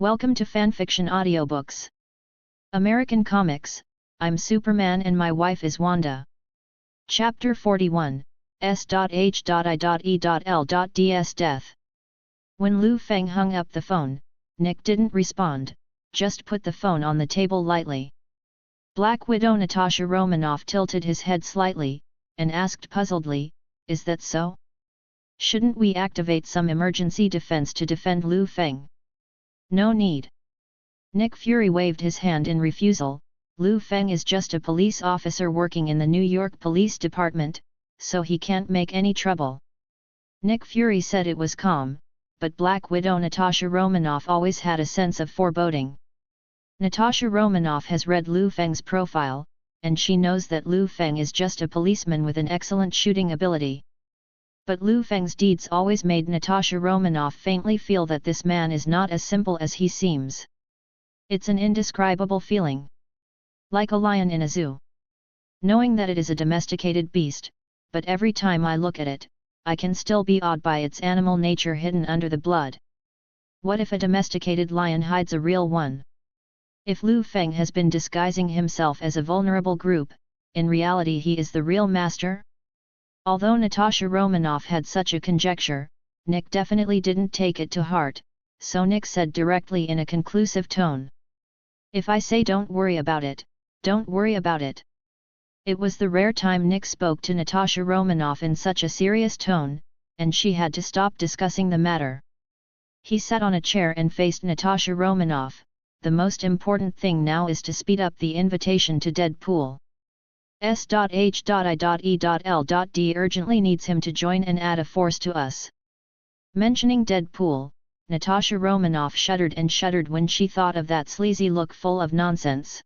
Welcome to Fanfiction Audiobooks. American Comics, I'm Superman and my wife is Wanda. Chapter 41, S.H.I.E.L.D's Death. When Liu Feng hung up the phone, Nick didn't respond, just put the phone on the table lightly. Black Widow Natasha Romanoff tilted his head slightly, and asked puzzledly, "Is that so? Shouldn't we activate some emergency defense to defend Liu Feng?" "No need." Nick Fury waved his hand in refusal. Liu Feng is just a police officer working in the New York Police Department, so he can't make any trouble. Nick Fury said it was calm, but Black Widow Natasha Romanoff always had a sense of foreboding. Natasha Romanoff has read Liu Feng's profile, and she knows that Liu Feng is just a policeman with an excellent shooting ability. But Liu Feng's deeds always made Natasha Romanoff faintly feel that this man is not as simple as he seems. It's an indescribable feeling. Like a lion in a zoo. Knowing that it is a domesticated beast, but every time I look at it, I can still be awed by its animal nature hidden under the blood. What if a domesticated lion hides a real one? If Liu Feng has been disguising himself as a vulnerable group, in reality he is the real master? Although Natasha Romanoff had such a conjecture, Nick definitely didn't take it to heart, so Nick said directly in a conclusive tone. "If I say don't worry about it, don't worry about it." It was the rare time Nick spoke to Natasha Romanoff in such a serious tone, and she had to stop discussing the matter. He sat on a chair and faced Natasha Romanoff. "The most important thing now is to speed up the invitation to Deadpool. S.H.I.E.L.D urgently needs him to join and add a force to us." Mentioning Deadpool, Natasha Romanoff shuddered when she thought of that sleazy look full of nonsense.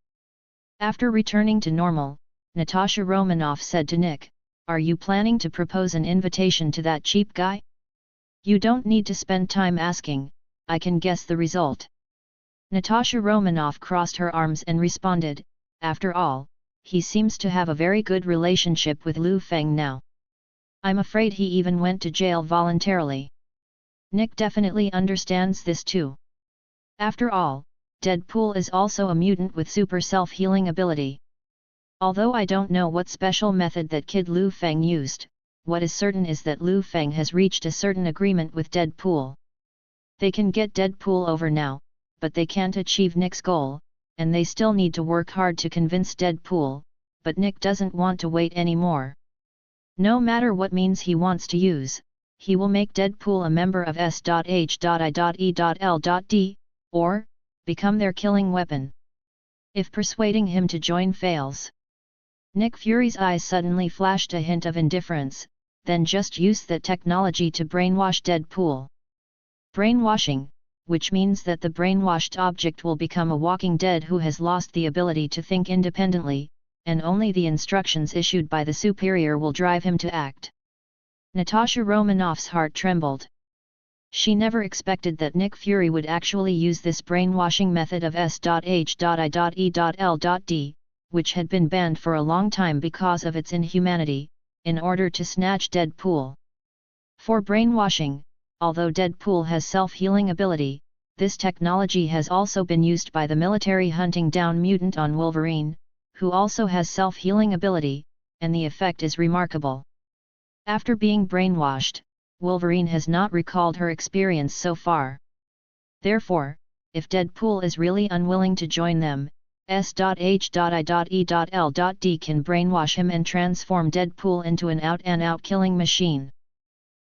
After returning to normal, Natasha Romanoff said to Nick, "Are you planning to propose an invitation to that cheap guy? You don't need to spend time asking, I can guess the result." Natasha Romanoff crossed her arms and responded, "After all, he seems to have a very good relationship with Liu Feng now. I'm afraid he even went to jail voluntarily." Nick definitely understands this too. After all, Deadpool is also a mutant with super self-healing ability. Although I don't know what special method that kid Liu Feng used, what is certain is that Liu Feng has reached a certain agreement with Deadpool. They can get Deadpool over now, but they can't achieve Nick's goal, and they still need to work hard to convince Deadpool, but Nick doesn't want to wait anymore. No matter what means he wants to use, he will make Deadpool a member of S.H.I.E.L.D, or become their killing weapon. If persuading him to join fails. Nick Fury's eyes suddenly flashed a hint of indifference, then just use that technology to brainwash Deadpool. Brainwashing, which means that the brainwashed object will become a walking dead who has lost the ability to think independently, and only the instructions issued by the superior will drive him to act. Natasha Romanoff's heart trembled. She never expected that Nick Fury would actually use this brainwashing method of S.H.I.E.L.D, which had been banned for a long time because of its inhumanity, in order to snatch Deadpool. For brainwashing, although Deadpool has self-healing ability, this technology has also been used by the military hunting down mutant on Wolverine, who also has self-healing ability, and the effect is remarkable. After being brainwashed, Wolverine has not recalled her experience so far. Therefore, if Deadpool is really unwilling to join them, S.H.I.E.L.D can brainwash him and transform Deadpool into an out-and-out killing machine.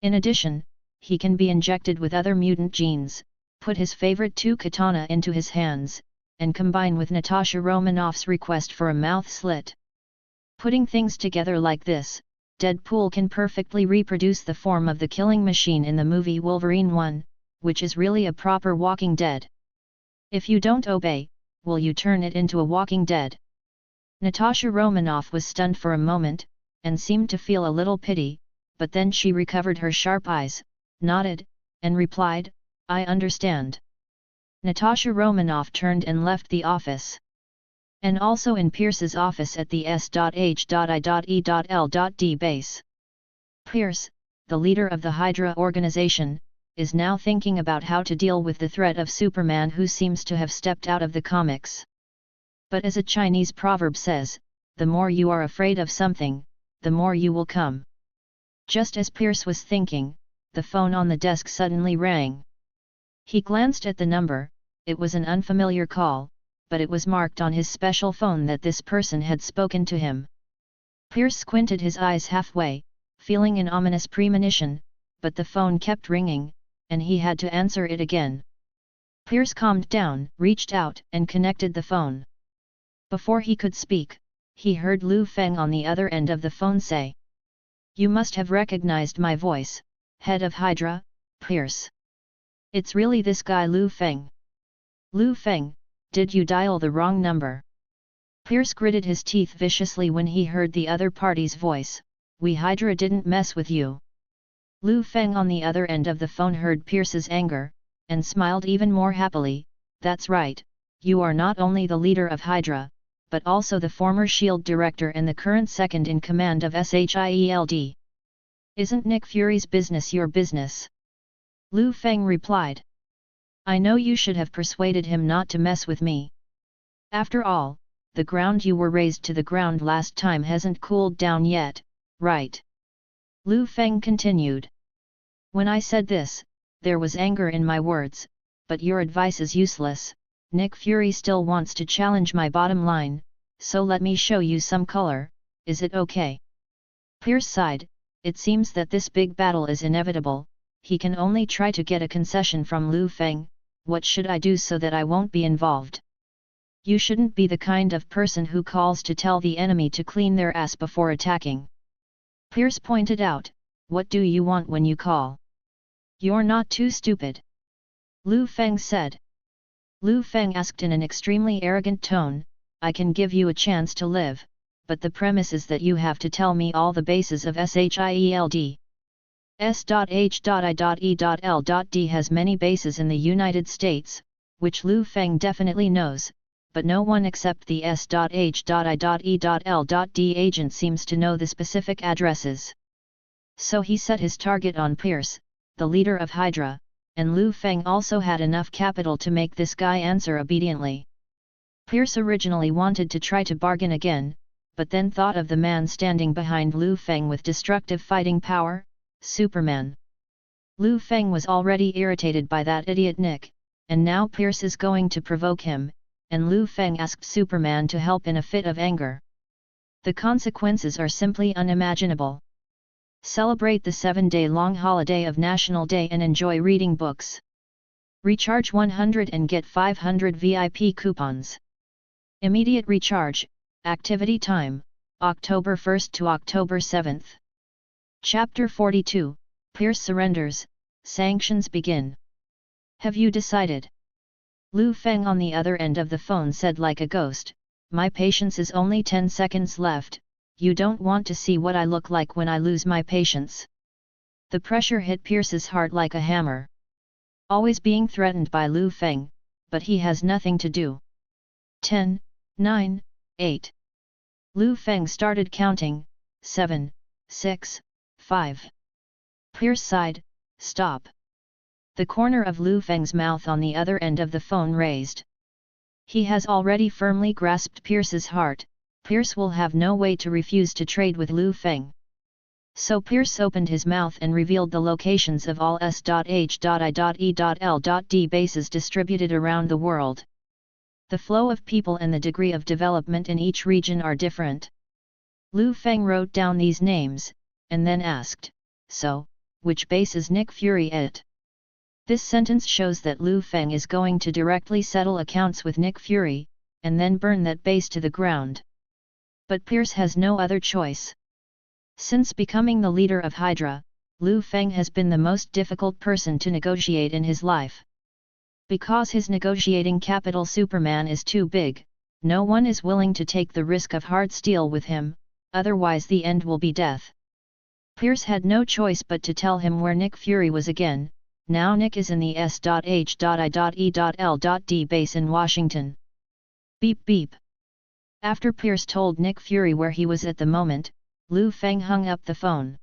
In addition, he can be injected with other mutant genes, put his favorite 2 katana into his hands, and combine with Natasha Romanoff's request for a mouth slit. Putting things together like this, Deadpool can perfectly reproduce the form of the killing machine in the movie Wolverine 1, which is really a proper walking dead. If you don't obey, will you turn it into a walking dead? Natasha Romanoff was stunned for a moment, and seemed to feel a little pity, but then she recovered her sharp eyes, nodded, and replied, "I understand." Natasha Romanoff turned and left the office. And also in Pierce's office at the S.H.I.E.L.D base. Pierce, the leader of the HYDRA organization, is now thinking about how to deal with the threat of Superman, who seems to have stepped out of the comics. But as a Chinese proverb says, the more you are afraid of something, the more you will come. Just as Pierce was thinking, the phone on the desk suddenly rang. He glanced at the number. It was an unfamiliar call, but it was marked on his special phone that this person had spoken to him. Pierce squinted his eyes halfway, feeling an ominous premonition, but the phone kept ringing, and he had to answer it again. Pierce calmed down, reached out, and connected the phone. Before he could speak, he heard Liu Feng on the other end of the phone say, "You must have recognized my voice, head of HYDRA, Pierce. It's really this guy Liu Feng." "Liu Feng, did you dial the wrong number?" Pierce gritted his teeth viciously when he heard the other party's voice. "We HYDRA didn't mess with you." Liu Feng on the other end of the phone heard Pierce's anger, and smiled even more happily. "That's right, you are not only the leader of HYDRA, but also the former SHIELD director and the current second in command of SHIELD. Isn't Nick Fury's business your business?" Liu Feng replied. "I know you should have persuaded him not to mess with me. After all, the ground you were razed to the ground last time hasn't cooled down yet, right?" Liu Feng continued. "When I said this, there was anger in my words, but your advice is useless. Nick Fury still wants to challenge my bottom line, so let me show you some color, is it okay?" Pierce sighed. It seems that this big battle is inevitable. He can only try to get a concession from Liu Feng. "What should I do so that I won't be involved?" "You shouldn't be the kind of person who calls to tell the enemy to clean their ass before attacking," Pierce pointed out. "What do you want when you call?" "You're not too stupid," Liu Feng said. Liu Feng asked in an extremely arrogant tone, "I can give you a chance to live, but the premise is that you have to tell me all the bases of SHIELD. S.H.I.E.L.D. has many bases in the United States, which Liu Feng definitely knows, but no one except the S.H.I.E.L.D. agent seems to know the specific addresses. So he set his target on Pierce, the leader of HYDRA, and Liu Feng also had enough capital to make this guy answer obediently. Pierce originally wanted to try to bargain again, but then thought of the man standing behind Liu Feng with destructive fighting power, Superman. Liu Feng was already irritated by that idiot Nick, and now Pierce is going to provoke him, and Liu Feng asked Superman to help in a fit of anger. The consequences are simply unimaginable. Celebrate the 7-day-long holiday of National Day and enjoy reading books. Recharge 100 and get 500 VIP coupons. Immediate recharge, activity time, October 1st to October 7th. Chapter 42, Pierce surrenders, sanctions begin. Have you decided? Liu Feng on the other end of the phone said like a ghost, "My patience is only 10 seconds left. You don't want to see what I look like when I lose my patience." The pressure hit Pierce's heart like a hammer. Always being threatened by Liu Feng, but he has nothing to do. 10, 9, 8. Liu Feng started counting, 7, 6, 5. Pierce sighed, "Stop." The corner of Liu Feng's mouth on the other end of the phone raised. He has already firmly grasped Pierce's heart. Pierce will have no way to refuse to trade with Liu Feng. So Pierce opened his mouth and revealed the locations of all S.H.I.E.L.D. bases distributed around the world. The flow of people and the degree of development in each region are different. Liu Feng wrote down these names, and then asked, "So, which base is Nick Fury at?" This sentence shows that Liu Feng is going to directly settle accounts with Nick Fury, and then burn that base to the ground. But Pierce has no other choice. Since becoming the leader of HYDRA, Liu Feng has been the most difficult person to negotiate in his life. Because his negotiating capital Superman is too big, no one is willing to take the risk of hard steel with him, otherwise the end will be death. Pierce had no choice but to tell him where Nick Fury was again. Now Nick is in the S.H.I.E.L.D. base in Washington. Beep beep. After Pierce told Nick Fury where he was at the moment, Liu Feng hung up the phone.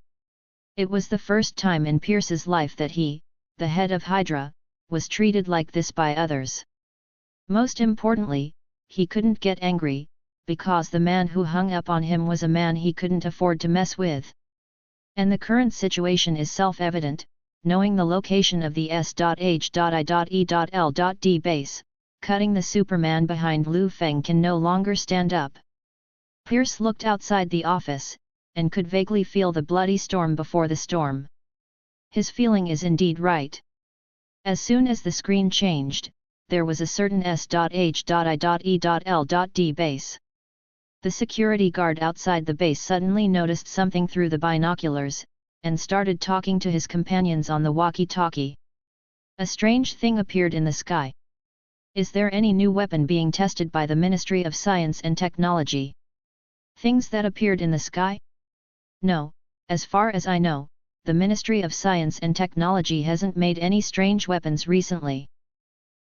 It was the first time in Pierce's life that he, the head of HYDRA, was treated like this by others. Most importantly, he couldn't get angry, because the man who hung up on him was a man he couldn't afford to mess with. And the current situation is self-evident, knowing the location of the S.H.I.E.L.D base, cutting the Superman behind Liu Feng can no longer stand up. Pierce looked outside the office, and could vaguely feel the bloody storm before the storm. His feeling is indeed right. As soon as the screen changed, there was a certain S.H.I.E.L.D base. The security guard outside the base suddenly noticed something through the binoculars, and started talking to his companions on the walkie-talkie. A strange thing appeared in the sky. Is there any new weapon being tested by the Ministry of Science and Technology? Things that appeared in the sky? No, as far as I know, the Ministry of Science and Technology hasn't made any strange weapons recently.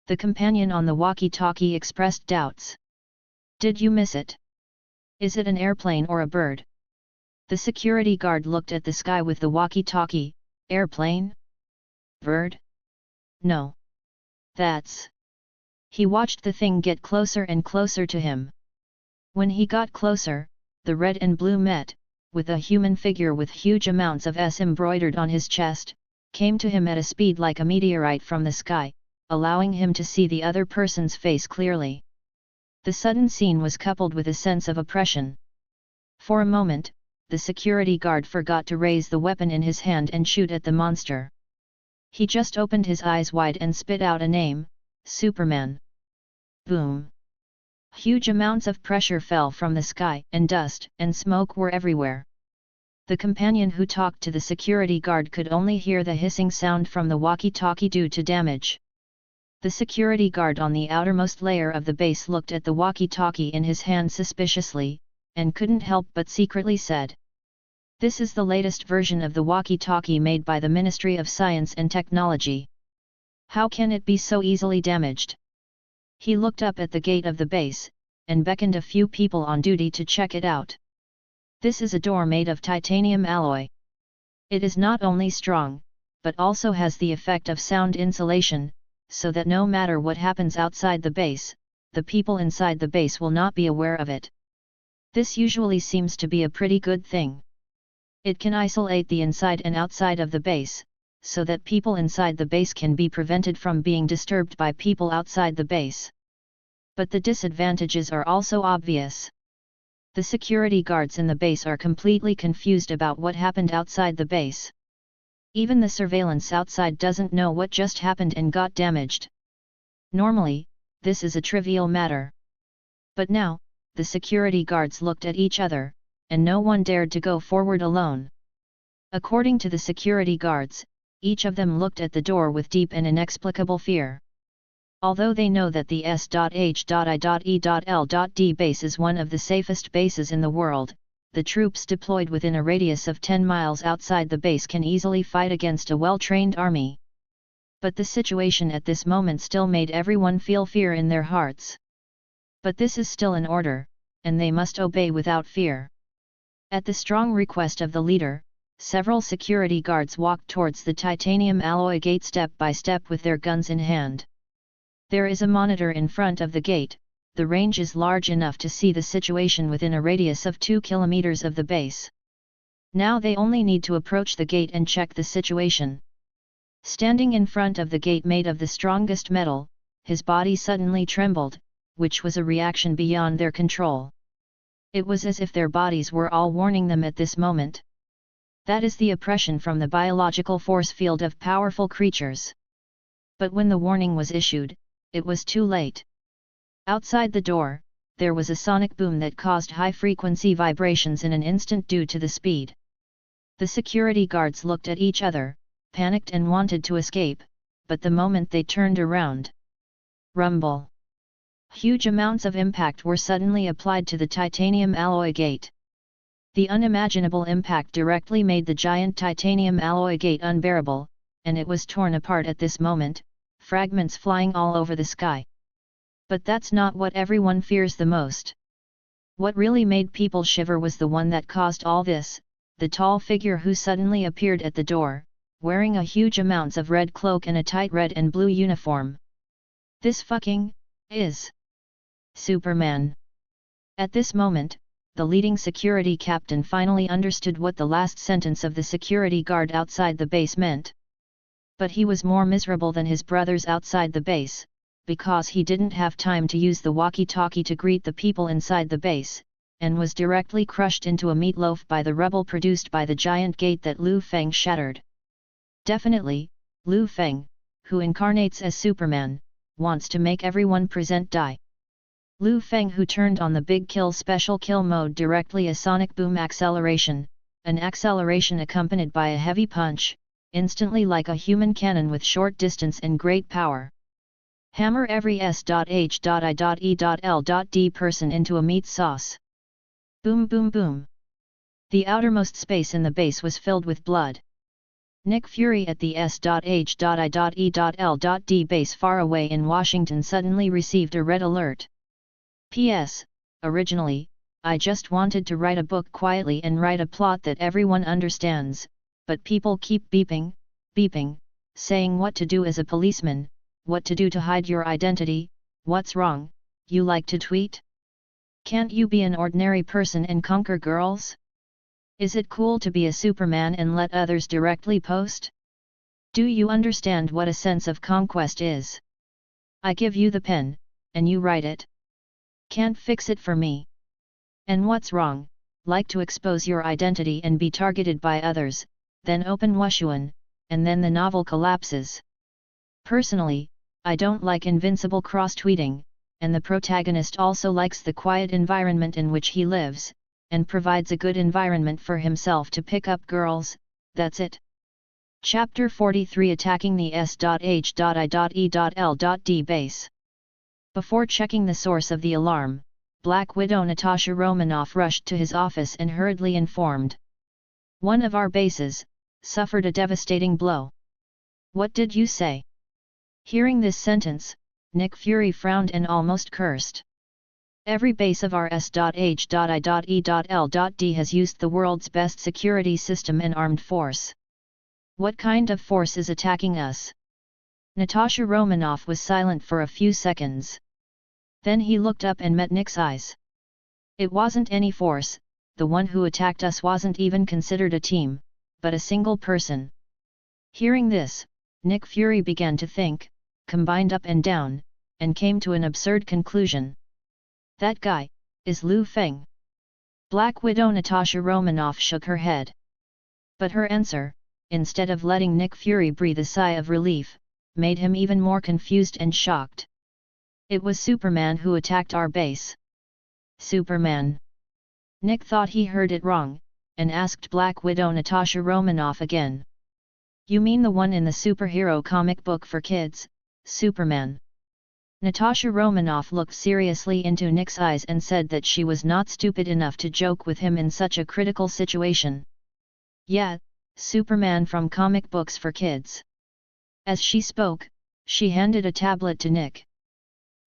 The companion on the walkie-talkie expressed doubts. Did you miss it? Is it an airplane or a bird? The security guard looked at the sky with the walkie-talkie. Airplane? Bird? No. That's... He watched the thing get closer and closer to him. When he got closer, the red and blue met, with a human figure with huge amounts of S embroidered on his chest, came to him at a speed like a meteorite from the sky, allowing him to see the other person's face clearly. The sudden scene was coupled with a sense of oppression. For a moment, the security guard forgot to raise the weapon in his hand and shoot at the monster. He just opened his eyes wide and spit out a name, Superman. Boom! Huge amounts of pressure fell from the sky, and dust and smoke were everywhere. The companion who talked to the security guard could only hear the hissing sound from the walkie-talkie due to damage. The security guard on the outermost layer of the base looked at the walkie-talkie in his hand suspiciously, and couldn't help but secretly said, "This is the latest version of the walkie-talkie made by the Ministry of Science and Technology. How can it be so easily damaged?" He looked up at the gate of the base, and beckoned a few people on duty to check it out. This is a door made of titanium alloy. It is not only strong, but also has the effect of sound insulation, so that no matter what happens outside the base, the people inside the base will not be aware of it. This usually seems to be a pretty good thing. It can isolate the inside and outside of the base, so that people inside the base can be prevented from being disturbed by people outside the base. But the disadvantages are also obvious. The security guards in the base are completely confused about what happened outside the base. Even the surveillance outside doesn't know what just happened and got damaged. Normally, this is a trivial matter. But now, the security guards looked at each other, and no one dared to go forward alone. According to the security guards, each of them looked at the door with deep and inexplicable fear. Although they know that the S.H.I.E.L.D base is one of the safest bases in the world, the troops deployed within a radius of 10 miles outside the base can easily fight against a well-trained army. But the situation at this moment still made everyone feel fear in their hearts. But this is still an order, and they must obey without fear. At the strong request of the leader, several security guards walked towards the titanium alloy gate step by step with their guns in hand. There is a monitor in front of the gate. The range is large enough to see the situation within a radius of 2 kilometers of the base. Now they only need to approach the gate and check the situation. Standing in front of the gate made of the strongest metal, his body suddenly trembled, which was a reaction beyond their control. It was as if their bodies were all warning them at this moment. That is the oppression from the biological force field of powerful creatures. But when the warning was issued, it was too late. Outside the door, there was a sonic boom that caused high-frequency vibrations in an instant due to the speed. The security guards looked at each other, panicked and wanted to escape, but the moment they turned around, rumble! Huge amounts of impact were suddenly applied to the titanium alloy gate. The unimaginable impact directly made the giant titanium alloy gate unbearable, and it was torn apart at this moment, fragments flying all over the sky. But that's not what everyone fears the most. What really made people shiver was the one that caused all this, the tall figure who suddenly appeared at the door, wearing a huge amounts of red cloak and a tight red and blue uniform. This fucking is Superman. At this moment, the leading security captain finally understood what the last sentence of the security guard outside the base meant. But he was more miserable than his brothers outside the base, because he didn't have time to use the walkie-talkie to greet the people inside the base, and was directly crushed into a meatloaf by the rubble produced by the giant gate that Liu Feng shattered. Definitely, Liu Feng, who incarnates as Superman, wants to make everyone present die. Liu Feng, who turned on the big kill special kill mode directly, a sonic boom acceleration, an acceleration accompanied by a heavy punch, instantly like a human cannon with short distance and great power. Hammer every S.H.I.E.L.D person into a meat sauce. Boom boom boom. The outermost space in the base was filled with blood. Nick Fury at the S.H.I.E.L.D base far away in Washington suddenly received a red alert. P.S. Originally, I just wanted to write a book quietly and write a plot that everyone understands, but people keep beeping, saying what to do as a policeman, what to do to hide your identity. What's wrong, you like to tweet? Can't you be an ordinary person and conquer girls? Is it cool to be a Superman and let others directly post? Do you understand what a sense of conquest is? I give you the pen, and you write it. Can't fix it for me. And what's wrong, like to expose your identity and be targeted by others, then open Wushuan, and then the novel collapses. Personally, I don't like invincible cross-tweeting, and the protagonist also likes the quiet environment in which he lives, and provides a good environment for himself to pick up girls. That's it. Chapter 43, Attacking the S.H.I.E.L.D base. Before checking the source of the alarm, Black Widow Natasha Romanoff rushed to his office and hurriedly informed. One of our bases suffered a devastating blow. What did you say? Hearing this sentence, Nick Fury frowned and almost cursed. Every base of our S.H.I.E.L.D has used the world's best security system and armed force. What kind of force is attacking us? Natasha Romanoff was silent for a few seconds. Then he looked up and met Nick's eyes. It wasn't any force, the one who attacked us wasn't even considered a team, but a single person. Hearing this, Nick Fury began to think, combined up and down, and came to an absurd conclusion. That guy is Liu Feng. Black Widow Natasha Romanoff shook her head. But her answer, instead of letting Nick Fury breathe a sigh of relief, made him even more confused and shocked. It was Superman who attacked our base. Superman. Nick thought he heard it wrong, and asked Black Widow Natasha Romanoff again. You mean the one in the superhero comic book for kids, Superman? Natasha Romanoff looked seriously into Nick's eyes and said that she was not stupid enough to joke with him in such a critical situation. Yeah, Superman from comic books for kids. As she spoke, she handed a tablet to Nick.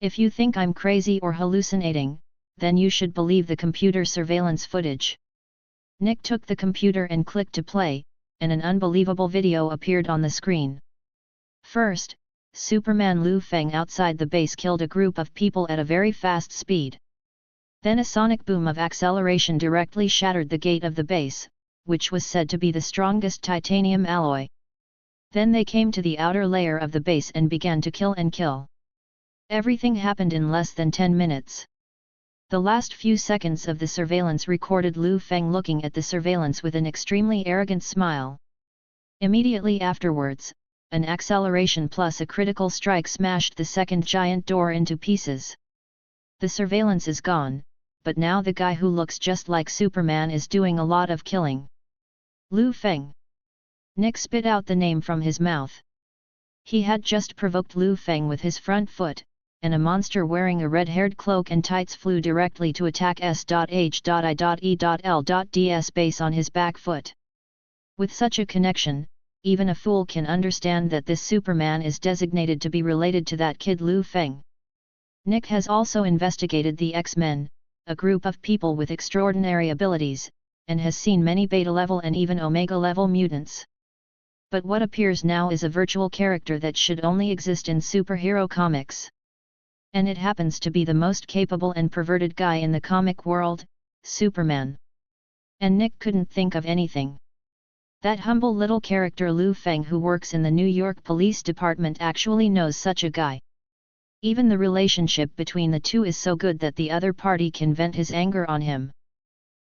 If you think I'm crazy or hallucinating, then you should believe the computer surveillance footage. Nick took the computer and clicked to play, and an unbelievable video appeared on the screen. First, Superman Liu Feng outside the base killed a group of people at a very fast speed. Then a sonic boom of acceleration directly shattered the gate of the base, which was said to be the strongest titanium alloy. Then they came to the outer layer of the base and began to kill and kill. Everything happened in less than 10 minutes. The last few seconds of the surveillance recorded Liu Feng looking at the surveillance with an extremely arrogant smile. Immediately afterwards, an acceleration plus a critical strike smashed the second giant door into pieces. The surveillance is gone, but now the guy who looks just like Superman is doing a lot of killing. Liu Feng. Nick spit out the name from his mouth. He had just provoked Liu Feng with his front foot, and a monster wearing a red-haired cloak and tights flew directly to attack S.H.I.E.L.D's base on his back foot. With such a connection, even a fool can understand that this Superman is designated to be related to that kid Liu Feng. Nick has also investigated the X-Men, a group of people with extraordinary abilities, and has seen many beta-level and even omega-level mutants. But what appears now is a virtual character that should only exist in superhero comics. And it happens to be the most capable and perverted guy in the comic world, Superman. And Nick couldn't think of anything. That humble little character Liu Feng, who works in the New York Police Department, actually knows such a guy. Even the relationship between the two is so good that the other party can vent his anger on him.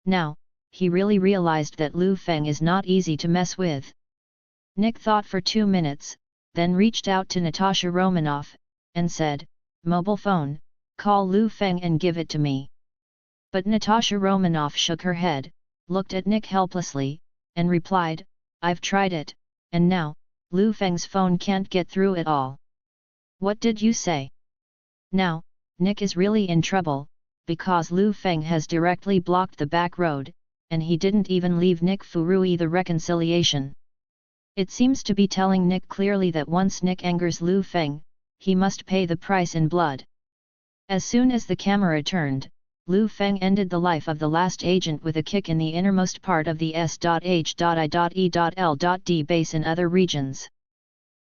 Now, he really realized that Liu Feng is not easy to mess with. Nick thought for 2 minutes, then reached out to Natasha Romanoff, and said, "Mobile phone, call Liu Feng and give it to me." But Natasha Romanoff shook her head, looked at Nick helplessly, and replied, "I've tried it, and now, Liu Feng's phone can't get through at all." "What did you say?" Now, Nick is really in trouble, because Liu Feng has directly blocked the back road, and he didn't even leave Nick Furui the reconciliation. It seems to be telling Nick clearly that once Nick angers Liu Feng, he must pay the price in blood. As soon as the camera turned, Liu Feng ended the life of the last agent with a kick in the innermost part of the S.H.I.E.L.D base in other regions.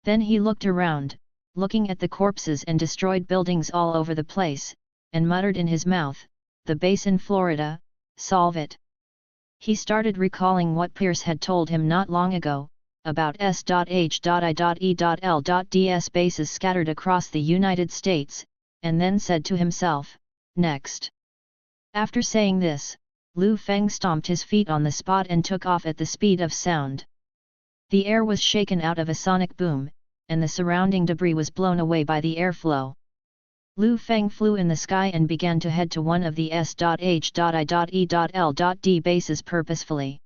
Then he looked around, looking at the corpses and destroyed buildings all over the place, and muttered in his mouth, "The base in Florida, solve it." He started recalling what Pierce had told him not long ago, about S.H.I.E.L.D's bases scattered across the United States, and then said to himself, "Next." After saying this, Liu Feng stomped his feet on the spot and took off at the speed of sound. The air was shaken out of a sonic boom, and the surrounding debris was blown away by the airflow. Liu Feng flew in the sky and began to head to one of the S.H.I.E.L.D bases purposefully.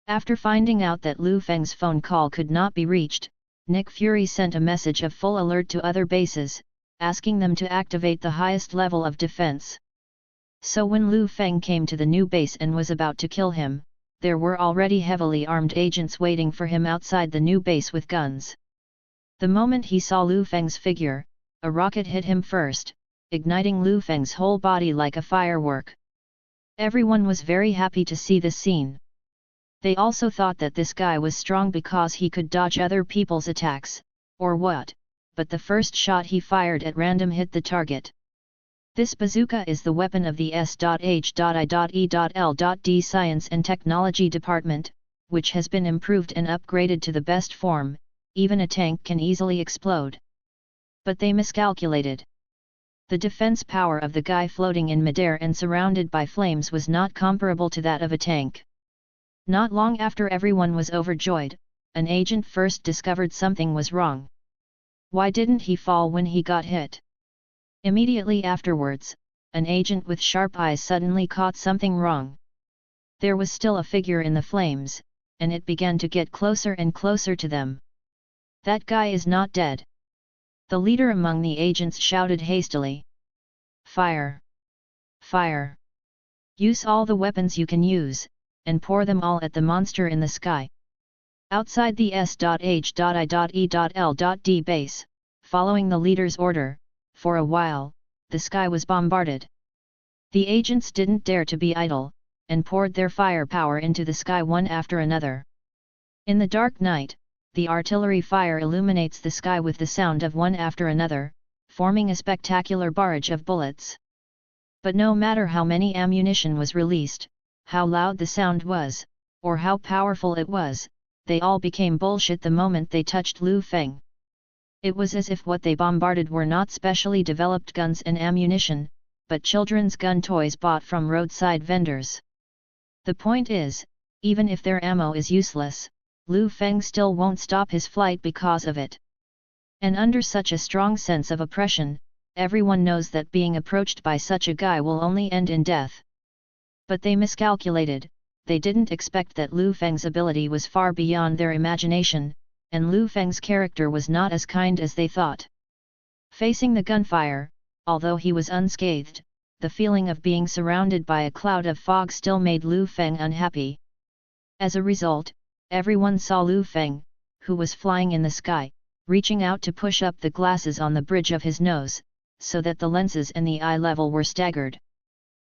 After finding out that Liu Feng's phone call could not be reached, Nick Fury sent a message of full alert to other bases, asking them to activate the highest level of defense. So when Liu Feng came to the new base and was about to kill him, there were already heavily armed agents waiting for him outside the new base with guns. The moment he saw Liu Feng's figure, a rocket hit him first, igniting Liu Feng's whole body like a firework. Everyone was very happy to see this scene. They also thought that this guy was strong because he could dodge other people's attacks, or what, but the first shot he fired at random hit the target. This bazooka is the weapon of the S.H.I.E.L.D Science and Technology Department, which has been improved and upgraded to the best form. Even a tank can easily explode. But they miscalculated. The defense power of the guy floating in midair and surrounded by flames was not comparable to that of a tank. Not long after everyone was overjoyed, an agent first discovered something was wrong. Why didn't he fall when he got hit? Immediately afterwards, an agent with sharp eyes suddenly caught something wrong. There was still a figure in the flames, and it began to get closer and closer to them. "That guy is not dead." The leader among the agents shouted hastily. "Fire! Fire! Use all the weapons you can use, and pour them all at the monster in the sky." Outside the S.H.I.E.L.D base, following the leader's order, for a while, the sky was bombarded. The agents didn't dare to be idle, and poured their firepower into the sky one after another. In the dark night, the artillery fire illuminates the sky with the sound of one after another, forming a spectacular barrage of bullets. But no matter how many ammunition was released, how loud the sound was, or how powerful it was, they all became bullshit the moment they touched Liu Feng. It was as if what they bombarded were not specially developed guns and ammunition, but children's gun toys bought from roadside vendors. The point is, even if their ammo is useless, Liu Feng still won't stop his flight because of it. And under such a strong sense of oppression, everyone knows that being approached by such a guy will only end in death. But they miscalculated. They didn't expect that Liu Feng's ability was far beyond their imagination, and Liu Feng's character was not as kind as they thought. Facing the gunfire, although he was unscathed, the feeling of being surrounded by a cloud of fog still made Liu Feng unhappy. As a result, everyone saw Liu Feng, who was flying in the sky, reaching out to push up the glasses on the bridge of his nose, so that the lenses and the eye level were staggered.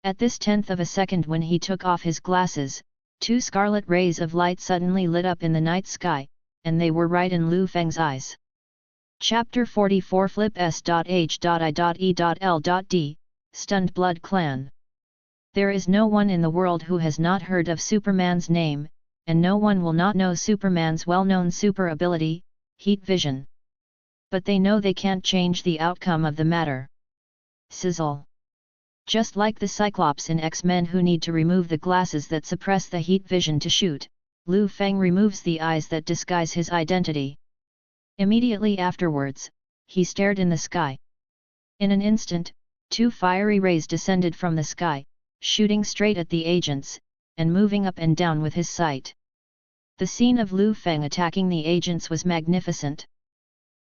At this 1/10 of a second when he took off his glasses, 2 scarlet rays of light suddenly lit up in the night sky, and they were right in Liu Feng's eyes. Chapter 44 Flip S.H.I.E.L.D. Stunned Blood Clan. There is no one in the world who has not heard of Superman's name, and no one will not know Superman's well-known super ability, heat vision. But they know they can't change the outcome of the matter. Sizzle. Just like the Cyclops in X-Men who need to remove the glasses that suppress the heat vision to shoot, Liu Feng removes the eyes that disguise his identity. Immediately afterwards, he stared in the sky. In an instant, 2 fiery rays descended from the sky, shooting straight at the agents, and moving up and down with his sight. The scene of Liu Feng attacking the agents was magnificent.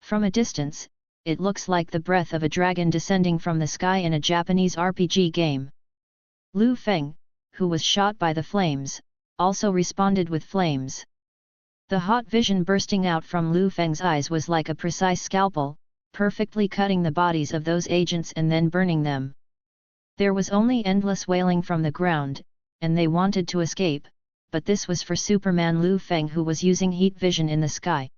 From a distance, it looks like the breath of a dragon descending from the sky in a Japanese RPG game. Liu Feng, who was shot by the flames, also responded with flames. The hot vision bursting out from Liu Feng's eyes was like a precise scalpel, perfectly cutting the bodies of those agents and then burning them. There was only endless wailing from the ground, and they wanted to escape, but this was for Superman Liu Feng who was using heat vision in the sky.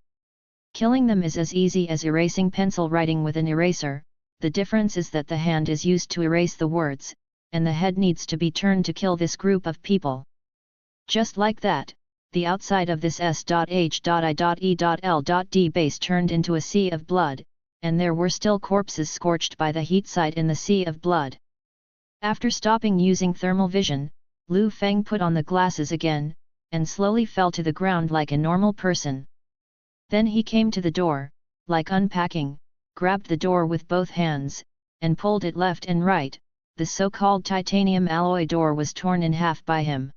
Killing them is as easy as erasing pencil writing with an eraser, the difference is that the hand is used to erase the words, and the head needs to be turned to kill this group of people. Just like that, the outside of this S.H.I.E.L.D. base turned into a sea of blood, and there were still corpses scorched by the heat side in the sea of blood. After stopping using thermal vision, Liu Feng put on the glasses again, and slowly fell to the ground like a normal person. Then he came to the door, like unpacking, grabbed the door with both hands, and pulled it left and right. The so-called titanium alloy door was torn in half by him.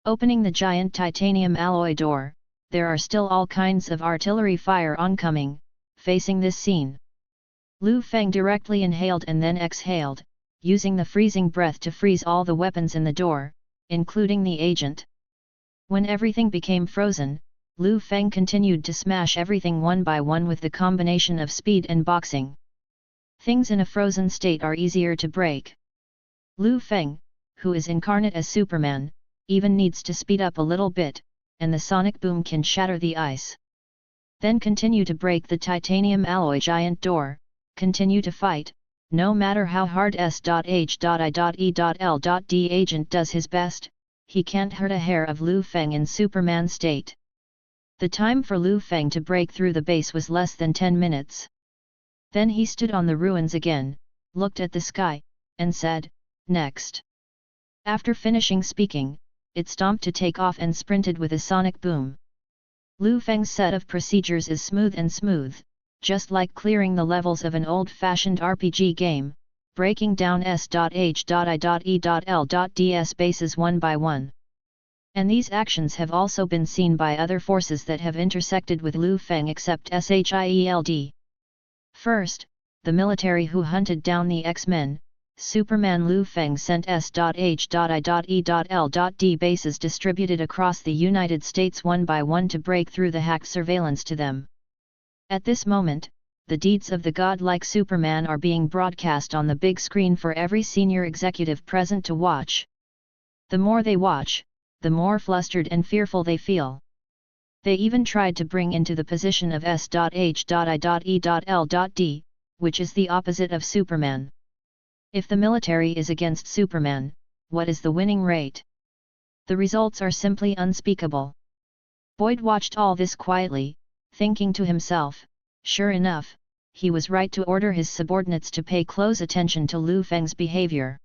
Opening the giant titanium alloy door, there are still all kinds of artillery fire oncoming, facing this scene. Liu Feng directly inhaled and then exhaled, using the freezing breath to freeze all the weapons in the door, including the agent. When everything became frozen, Liu Feng continued to smash everything one by one with the combination of speed and boxing. Things in a frozen state are easier to break. Liu Feng, who is incarnate as Superman, even needs to speed up a little bit, and the sonic boom can shatter the ice. Then continue to break the titanium alloy giant door, continue to fight, no matter how hard S.H.I.E.L.D. agent does his best, he can't hurt a hair of Liu Feng in Superman state. The time for Liu Feng to break through the base was less than 10 minutes. Then he stood on the ruins again, looked at the sky, and said, "Next." After finishing speaking, it stomped to take off and sprinted with a sonic boom. Liu Feng's set of procedures is smooth, just like clearing the levels of an old-fashioned RPG game, breaking down S.H.I.E.L.D.'s bases one by one. And these actions have also been seen by other forces that have intersected with Liu Feng except SHIELD. First, the military who hunted down the X-Men. Superman Liu Feng sent S.H.I.E.L.D. bases distributed across the United States one by one to break through the hacked surveillance to them. At this moment, the deeds of the godlike Superman are being broadcast on the big screen for every senior executive present to watch. The more they watch, the more flustered and fearful they feel. They even tried to bring into the position of S.H.I.E.L.D., which is the opposite of Superman. If the military is against Superman, what is the winning rate? The results are simply unspeakable. Boyd watched all this quietly, thinking to himself, sure enough, he was right to order his subordinates to pay close attention to Liu Feng's behavior.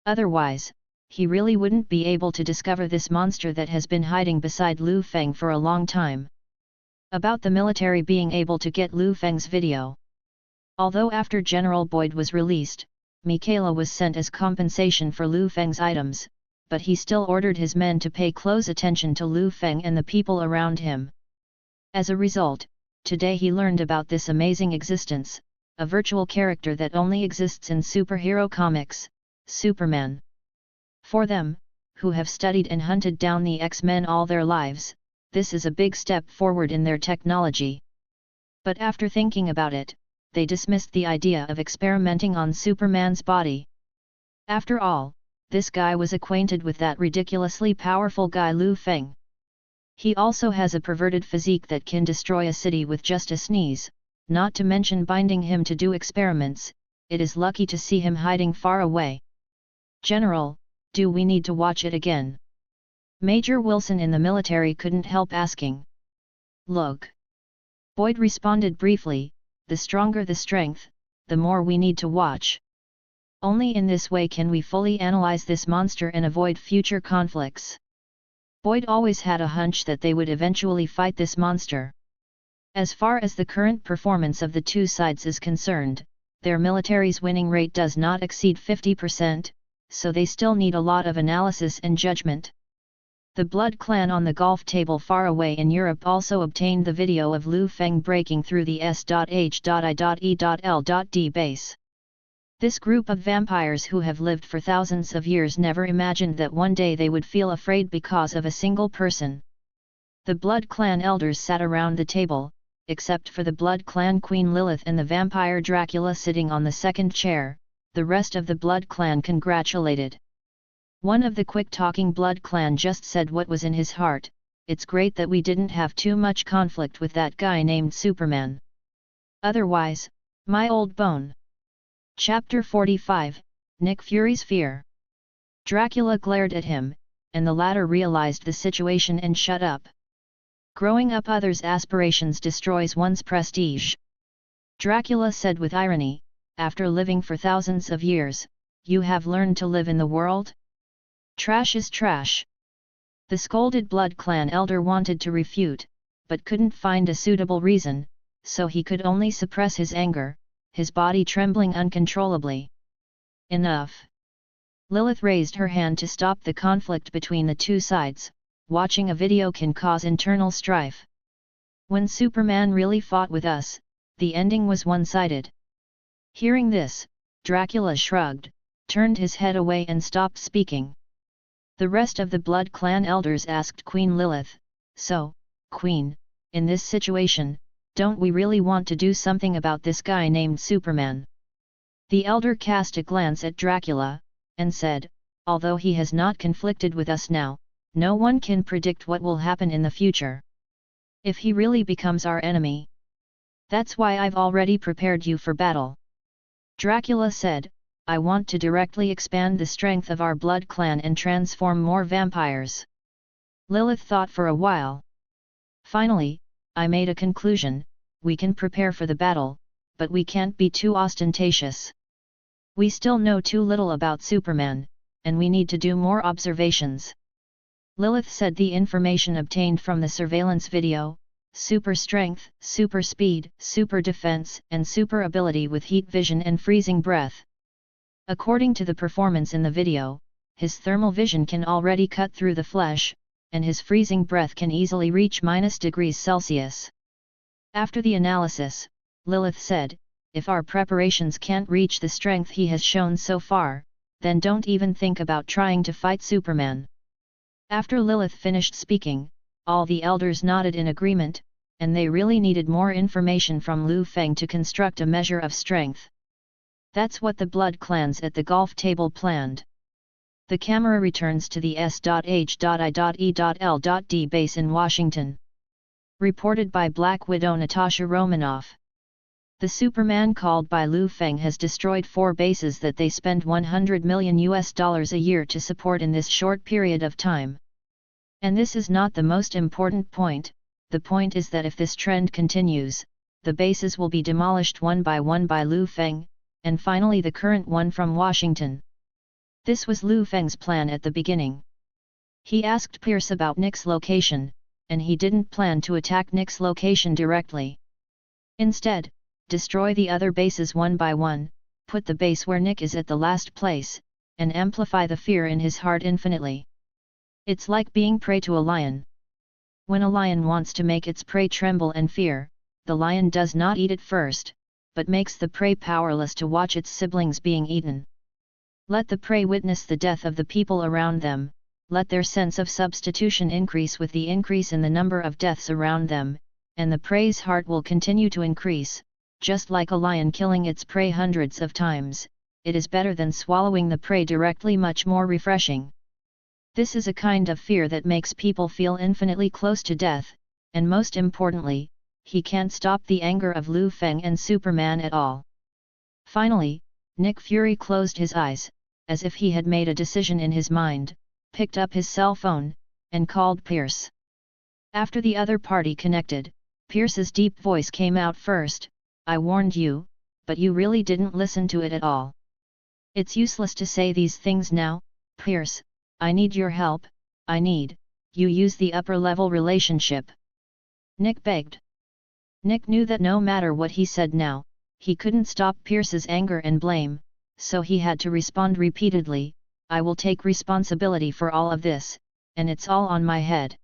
Otherwise, he really wouldn't be able to discover this monster that has been hiding beside Liu Feng for a long time. About the military being able to get Liu Feng's video. Although after General Boyd was released, Michaela was sent as compensation for Liu Feng's items, but he still ordered his men to pay close attention to Liu Feng and the people around him. As a result, today he learned about this amazing existence, a virtual character that only exists in superhero comics, Superman. For them, who have studied and hunted down the X-Men all their lives, this is a big step forward in their technology. But after thinking about it, they dismissed the idea of experimenting on Superman's body. After all, this guy was acquainted with that ridiculously powerful guy Liu Feng. He also has a perverted physique that can destroy a city with just a sneeze, not to mention binding him to do experiments. It is lucky to see him hiding far away. General, do we need to watch it again? Major Wilson in the military couldn't help asking. Look. Boyd responded briefly, the stronger the strength, the more we need to watch. Only in this way can we fully analyze this monster and avoid future conflicts. Boyd always had a hunch that they would eventually fight this monster. As far as the current performance of the two sides is concerned, their military's winning rate does not exceed 50%, so they still need a lot of analysis and judgment. The Blood Clan on the golf table far away in Europe also obtained the video of Liu Feng breaking through the S.H.I.E.L.D base. This group of vampires who have lived for thousands of years never imagined that one day they would feel afraid because of a single person. The Blood Clan elders sat around the table, except for the Blood Clan Queen Lilith and the vampire Dracula sitting on the second chair. The rest of the Blood Clan congratulated. One of the quick-talking Blood Clan just said what was in his heart, "It's great that we didn't have too much conflict with that guy named Superman. Otherwise, my old bone." Chapter 45, Nick Fury's Fear. Dracula glared at him, and the latter realized the situation and shut up. Growing up others' aspirations destroys one's prestige. Dracula said with irony, "After living for thousands of years, you have learned to live in the world? Trash is trash." The scolded Blood Clan elder wanted to refute, but couldn't find a suitable reason, so he could only suppress his anger, his body trembling uncontrollably. Enough. Lilith raised her hand to stop the conflict between the two sides. Watching a video can cause internal strife. When Superman really fought with us, the ending was one-sided. Hearing this, Dracula shrugged, turned his head away and stopped speaking. The rest of the Blood Clan elders asked Queen Lilith, "So, Queen, in this situation, don't we really want to do something about this guy named Superman?" The elder cast a glance at Dracula, and said, "Although he has not conflicted with us now, no one can predict what will happen in the future. If he really becomes our enemy. That's why I've already prepared you for battle." Dracula said, "I want to directly expand the strength of our Blood Clan and transform more vampires." Lilith thought for a while. "Finally, I made a conclusion. We can prepare for the battle, but we can't be too ostentatious. We still know too little about Superman, and we need to do more observations." Lilith said the information obtained from the surveillance video, super strength, super speed, super defense, and super ability with heat vision and freezing breath. According to the performance in the video, his thermal vision can already cut through the flesh, and his freezing breath can easily reach -°C. After the analysis, Lilith said, "If our preparations can't reach the strength he has shown so far, then don't even think about trying to fight Superman." After Lilith finished speaking, all the elders nodded in agreement, and they really needed more information from Liu Feng to construct a measure of strength. That's what the Blood Clans at the golf table planned. The camera returns to the S.H.I.E.L.D base in Washington. Reported by Black Widow Natasha Romanoff. The Superman called by Liu Feng has destroyed 4 bases that they spend $100 million a year to support in this short period of time. And this is not the most important point. The point is that if this trend continues, the bases will be demolished one by Liu Feng, and finally the current one from Washington. This was Liu Feng's plan at the beginning. He asked Pierce about Nick's location, and he didn't plan to attack Nick's location directly. Instead, destroy the other bases one by one, put the base where Nick is at the last place, and amplify the fear in his heart infinitely. It's like being prey to a lion. When a lion wants to make its prey tremble and fear, the lion does not eat it first, but makes the prey powerless to watch its siblings being eaten. Let the prey witness the death of the people around them, let their sense of substitution increase with the increase in the number of deaths around them, and the prey's heart will continue to increase. Just like a lion killing its prey hundreds of times, it is better than swallowing the prey directly, much more refreshing. This is a kind of fear that makes people feel infinitely close to death, and most importantly, he can't stop the anger of Liu Feng and Superman at all. Finally, Nick Fury closed his eyes, as if he had made a decision in his mind, picked up his cell phone, and called Pierce. After the other party connected, Pierce's deep voice came out first. "I warned you, but you really didn't listen to it at all. It's useless to say these things now, Pierce. I need your help. I need you use the upper-level relationship," Nick begged. Nick knew that no matter what he said now, he couldn't stop Pierce's anger and blame, so he had to respond repeatedly, "I will take responsibility for all of this, and it's all on my head."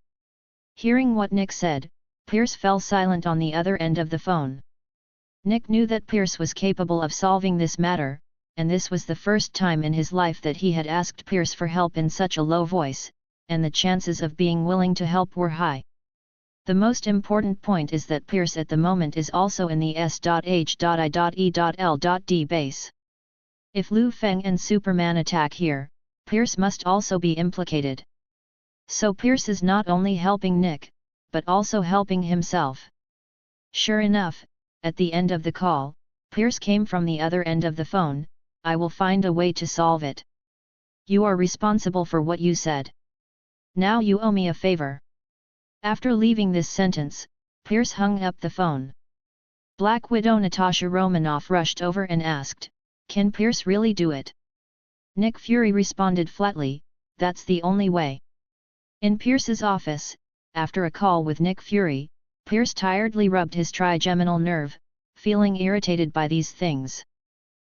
Hearing what Nick said, Pierce fell silent on the other end of the phone. Nick knew that Pierce was capable of solving this matter, and this was the first time in his life that he had asked Pierce for help in such a low voice, and the chances of being willing to help were high. The most important point is that Pierce at the moment is also in the S.H.I.E.L.D. base. If Liu Feng and Superman attack here, Pierce must also be implicated. So Pierce is not only helping Nick, but also helping himself. Sure enough, at the end of the call, Pierce came from the other end of the phone. "I will find a way to solve it. You are responsible for what you said. Now you owe me a favor." After leaving this sentence, Pierce hung up the phone. Black Widow Natasha Romanoff rushed over and asked, "Can Pierce really do it?" Nick Fury responded flatly, "That's the only way." In Pierce's office, after a call with Nick Fury, Pierce tiredly rubbed his trigeminal nerve, feeling irritated by these things.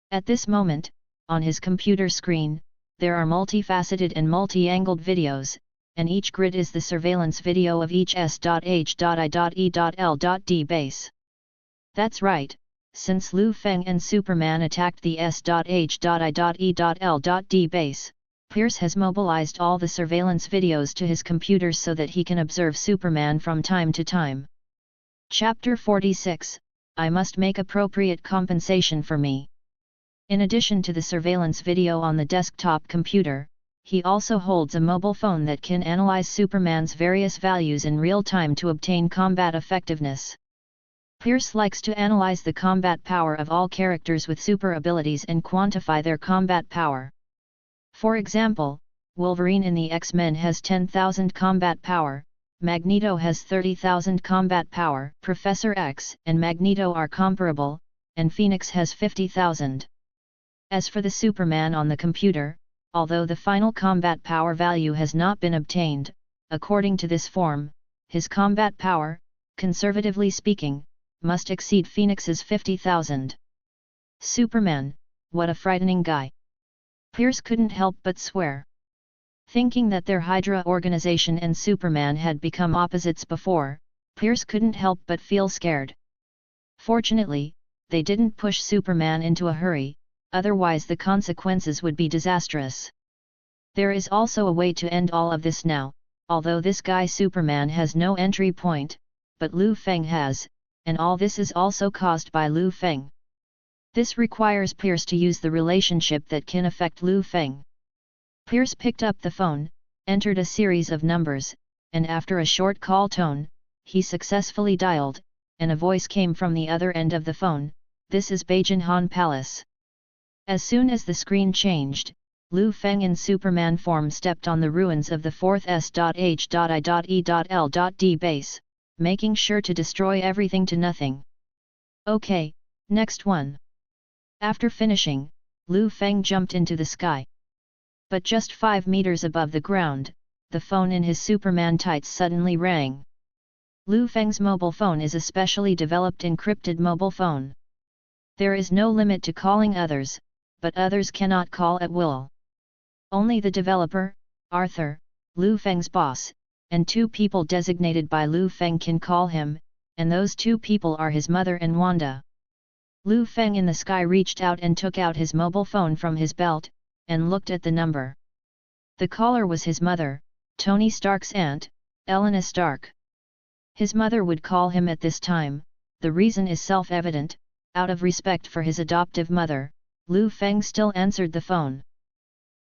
At this moment, on his computer screen, there are multifaceted and multi-angled videos, and each grid is the surveillance video of each S.H.I.E.L.D. base. That's right, since Liu Feng and Superman attacked the S.H.I.E.L.D. base, Pierce has mobilized all the surveillance videos to his computer so that he can observe Superman from time to time. Chapter 46, I must make appropriate compensation for me. In addition to the surveillance video on the desktop computer, he also holds a mobile phone that can analyze Superman's various values in real time to obtain combat effectiveness. Pierce likes to analyze the combat power of all characters with super abilities and quantify their combat power. For example, Wolverine in the X-Men has 10,000 combat power, Magneto has 30,000 combat power, Professor X and Magneto are comparable, and Phoenix has 50,000. As for the Superman on the computer, although the final combat power value has not been obtained, according to this form, his combat power, conservatively speaking, must exceed Phoenix's 50,000. Superman, what a frightening guy! Pierce couldn't help but swear. Thinking that their HYDRA organization and Superman had become opposites before, Pierce couldn't help but feel scared. Fortunately, they didn't push Superman into a hurry, otherwise the consequences would be disastrous. There is also a way to end all of this now, although this guy Superman has no entry point, but Liu Feng has, and all this is also caused by Liu Feng. This requires Pierce to use the relationship that can affect Liu Feng. Pierce picked up the phone, entered a series of numbers, and after a short call tone, he successfully dialed, and a voice came from the other end of the phone, "This is Bajinhan Palace." As soon as the screen changed, Liu Feng in Superman form stepped on the ruins of the 4th S.H.I.E.L.D. base, making sure to destroy everything to nothing. Okay, next one. After finishing, Liu Feng jumped into the sky. But just 5 meters above the ground, the phone in his Superman tights suddenly rang. Liu Feng's mobile phone is a specially developed encrypted mobile phone. There is no limit to calling others, but others cannot call at will. Only the developer, Arthur, Liu Feng's boss, and 2 people designated by Liu Feng can call him, and those 2 people are his mother and Wanda. Liu Feng in the sky reached out and took out his mobile phone from his belt, and looked at the number. The caller was his mother, Tony Stark's aunt, Elena Stark. His mother would call him at this time, the reason is self-evident, out of respect for his adoptive mother. Liu Feng still answered the phone.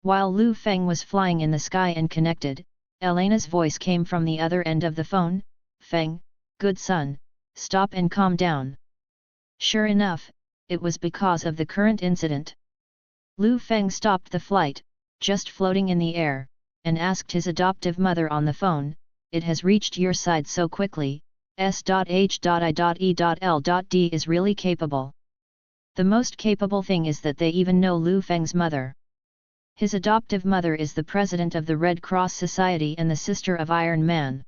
While Liu Feng was flying in the sky and connected, Elena's voice came from the other end of the phone, "Feng, good son, stop and calm down." Sure enough, it was because of the current incident. Liu Feng stopped the flight, just floating in the air, and asked his adoptive mother on the phone, "It has reached your side so quickly, S.H.I.E.L.D is really capable. The most capable thing is that they even know Liu Feng's mother. His adoptive mother is the president of the Red Cross Society and the sister of Iron Man.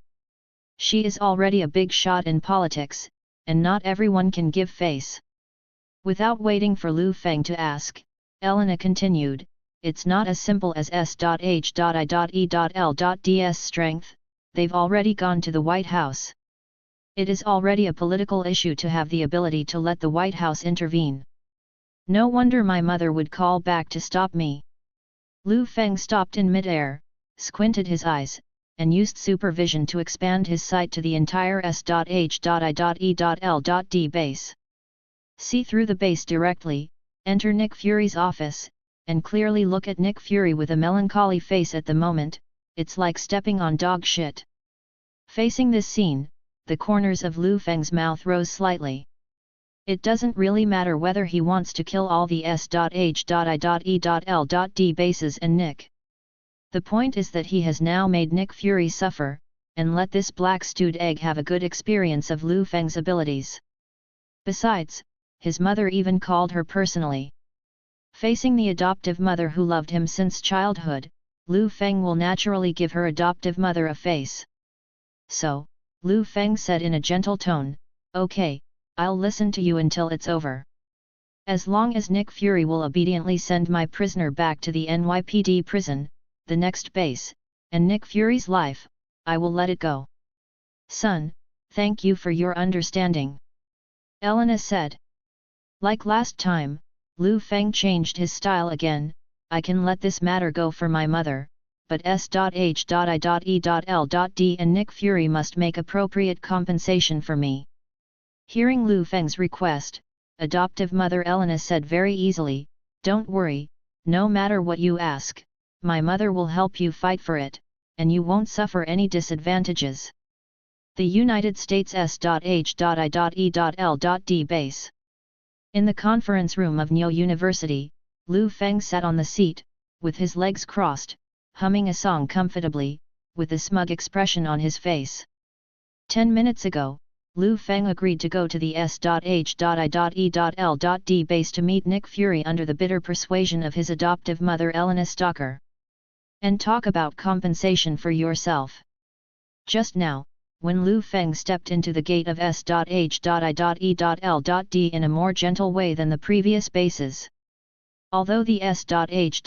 She is already a big shot in politics, and not everyone can give face." Without waiting for Liu Feng to ask, Elena continued, "It's not as simple as S.H.I.E.L.D's strength, they've already gone to the White House. It is already a political issue to have the ability to let the White House intervene. No wonder my mother would call back to stop me." Liu Feng stopped in mid-air, squinted his eyes, and used supervision to expand his sight to the entire S.H.I.E.L.D base. See through the base directly, enter Nick Fury's office, and clearly look at Nick Fury with a melancholy face at the moment. It's like stepping on dog shit. Facing this scene, the corners of Liu Feng's mouth rose slightly. It doesn't really matter whether he wants to kill all the S.H.I.E.L.D bases and Nick. The point is that he has now made Nick Fury suffer, and let this black stewed egg have a good experience of Liu Feng's abilities. Besides, his mother even called her personally. Facing the adoptive mother who loved him since childhood, Liu Feng will naturally give her adoptive mother a face. So, Liu Feng said in a gentle tone, "Okay, I'll listen to you until it's over. As long as Nick Fury will obediently send my prisoner back to the NYPD prison, the next base, and Nick Fury's life, I will let it go." "Son, thank you for your understanding," Elena said. Like last time, Liu Feng changed his style again. "I can let this matter go for my mother, but S.H.I.E.L.D and Nick Fury must make appropriate compensation for me." Hearing Liu Feng's request, adoptive mother Elena said very easily, "Don't worry, no matter what you ask, my mother will help you fight for it, and you won't suffer any disadvantages." The United States S.H.I.E.L.D base. In the conference room of Neo University, Liu Feng sat on the seat, with his legs crossed, humming a song comfortably, with a smug expression on his face. 10 minutes ago, Liu Feng agreed to go to the S.H.I.E.L.D base to meet Nick Fury under the bitter persuasion of his adoptive mother Elena Stalker. "And talk about compensation for yourself." Just now, when Liu Feng stepped into the gate of S.H.I.E.L.D in a more gentle way than the previous bases. Although the S.H.I.E.L.D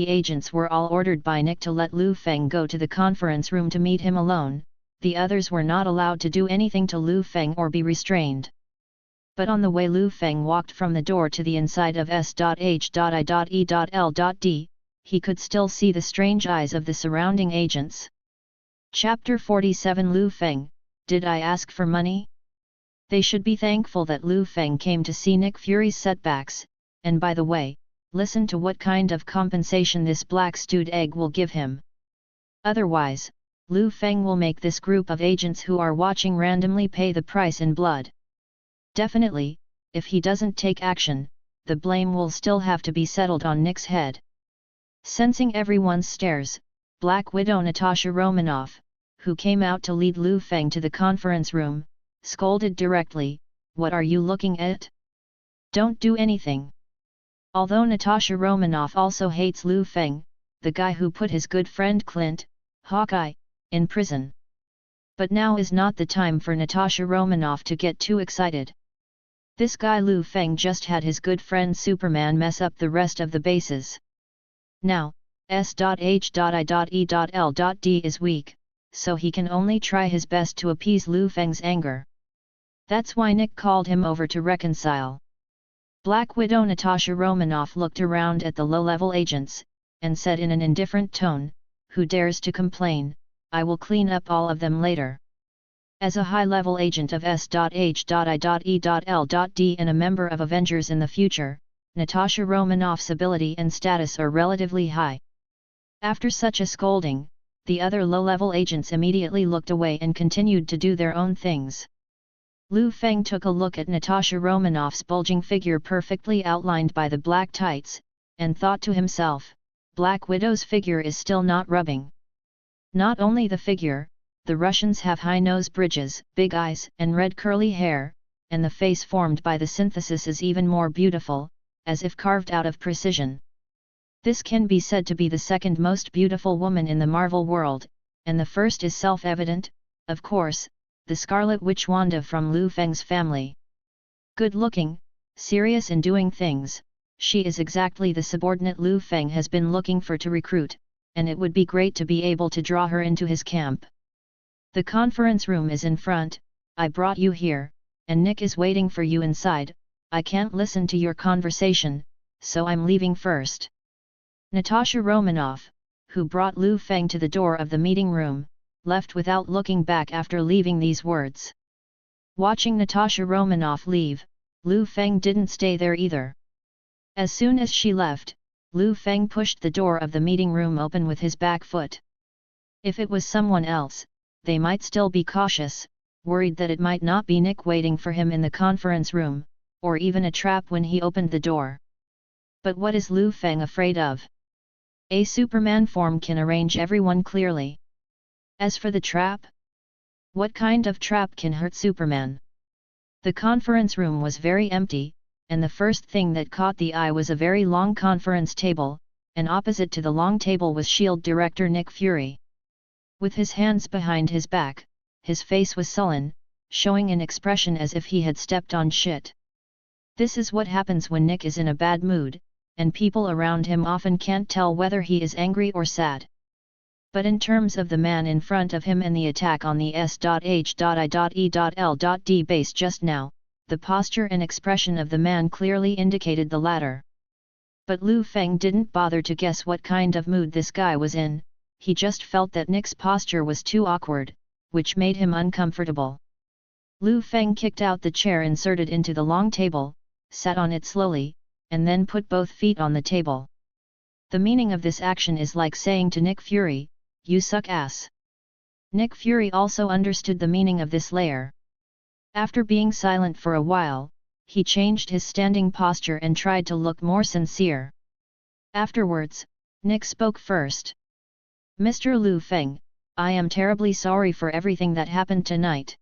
agents were all ordered by Nick to let Liu Feng go to the conference room to meet him alone, the others were not allowed to do anything to Liu Feng or be restrained. But on the way Liu Feng walked from the door to the inside of S.H.I.E.L.D, he could still see the strange eyes of the surrounding agents. Chapter 47 Liu Feng, did I ask for money? They should be thankful that Liu Feng came to see Nick Fury's setbacks, and by the way, listen to what kind of compensation this black stewed egg will give him. Otherwise, Liu Feng will make this group of agents who are watching randomly pay the price in blood. Definitely, if he doesn't take action, the blame will still have to be settled on Nick's head. Sensing everyone's stares, Black Widow Natasha Romanoff, who came out to lead Liu Feng to the conference room, scolded directly, "What are you looking at? Don't do anything." Although Natasha Romanoff also hates Liu Feng, the guy who put his good friend Clint, Hawkeye, in prison. But now is not the time for Natasha Romanoff to get too excited. This guy Liu Feng just had his good friend Superman mess up the rest of the bases. Now, S.H.I.E.L.D is weak, so he can only try his best to appease Liu Feng's anger. That's why Nick called him over to reconcile. Black Widow Natasha Romanoff looked around at the low-level agents, and said in an indifferent tone, "Who dares to complain, I will clean up all of them later." As a high-level agent of S.H.I.E.L.D and a member of Avengers in the future, Natasha Romanoff's ability and status are relatively high. After such a scolding, the other low-level agents immediately looked away and continued to do their own things. Liu Feng took a look at Natasha Romanoff's bulging figure perfectly outlined by the black tights, and thought to himself, Black Widow's figure is still not rubbing. Not only the figure, the Russians have high nose bridges, big eyes and red curly hair, and the face formed by the synthesis is even more beautiful, as if carved out of precision. This can be said to be the second most beautiful woman in the Marvel world, and the first is self-evident, of course, the Scarlet Witch Wanda from Liu Feng's family. Good-looking, serious in doing things, she is exactly the subordinate Liu Feng has been looking for to recruit, and it would be great to be able to draw her into his camp. The conference room is in front, I brought you here, and Nick is waiting for you inside. I can't listen to your conversation, so I'm leaving first. Natasha Romanoff, who brought Liu Feng to the door of the meeting room, left without looking back after leaving these words. Watching Natasha Romanoff leave, Liu Feng didn't stay there either. As soon as she left, Liu Feng pushed the door of the meeting room open with his back foot. If it was someone else, they might still be cautious, worried that it might not be Nick waiting for him in the conference room, or even a trap when he opened the door. But what is Liu Feng afraid of? A Superman form can arrange everyone clearly. As for the trap? What kind of trap can hurt Superman? The conference room was very empty, and the first thing that caught the eye was a very long conference table, and opposite to the long table was S.H.I.E.L.D. Director Nick Fury. With his hands behind his back, his face was sullen, showing an expression as if he had stepped on shit. This is what happens when Nick is in a bad mood, and people around him often can't tell whether he is angry or sad. But in terms of the man in front of him and the attack on the S.H.I.E.L.D. base just now, the posture and expression of the man clearly indicated the latter. But Liu Feng didn't bother to guess what kind of mood this guy was in, he just felt that Nick's posture was too awkward, which made him uncomfortable. Liu Feng kicked out the chair inserted into the long table, sat on it slowly, and then put both feet on the table. The meaning of this action is like saying to Nick Fury, "You suck ass." Nick Fury also understood the meaning of this layer. After being silent for a while, he changed his standing posture and tried to look more sincere. Afterwards, Nick spoke first. "Mr. Liu Feng, I am terribly sorry for everything that happened tonight.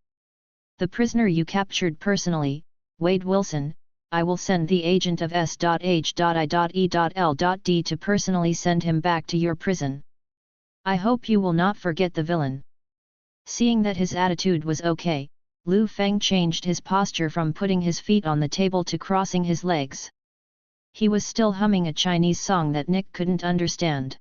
The prisoner you captured personally, Wade Wilson, I will send the agent of S.H.I.E.L.D. to personally send him back to your prison. I hope you will not forget the villain." Seeing that his attitude was okay, Liu Feng changed his posture from putting his feet on the table to crossing his legs. He was still humming a Chinese song that Nick couldn't understand.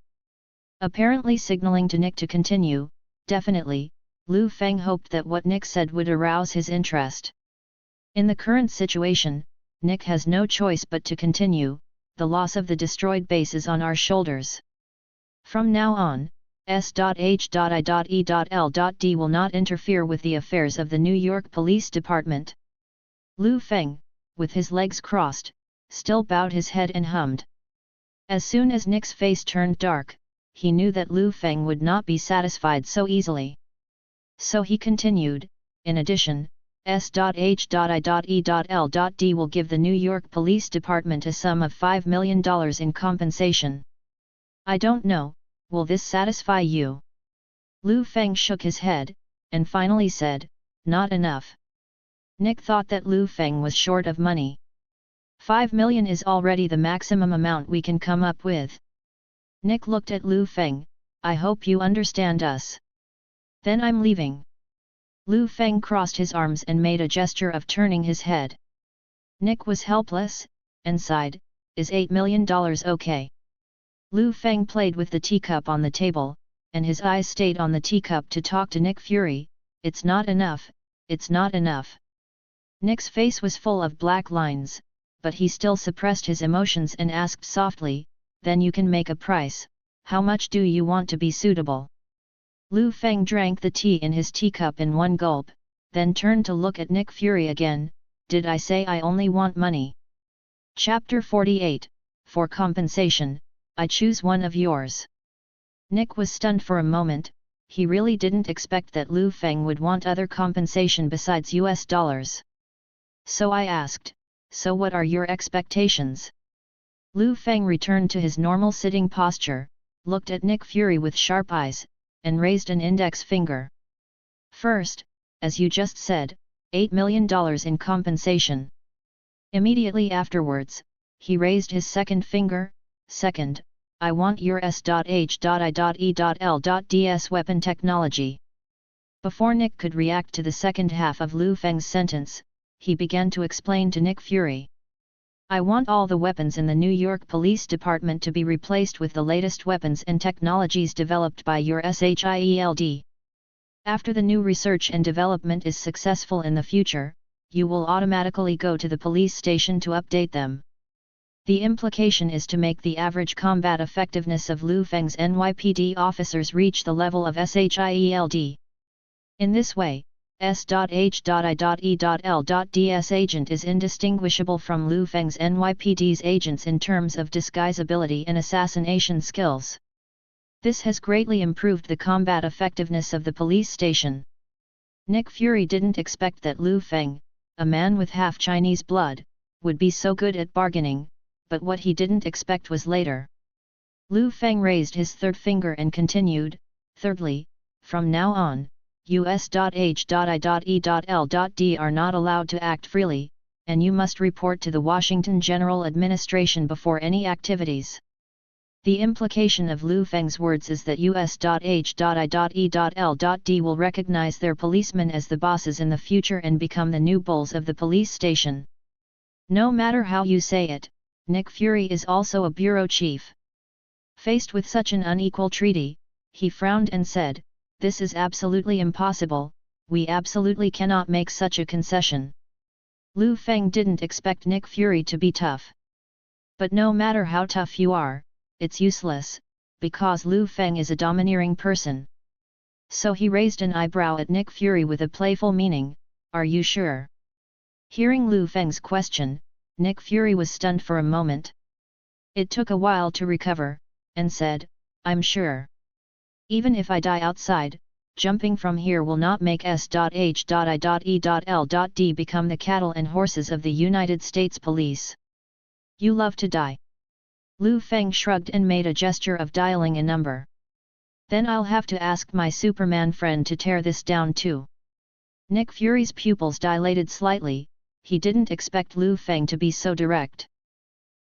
Apparently signaling to Nick to continue, definitely, Liu Feng hoped that what Nick said would arouse his interest. In the current situation, Nick has no choice but to continue, the loss of the destroyed base is on our shoulders. From now on, S.H.I.E.L.D. will not interfere with the affairs of the New York Police Department. Liu Feng, with his legs crossed, still bowed his head and hummed. As soon as Nick's face turned dark, he knew that Liu Feng would not be satisfied so easily. So he continued, "In addition, S.H.I.E.L.D. will give the New York Police Department a sum of $5 million in compensation. I don't know, will this satisfy you?" Liu Feng shook his head, and finally said, "Not enough." Nick thought that Liu Feng was short of money. $5 million is already the maximum amount we can come up with. Nick looked at Liu Feng, "I hope you understand us. Then I'm leaving." Liu Feng crossed his arms and made a gesture of turning his head. Nick was helpless, and sighed, "Is $8 million okay?" Liu Feng played with the teacup on the table, and his eyes stayed on the teacup to talk to Nick Fury, "It's not enough, it's not enough." Nick's face was full of black lines, but he still suppressed his emotions and asked softly, "Then you can make a price, how much do you want to be suitable?" Liu Feng drank the tea in his teacup in one gulp, then turned to look at Nick Fury again, "Did I say I only want money?" Chapter 48, For compensation, I choose one of yours. Nick was stunned for a moment. He really didn't expect that Liu Feng would want other compensation besides US dollars. So I asked, so what are your expectations? Liu Feng returned to his normal sitting posture, looked at Nick Fury with sharp eyes, and raised an index finger. First, as you just said, $8 million in compensation. Immediately afterwards, he raised his second finger. Second, I want your S.H.I.E.L.Ds weapon technology. Before Nick could react to the second half of Liu Feng's sentence, he began to explain to Nick Fury. I want all the weapons in the New York Police Department to be replaced with the latest weapons and technologies developed by your SHIELD. After the new research and development is successful in the future, you will automatically go to the police station to update them. The implication is to make the average combat effectiveness of Liu Feng's NYPD officers reach the level of SHIELD. In this way, S.H.I.E.L.Ds agent is indistinguishable from Liu Feng's NYPD's agents in terms of disguisability and assassination skills. This has greatly improved the combat effectiveness of the police station. Nick Fury didn't expect that Liu Feng, a man with half Chinese blood, would be so good at bargaining, but what he didn't expect was later. Liu Feng raised his third finger and continued, thirdly, from now on, US.H.I.E.L.D are not allowed to act freely, and you must report to the Washington General Administration before any activities. The implication of Liu Feng's words is that US.H.I.E.L.D will recognize their policemen as the bosses in the future and become the new bulls of the police station. No matter how you say it, Nick Fury is also a bureau chief. Faced with such an unequal treaty, he frowned and said, this is absolutely impossible, we absolutely cannot make such a concession. Liu Feng didn't expect Nick Fury to be tough. But no matter how tough you are, it's useless, because Liu Feng is a domineering person. So he raised an eyebrow at Nick Fury with a playful meaning, are you sure? Hearing Liu Feng's question, Nick Fury was stunned for a moment. It took a while to recover, and said, I'm sure. Even if I die outside, jumping from here will not make S.H.I.E.L.D become the cattle and horses of the United States Police. You love to die. Liu Feng shrugged and made a gesture of dialing a number. Then I'll have to ask my Superman friend to tear this down too. Nick Fury's pupils dilated slightly. He didn't expect Liu Feng to be so direct.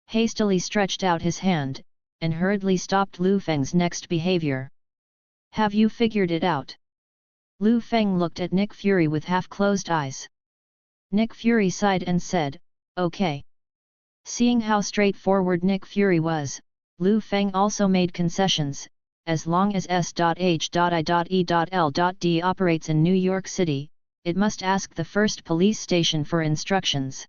Hastily stretched out his hand, and hurriedly stopped Liu Feng's next behavior. Have you figured it out? Liu Feng looked at Nick Fury with half-closed eyes. Nick Fury sighed and said, okay. Seeing how straightforward Nick Fury was, Liu Feng also made concessions. As long as S.H.I.E.L.D operates in New York City, it must ask the first police station for instructions.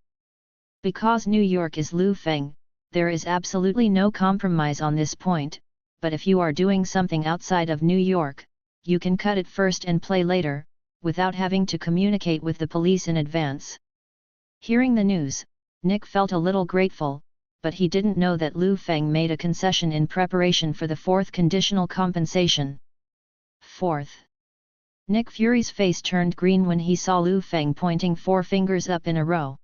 Because New York is Liu Feng, there is absolutely no compromise on this point, but if you are doing something outside of New York, you can cut it first and play later, without having to communicate with the police in advance. Hearing the news, Nick felt a little grateful, but he didn't know that Liu Feng made a concession in preparation for the fourth conditional compensation. Fourth. Nick Fury's face turned green when he saw Liu Feng pointing 4 fingers up in a row.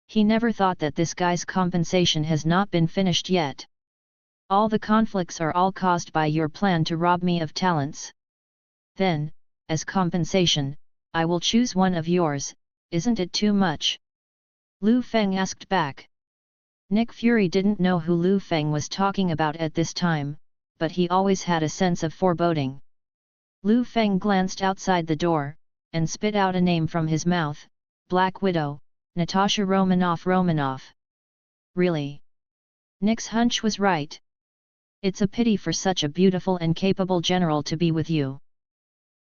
He never thought that this guy's compensation has not been finished yet. All the conflicts are all caused by your plan to rob me of talents. Then, as compensation, I will choose one of yours, isn't it too much? Liu Feng asked back. Nick Fury didn't know who Liu Feng was talking about at this time, but he always had a sense of foreboding. Liu Feng glanced outside the door, and spit out a name from his mouth, Black Widow, Natasha Romanoff. Really? Nick's hunch was right. It's a pity for such a beautiful and capable general to be with you.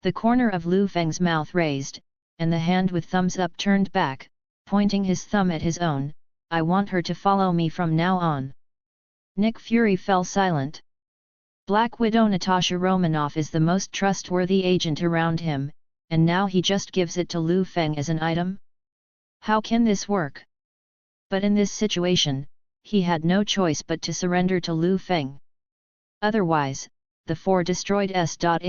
The corner of Liu Feng's mouth raised, and the hand with thumbs up turned back, pointing his thumb at his own, I want her to follow me from now on. Nick Fury fell silent. Black Widow Natasha Romanoff is the most trustworthy agent around him, and now he just gives it to Liu Feng as an item? How can this work? But in this situation, he had no choice but to surrender to Liu Feng. Otherwise, the 4 destroyed S.H.I.E.L.D.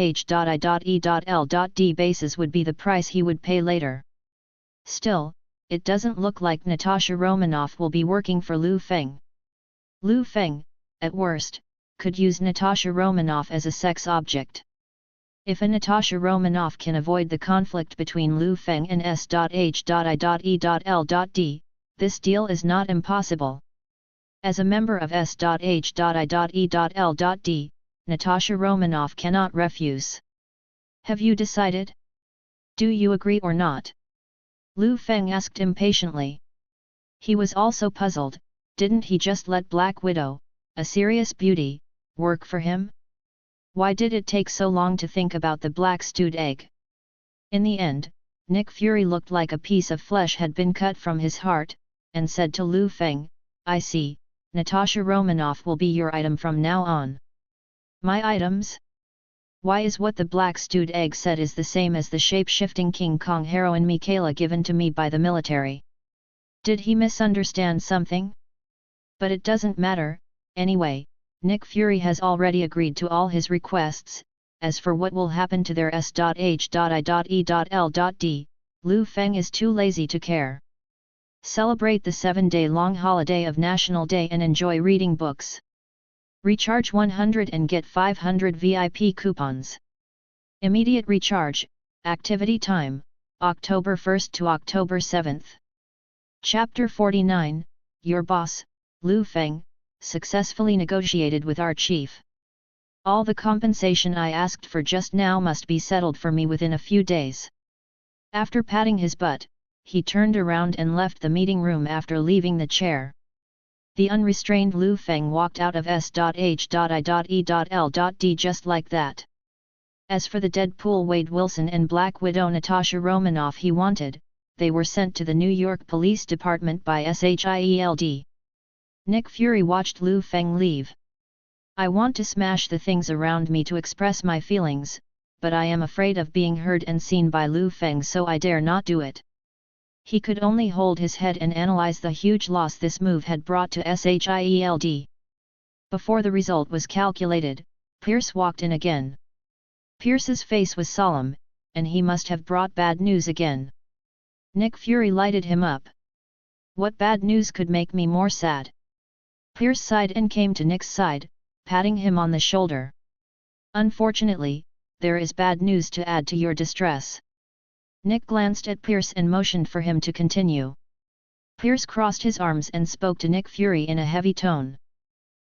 bases would be the price he would pay later. Still, it doesn't look like Natasha Romanoff will be working for Liu Feng. Liu Feng, at worst, could use Natasha Romanoff as a sex object. If a Natasha Romanoff can avoid the conflict between Liu Feng and S.H.I.E.L.D., this deal is not impossible. As a member of S.H.I.E.L.D., Natasha Romanoff cannot refuse. Have you decided? Do you agree or not? Liu Feng asked impatiently. He was also puzzled, didn't he just let Black Widow, a serious beauty, work for him? Why did it take so long to think about the black stewed egg? In the end, Nick Fury looked like a piece of flesh had been cut from his heart, and said to Liu Feng, I see, Natasha Romanoff will be your item from now on. My items? Why is what the black stewed egg said is the same as the shape-shifting King Kong heroine Michaela given to me by the military? Did he misunderstand something? But it doesn't matter, anyway, Nick Fury has already agreed to all his requests. As for what will happen to their S.H.I.E.L.D., Liu Feng is too lazy to care. Celebrate the 7-day-long holiday of National Day and enjoy reading books. Recharge 100 and get 500 VIP coupons. Immediate recharge, activity time, October 1st to October 7th. Chapter 49, Your boss, Liu Feng, successfully negotiated with our chief. All the compensation I asked for just now must be settled for me within a few days. After patting his butt, he turned around and left the meeting room after leaving the chair. The unrestrained Liu Feng walked out of S.H.I.E.L.D. just like that. As for the Deadpool Wade Wilson and Black Widow Natasha Romanoff he wanted, they were sent to the New York Police Department by SHIELD. Nick Fury watched Liu Feng leave. I want to smash the things around me to express my feelings, but I am afraid of being heard and seen by Liu Feng, so I dare not do it. He could only hold his head and analyze the huge loss this move had brought to SHIELD. Before the result was calculated, Pierce walked in again. Pierce's face was solemn, and he must have brought bad news again. Nick Fury lighted him up. What bad news could make me more sad? Pierce sighed and came to Nick's side, patting him on the shoulder. Unfortunately, there is bad news to add to your distress. Nick glanced at Pierce and motioned for him to continue. Pierce crossed his arms and spoke to Nick Fury in a heavy tone.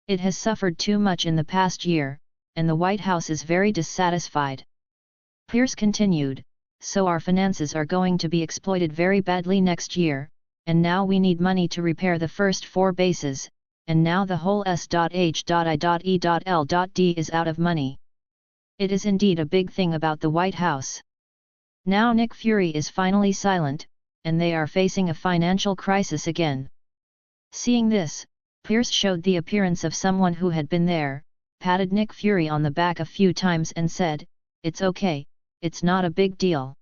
It has suffered too much in the past year, and the White House is very dissatisfied. Pierce continued, so our finances are going to be exploited very badly next year, and now we need money to repair the first 4 bases, and now the whole S.H.I.E.L.D. is out of money. It is indeed a big thing about the White House. Now Nick Fury is finally silent, and they are facing a financial crisis again. Seeing this, Pierce showed the appearance of someone who had been there, patted Nick Fury on the back a few times and said, "It's okay, it's not a big deal.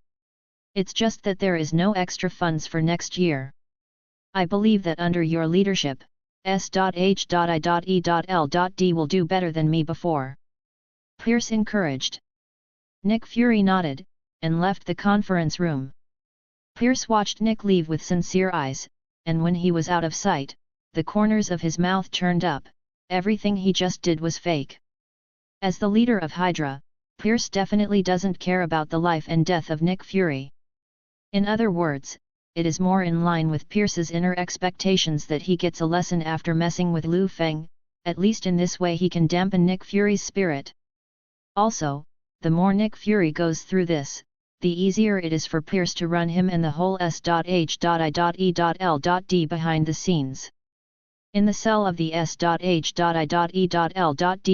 It's just that there is no extra funds for next year. I believe that under your leadership, S.H.I.E.L.D. will do better than me before." Pierce encouraged. Nick Fury nodded, and left the conference room. Pierce watched Nick leave with sincere eyes, and when he was out of sight, the corners of his mouth turned up. Everything he just did was fake. As the leader of HYDRA, Pierce definitely doesn't care about the life and death of Nick Fury. In other words, it is more in line with Pierce's inner expectations that he gets a lesson after messing with Liu Feng. At least in this way he can dampen Nick Fury's spirit. Also, the more Nick Fury goes through this, the easier it is for Pierce to run him and the whole S.H.I.E.L.D. behind the scenes. In the cell of the S.H.I.E.L.D.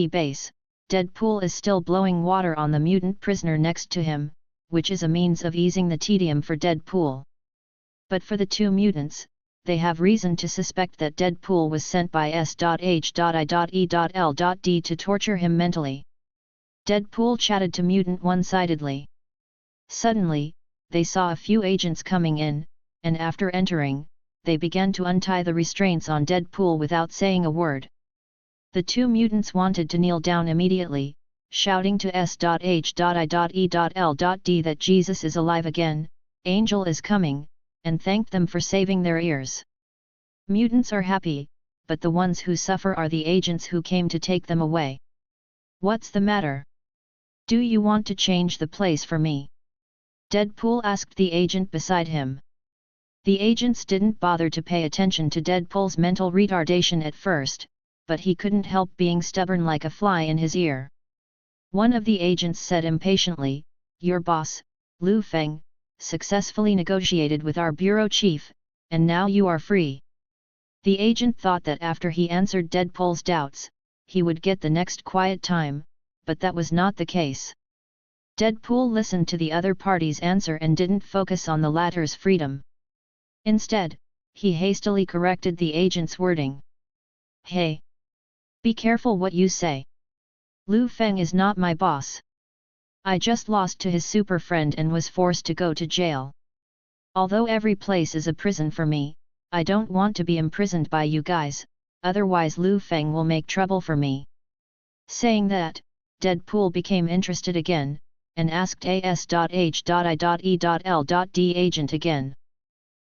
base, Deadpool is still blowing water on the mutant prisoner next to him, which is a means of easing the tedium for Deadpool. But for the 2 mutants, they have reason to suspect that Deadpool was sent by S.H.I.E.L.D. to torture him mentally. Deadpool chatted to mutant one-sidedly. Suddenly, they saw a few agents coming in, and after entering, they began to untie the restraints on Deadpool without saying a word. The two mutants wanted to kneel down immediately, shouting to S.H.I.E.L.D. that Jesus is alive again, Angel is coming, and thanked them for saving their ears. Mutants are happy, but the ones who suffer are the agents who came to take them away. What's the matter? Do you want to change the place for me? Deadpool asked the agent beside him. The agents didn't bother to pay attention to Deadpool's mental retardation at first, but he couldn't help being stubborn like a fly in his ear. One of the agents said impatiently, "Your boss, Liu Feng, successfully negotiated with our bureau chief, and now you are free." The agent thought that after he answered Deadpool's doubts, he would get the next quiet time, but that was not the case. Deadpool listened to the other party's answer and didn't focus on the latter's freedom. Instead, he hastily corrected the agent's wording. "Hey! Be careful what you say. Liu Feng is not my boss. I just lost to his super friend and was forced to go to jail. Although every place is a prison for me, I don't want to be imprisoned by you guys, otherwise Liu Feng will make trouble for me." Saying that, Deadpool became interested again, and asked S.H.I.E.L.D. agent again.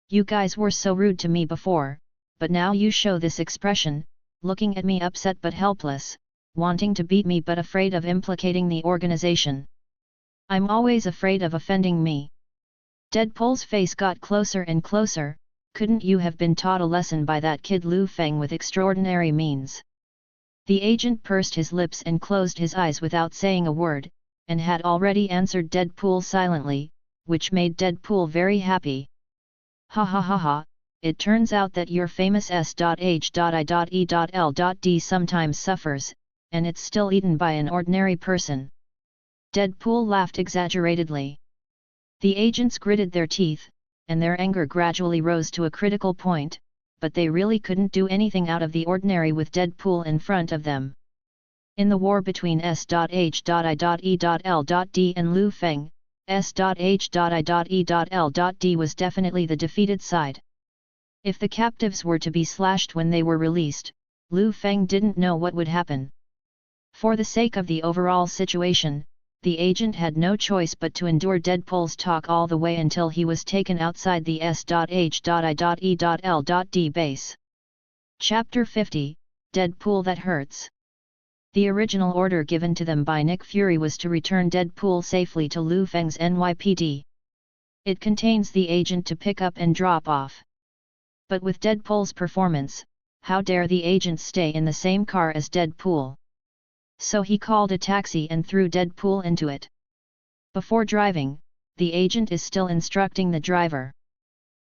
"You guys were so rude to me before, but now you show this expression, looking at me upset but helpless, wanting to beat me but afraid of implicating the organization. I'm always afraid of offending me." Deadpool's face got closer and closer. "Couldn't you have been taught a lesson by that kid Liu Feng with extraordinary means?" The agent pursed his lips and closed his eyes without saying a word, and had already answered Deadpool silently, which made Deadpool very happy. "Ha ha ha ha, it turns out that your famous S.H.I.E.L.D. sometimes suffers, and it's still eaten by an ordinary person." Deadpool laughed exaggeratedly. The agents gritted their teeth, and their anger gradually rose to a critical point, but they really couldn't do anything out of the ordinary with Deadpool in front of them. In the war between S.H.I.E.L.D. and Liu Feng, S.H.I.E.L.D. was definitely the defeated side. If the captives were to be slashed when they were released, Liu Feng didn't know what would happen. For the sake of the overall situation, the agent had no choice but to endure Deadpool's talk all the way until he was taken outside the S.H.I.E.L.D. base. Chapter 50, Deadpool That Hurts. The original order given to them by Nick Fury was to return Deadpool safely to Liu Feng's NYPD. It contains the agent to pick up and drop off. But with Deadpool's performance, how dare the agent stay in the same car as Deadpool? So he called a taxi and threw Deadpool into it. Before driving, the agent is still instructing the driver.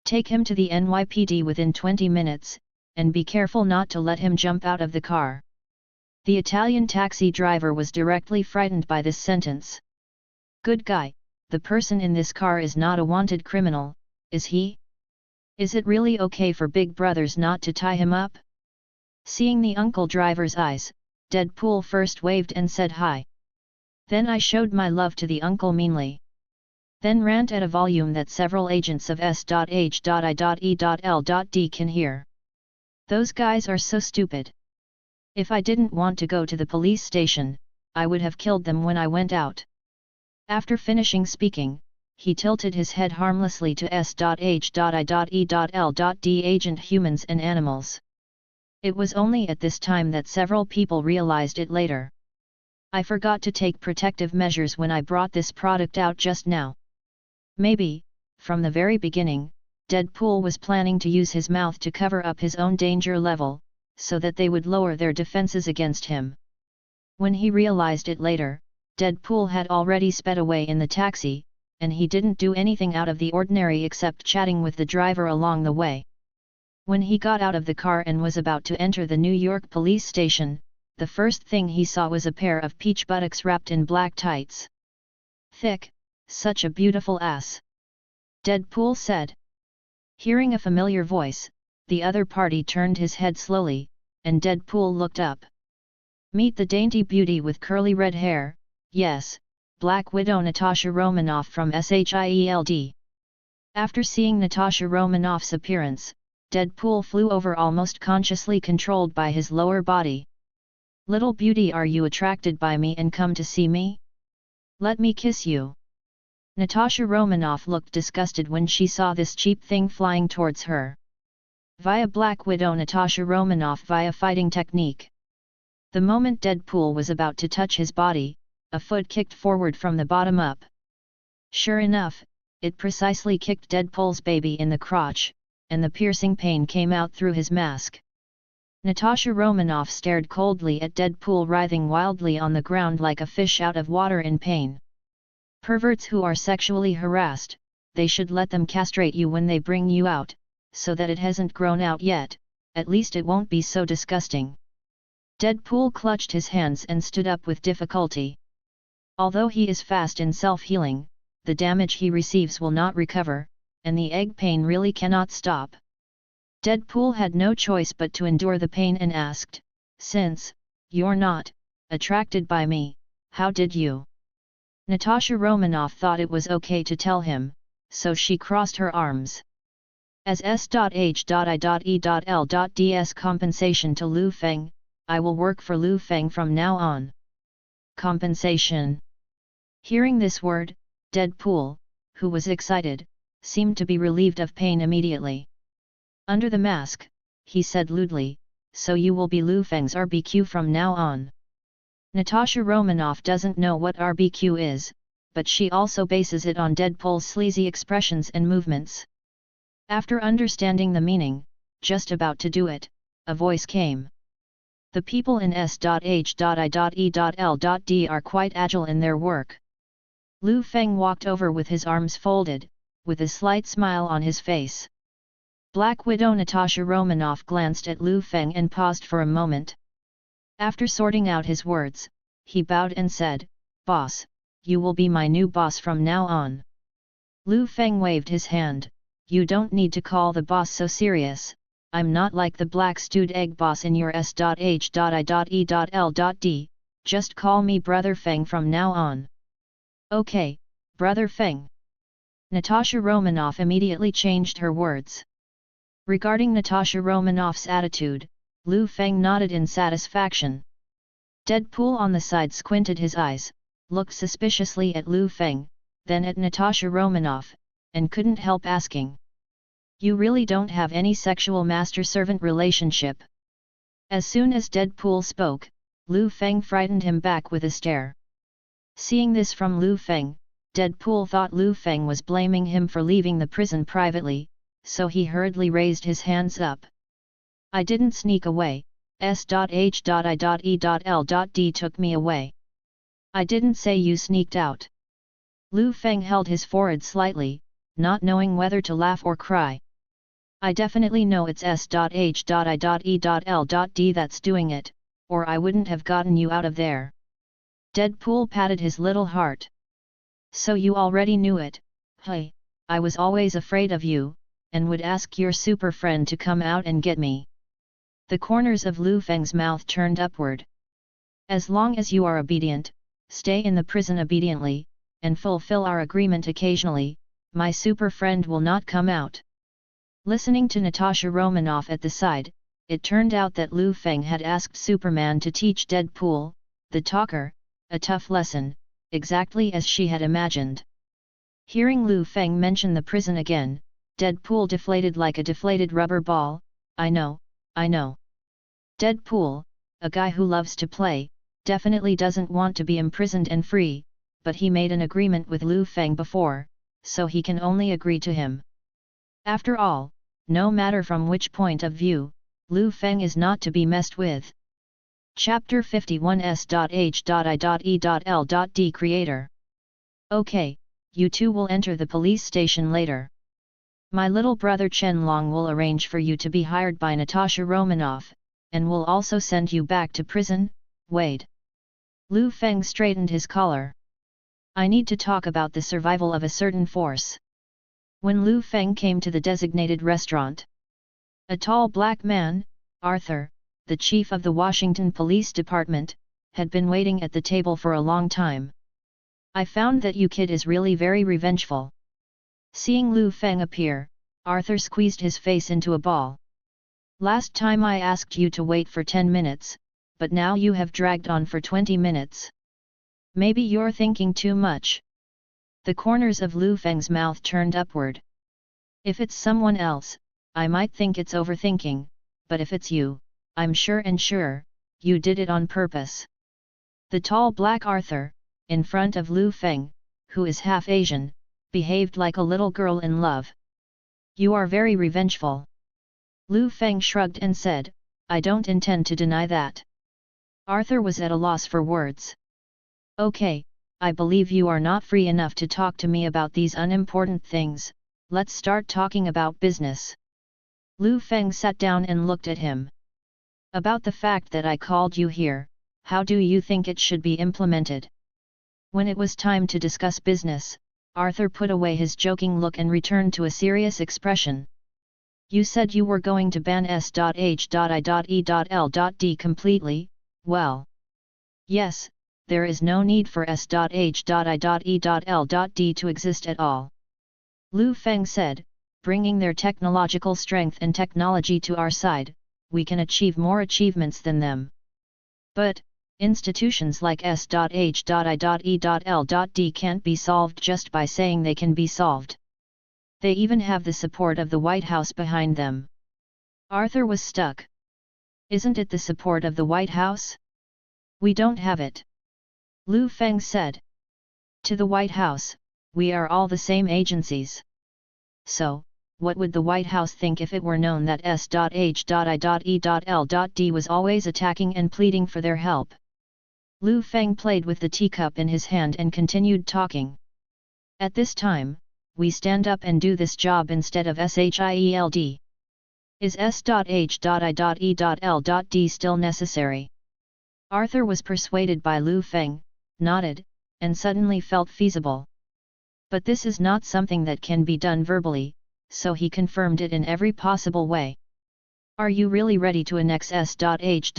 "Take him to the NYPD within 20 minutes, and be careful not to let him jump out of the car." The Italian taxi driver was directly frightened by this sentence. "Good guy, the person in this car is not a wanted criminal, is he? Is it really okay for big brothers not to tie him up?" Seeing the uncle driver's eyes, Deadpool first waved and said hi. Then I showed my love to the uncle meanly. Then rant at a volume that several agents of S.H.I.E.L.D. can hear. "Those guys are so stupid. If I didn't want to go to the police station, I would have killed them when I went out." After finishing speaking, he tilted his head harmlessly to S.H.I.E.L.D. agent humans and animals. It was only at this time that several people realized it later. "I forgot to take protective measures when I brought this product out just now." Maybe, from the very beginning, Deadpool was planning to use his mouth to cover up his own danger level, so that they would lower their defenses against him. When he realized it later, Deadpool had already sped away in the taxi, and he didn't do anything out of the ordinary except chatting with the driver along the way. When he got out of the car and was about to enter the New York police station, the first thing he saw was a pair of peach buttocks wrapped in black tights. "Thick, such a beautiful ass," Deadpool said. Hearing a familiar voice, the other party turned his head slowly, and Deadpool looked up. "Meet the dainty beauty with curly red hair, yes, Black Widow Natasha Romanoff from SHIELD." After seeing Natasha Romanoff's appearance, Deadpool flew over almost consciously controlled by his lower body. "Little beauty, are you attracted by me and come to see me? Let me kiss you." Natasha Romanoff looked disgusted when she saw this cheap thing flying towards her. Via Black Widow Natasha Romanoff via fighting technique. The moment Deadpool was about to touch his body, a foot kicked forward from the bottom up. Sure enough, it precisely kicked Deadpool's baby in the crotch, and the piercing pain came out through his mask. Natasha Romanoff stared coldly at Deadpool writhing wildly on the ground like a fish out of water in pain. "Perverts who are sexually harassed, they should let them castrate you when they bring you out, so that it hasn't grown out yet, at least it won't be so disgusting." Deadpool clutched his hands and stood up with difficulty. Although he is fast in self-healing, the damage he receives will not recover, and the egg pain really cannot stop. Deadpool had no choice but to endure the pain and asked, "Since you're not attracted by me, how did you?" Natasha Romanoff thought it was okay to tell him, so she crossed her arms. As S.H.I.E.L.D.'s compensation to Liu Feng, I will work for Liu Feng from now on. Compensation. Hearing this word, Deadpool, who was excited, seemed to be relieved of pain immediately. Under the mask, he said lewdly, "So you will be Liu Feng's RBQ from now on." Natasha Romanoff doesn't know what RBQ is, but she also bases it on Deadpool's sleazy expressions and movements. After understanding the meaning, just about to do it, a voice came. The people in S.H.I.E.L.D. are quite agile in their work. Liu Feng walked over with his arms folded, with a slight smile on his face. Black Widow Natasha Romanoff glanced at Liu Feng and paused for a moment. After sorting out his words, he bowed and said, "Boss, you will be my new boss from now on." Liu Feng waved his hand, "You don't need to call the boss so serious, I'm not like the black stewed egg boss in your S.H.I.E.L.D, just call me Brother Feng from now on." "Okay, Brother Feng." Natasha Romanoff immediately changed her words. Regarding Natasha Romanoff's attitude, Liu Feng nodded in satisfaction. Deadpool on the side squinted his eyes, looked suspiciously at Liu Feng, then at Natasha Romanoff, and couldn't help asking, "You really don't have any sexual master-servant relationship?" As soon as Deadpool spoke, Liu Feng frightened him back with a stare. Seeing this from Liu Feng, Deadpool thought Liu Feng was blaming him for leaving the prison privately, so he hurriedly raised his hands up. "I didn't sneak away, S.H.I.E.L.D. took me away. I didn't say you sneaked out." Liu Feng held his forehead slightly, not knowing whether to laugh or cry. "I definitely know it's S.H.I.E.L.D. that's doing it, or I wouldn't have gotten you out of there." Deadpool patted his little heart. "So you already knew it? Hey, I was always afraid of you, and would ask your super friend to come out and get me." The corners of Liu Feng's mouth turned upward. "As long as you are obedient, stay in the prison obediently, and fulfill our agreement occasionally, my super friend will not come out." Listening to Natasha Romanoff at the side, it turned out that Liu Feng had asked Superman to teach Deadpool, the talker, a tough lesson, exactly as she had imagined. Hearing Liu Feng mention the prison again, Deadpool deflated like a deflated rubber ball. I know. Deadpool, a guy who loves to play, definitely doesn't want to be imprisoned and free, but he made an agreement with Liu Feng before, so he can only agree to him. After all, no matter from which point of view, Liu Feng is not to be messed with. Chapter 51 S.H.I.E.L.D. Creator. "Okay, you two will enter the police station later. My little brother Chen Long will arrange for you to be hired by Natasha Romanoff, and will also send you back to prison, Wade." Liu Feng straightened his collar. "I need to talk about the survival of a certain force." When Liu Feng came to the designated restaurant, a tall black man, Arthur, the chief of the Washington Police Department, had been waiting at the table for a long time. "I found that you kid is really very revengeful." Seeing Liu Feng appear, Arthur squeezed his face into a ball. Last time I asked you to wait for 10 minutes, but now you have dragged on for 20 minutes. Maybe you're thinking too much. The corners of Liu Feng's mouth turned upward. If it's someone else, I might think it's overthinking, but if it's you, I'm sure you did it on purpose. The tall black Arthur, in front of Liu Feng, who is half Asian, behaved like a little girl in love. You are very revengeful. Liu Feng shrugged and said, I don't intend to deny that. Arthur was at a loss for words. Okay, I believe you are not free enough to talk to me about these unimportant things, let's start talking about business. Liu Feng sat down and looked at him. About the fact that I called you here, how do you think it should be implemented? When it was time to discuss business, Arthur put away his joking look and returned to a serious expression. You said you were going to ban S.H.I.E.L.D. completely, well. Yes, there is no need for S.H.I.E.L.D. to exist at all. Liu Feng said, bringing their technological strength and technology to our side, we can achieve more achievements than them. But, institutions like S.H.I.E.L.D. can't be solved just by saying they can be solved. They even have the support of the White House behind them. Arthur was stuck. Isn't it the support of the White House? We don't have it. Liu Feng said. To the White House, we are all the same agencies. So, what would the White House think if it were known that S.H.I.E.L.D. was always attacking and pleading for their help? Liu Feng played with the teacup in his hand and continued talking. At this time, we stand up and do this job instead of SHIELD. Is S.H.I.E.L.D. still necessary? Arthur was persuaded by Liu Feng, nodded, and suddenly felt feasible. But this is not something that can be done verbally, so he confirmed it in every possible way. Are you really ready to annex S.H.I.E.L.D.?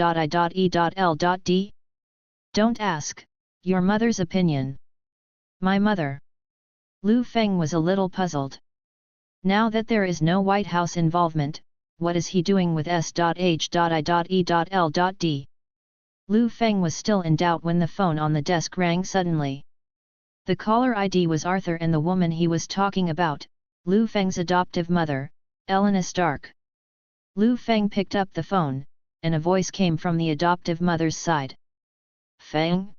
Don't ask, your mother's opinion. My mother. Liu Feng was a little puzzled. Now that there is no White House involvement, what is he doing with S.H.I.E.L.D.? Liu Feng was still in doubt when the phone on the desk rang suddenly. The caller ID was Arthur and the woman he was talking about, Liu Feng's adoptive mother, Elena Stark. Liu Feng picked up the phone, and a voice came from the adoptive mother's side. Feng?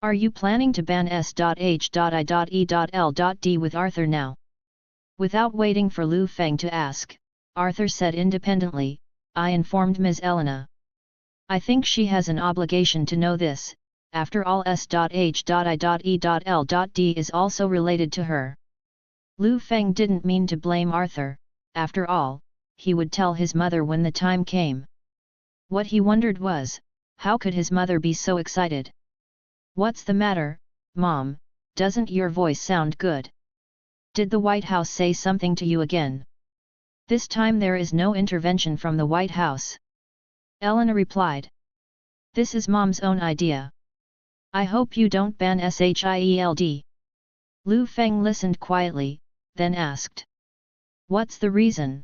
Are you planning to ban S.H.I.E.L.D. with Arthur now? Without waiting for Liu Feng to ask, Arthur said independently, I informed Ms. Elena. I think she has an obligation to know this, after all S.H.I.E.L.D. is also related to her. Liu Feng didn't mean to blame Arthur, after all, he would tell his mother when the time came. What he wondered was, how could his mother be so excited? What's the matter, Mom, doesn't your voice sound good? Did the White House say something to you again? This time there is no intervention from the White House. Elena replied. This is Mom's own idea. I hope you don't ban SHIELD. Liu Feng listened quietly, then asked. What's the reason?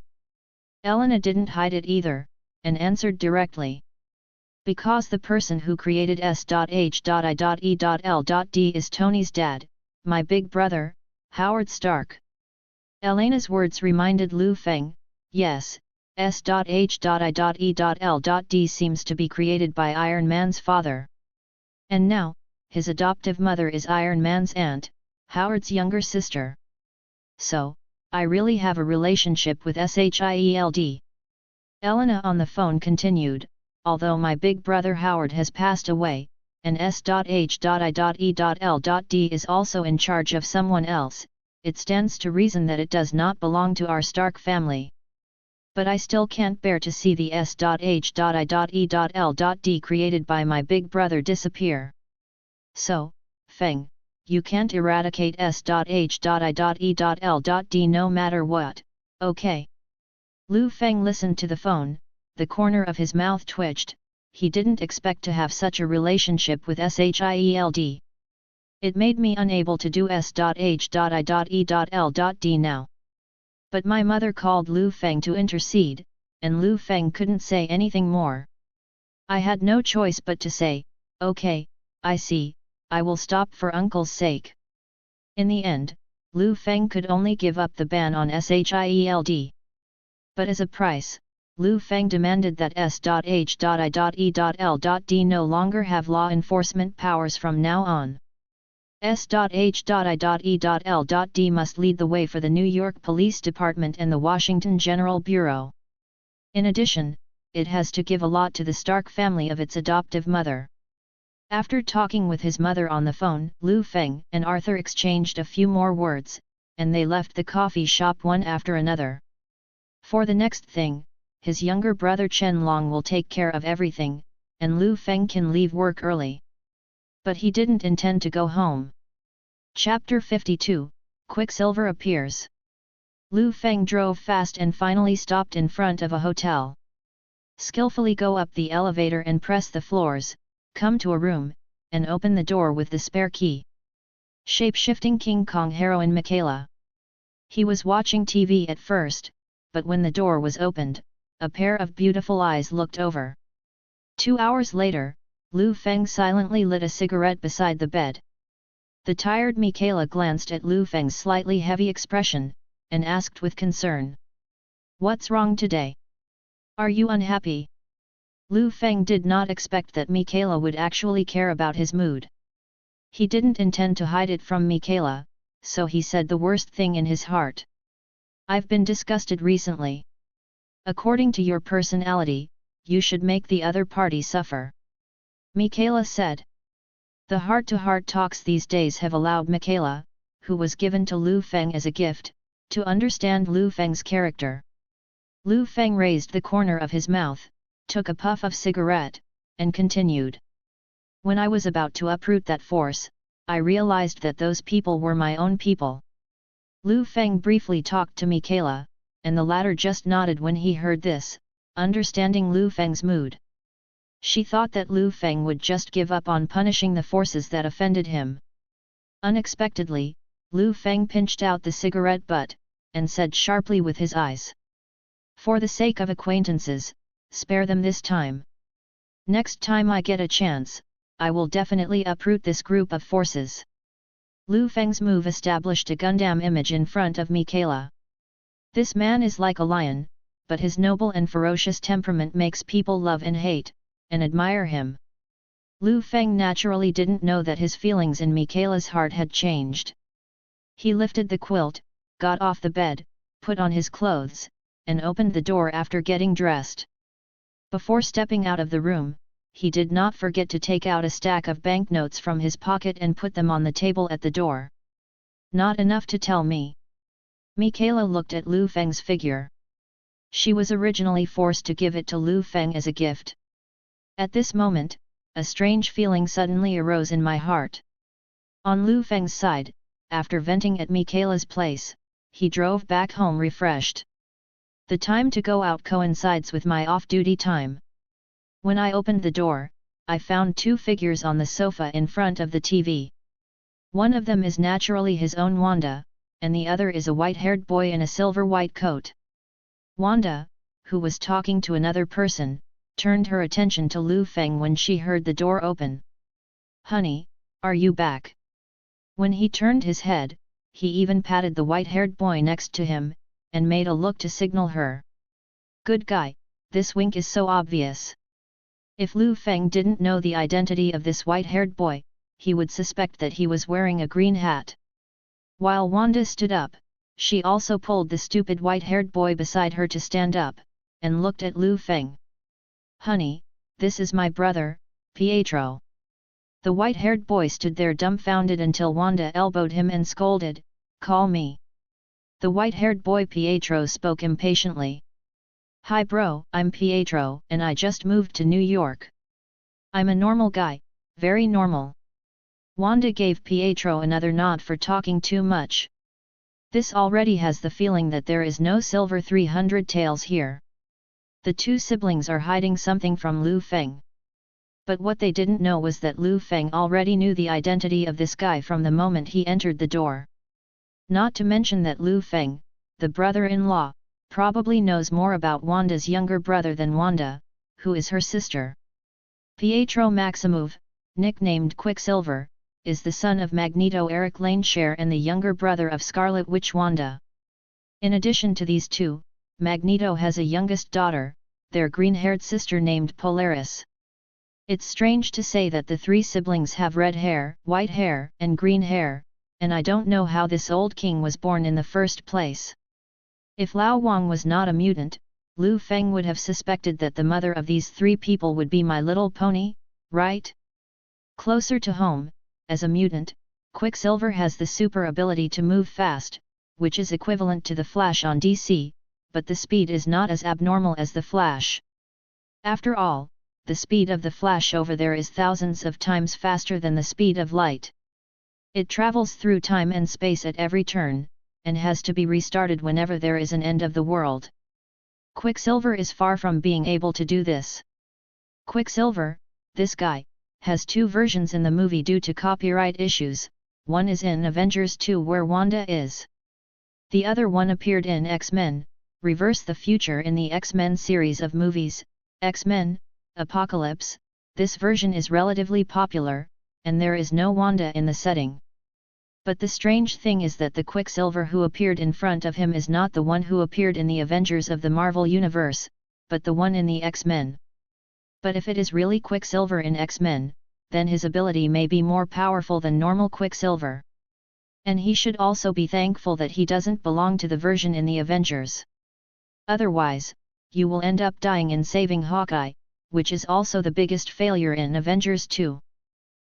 Elena didn't hide it either, and answered directly. Because the person who created S.H.I.E.L.D. is Tony's dad, my big brother, Howard Stark. Elena's words reminded Liu Feng, yes, S.H.I.E.L.D. seems to be created by Iron Man's father. And now, his adoptive mother is Iron Man's aunt, Howard's younger sister. So, I really have a relationship with SHIELD. Elena on the phone continued, although my big brother Howard has passed away, and S.H.I.E.L.D. is also in charge of someone else, it stands to reason that it does not belong to our Stark family. But I still can't bear to see the S.H.I.E.L.D. created by my big brother disappear. So, Feng, you can't eradicate S.H.I.E.L.D. no matter what, okay? Liu Feng listened to the phone, the corner of his mouth twitched, he didn't expect to have such a relationship with SHIELD. It made me unable to do S.H.I.E.L.D. now. But my mother called Liu Feng to intercede, and Liu Feng couldn't say anything more. I had no choice but to say, okay, I see, I will stop for uncle's sake. In the end, Liu Feng could only give up the ban on SHIELD. But as a price, Liu Feng demanded that S.H.I.E.L.D. no longer have law enforcement powers from now on. S.H.I.E.L.D. must lead the way for the New York Police Department and the Washington General Bureau. In addition, it has to give a lot to the Stark family of its adoptive mother. After talking with his mother on the phone, Liu Feng and Arthur exchanged a few more words, and they left the coffee shop one after another. For the next thing, his younger brother Chen Long will take care of everything, and Liu Feng can leave work early. But he didn't intend to go home. Chapter 52, Quicksilver appears. Liu Feng drove fast and finally stopped in front of a hotel. Skillfully go up the elevator and press the floors, come to a room, and open the door with the spare key. Shape-shifting King Kong heroine Michaela. He was watching TV at first, but when the door was opened, a pair of beautiful eyes looked over. 2 hours later, Liu Feng silently lit a cigarette beside the bed. The tired Michaela glanced at Liu Feng's slightly heavy expression, and asked with concern. "What's wrong today? Are you unhappy?" Liu Feng did not expect that Michaela would actually care about his mood. He didn't intend to hide it from Michaela, so he said the worst thing in his heart. "I've been disgusted recently. According to your personality, you should make the other party suffer," Michaela said. The heart-to-heart talks these days have allowed Michaela, who was given to Liu Feng as a gift, to understand Liu Feng's character. Liu Feng raised the corner of his mouth, took a puff of cigarette, and continued. "When I was about to uproot that force, I realized that those people were my own people." Liu Feng briefly talked to Michaela, and the latter just nodded when he heard this, understanding Liu Feng's mood. She thought that Liu Feng would just give up on punishing the forces that offended him. Unexpectedly, Liu Feng pinched out the cigarette butt, and said sharply with his eyes. "For the sake of acquaintances, spare them this time. Next time I get a chance, I will definitely uproot this group of forces." Liu Feng's move established a Gundam image in front of Michaela. This man is like a lion, but his noble and ferocious temperament makes people love and hate, and admire him. Liu Feng naturally didn't know that his feelings in Michaela's heart had changed. He lifted the quilt, got off the bed, put on his clothes, and opened the door after getting dressed. Before stepping out of the room, he did not forget to take out a stack of banknotes from his pocket and put them on the table at the door. "Not enough to tell me." Michaela looked at Liu Feng's figure. She was originally forced to give it to Liu Feng as a gift. At this moment, a strange feeling suddenly arose in my heart. On Liu Feng's side, after venting at Michaela's place, he drove back home refreshed. The time to go out coincides with my off-duty time. When I opened the door, I found two figures on the sofa in front of the TV. One of them is naturally his own Wanda, and the other is a white-haired boy in a silver-white coat. Wanda, who was talking to another person, turned her attention to Liu Feng when she heard the door open. "Honey, are you back?" When he turned his head, he even patted the white-haired boy next to him, and made a look to signal her. Good guy, this wink is so obvious. If Liu Feng didn't know the identity of this white-haired boy, he would suspect that he was wearing a green hat. While Wanda stood up, she also pulled the stupid white-haired boy beside her to stand up, and looked at Liu Feng. "Honey, this is my brother, Pietro." The white-haired boy stood there dumbfounded until Wanda elbowed him and scolded, "Call me." The white-haired boy Pietro spoke impatiently. "Hi bro, I'm Pietro and I just moved to New York. I'm a normal guy, very normal." Wanda gave Pietro another nod for talking too much. This already has the feeling that there is no silver 300 taels here. The two siblings are hiding something from Liu Feng. But what they didn't know was that Liu Feng already knew the identity of this guy from the moment he entered the door. Not to mention that Liu Feng, the brother-in-law, probably knows more about Wanda's younger brother than Wanda, who is her sister. Pietro Maximov, nicknamed Quicksilver, is the son of Magneto Eric Laneshare and the younger brother of Scarlet Witch Wanda. In addition to these two, Magneto has a youngest daughter, their green-haired sister named Polaris. It's strange to say that the three siblings have red hair, white hair, and green hair, and I don't know how this old king was born in the first place. If Lao Wang was not a mutant, Liu Feng would have suspected that the mother of these three people would be My Little Pony, right? Closer to home, as a mutant, Quicksilver has the super ability to move fast, which is equivalent to the Flash on DC, but the speed is not as abnormal as the Flash. After all, the speed of the Flash over there is thousands of times faster than the speed of light. It travels through time and space at every turn, and has to be restarted whenever there is an end of the world. Quicksilver is far from being able to do this. Quicksilver, this guy, has two versions in the movie due to copyright issues. One is in Avengers 2 where Wanda is. The other one appeared in X-Men, Reverse the Future in the X-Men series of movies, X-Men, Apocalypse. This version is relatively popular, and there is no Wanda in the setting. But the strange thing is that the Quicksilver who appeared in front of him is not the one who appeared in the Avengers of the Marvel Universe, but the one in the X-Men. But if it is really Quicksilver in X-Men, then his ability may be more powerful than normal Quicksilver. And he should also be thankful that he doesn't belong to the version in the Avengers. Otherwise, you will end up dying in saving Hawkeye, which is also the biggest failure in Avengers 2.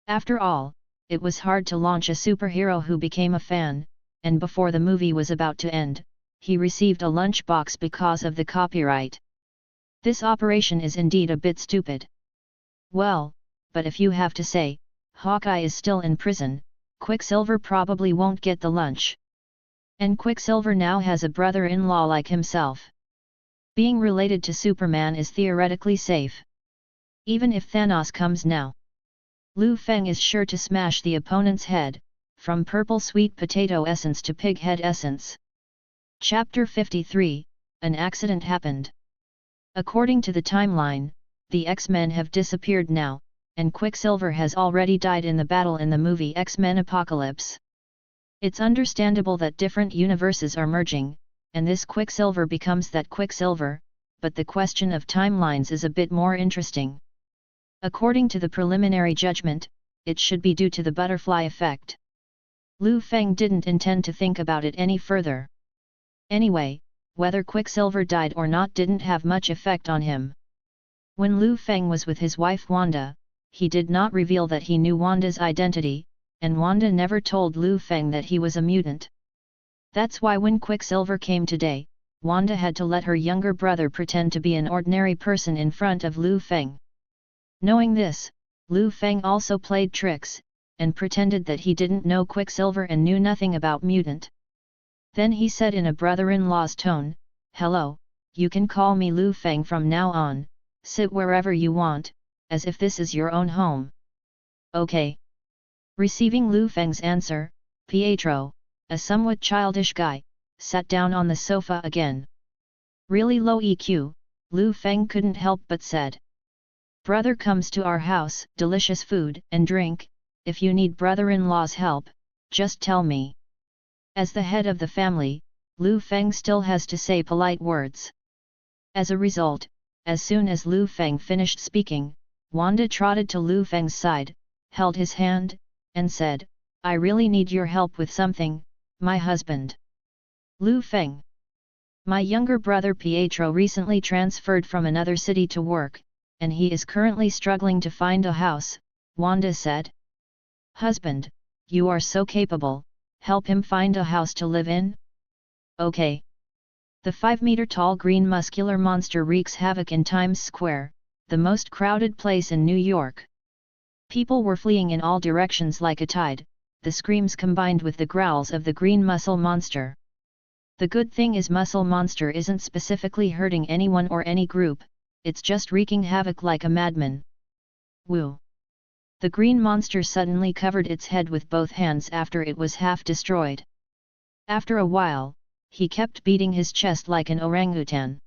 After all, it was hard to launch a superhero who became a fan, and before the movie was about to end, he received a lunchbox because of the copyright. This operation is indeed a bit stupid. Well, but if you have to say, Hawkeye is still in prison, Quicksilver probably won't get the lunch. And Quicksilver now has a brother-in-law like himself. Being related to Superman is theoretically safe. Even if Thanos comes now, Liu Feng is sure to smash the opponent's head, from purple sweet potato essence to pig head essence. Chapter 53, An accident happened. According to the timeline, the X-Men have disappeared now, and Quicksilver has already died in the battle in the movie X-Men Apocalypse. It's understandable that different universes are merging, and this Quicksilver becomes that Quicksilver, but the question of timelines is a bit more interesting. According to the preliminary judgment, it should be due to the butterfly effect. Liu Feng didn't intend to think about it any further. Anyway, whether Quicksilver died or not didn't have much effect on him. When Liu Feng was with his wife Wanda, he did not reveal that he knew Wanda's identity, and Wanda never told Liu Feng that he was a mutant. That's why when Quicksilver came today, Wanda had to let her younger brother pretend to be an ordinary person in front of Liu Feng. Knowing this, Liu Feng also played tricks, and pretended that he didn't know Quicksilver and knew nothing about mutant. Then he said in a brother-in-law's tone, "Hello, you can call me Liu Feng from now on, sit wherever you want, as if this is your own home." Okay. Receiving Liu Feng's answer, Pietro, a somewhat childish guy, sat down on the sofa again. Really low EQ, Liu Feng couldn't help but said. "Brother comes to our house, delicious food and drink, if you need brother-in-law's help, just tell me." As the head of the family, Liu Feng still has to say polite words. As a result, as soon as Liu Feng finished speaking, Wanda trotted to Liu Feng's side, held his hand, and said, "I really need your help with something, my husband." Liu Feng. "My younger brother Pietro recently transferred from another city to work, and he is currently struggling to find a house," Wanda said. "Husband, you are so capable, help him find a house to live in?" "Okay." The 5-meter-tall green muscular monster wreaks havoc in Times Square, the most crowded place in New York. People were fleeing in all directions like a tide, the screams combined with the growls of the green muscle monster. The good thing is Muscle Monster isn't specifically hurting anyone or any group, it's just wreaking havoc like a madman. Woo! The green monster suddenly covered its head with both hands after it was half destroyed. After a while, he kept beating his chest like an orangutan.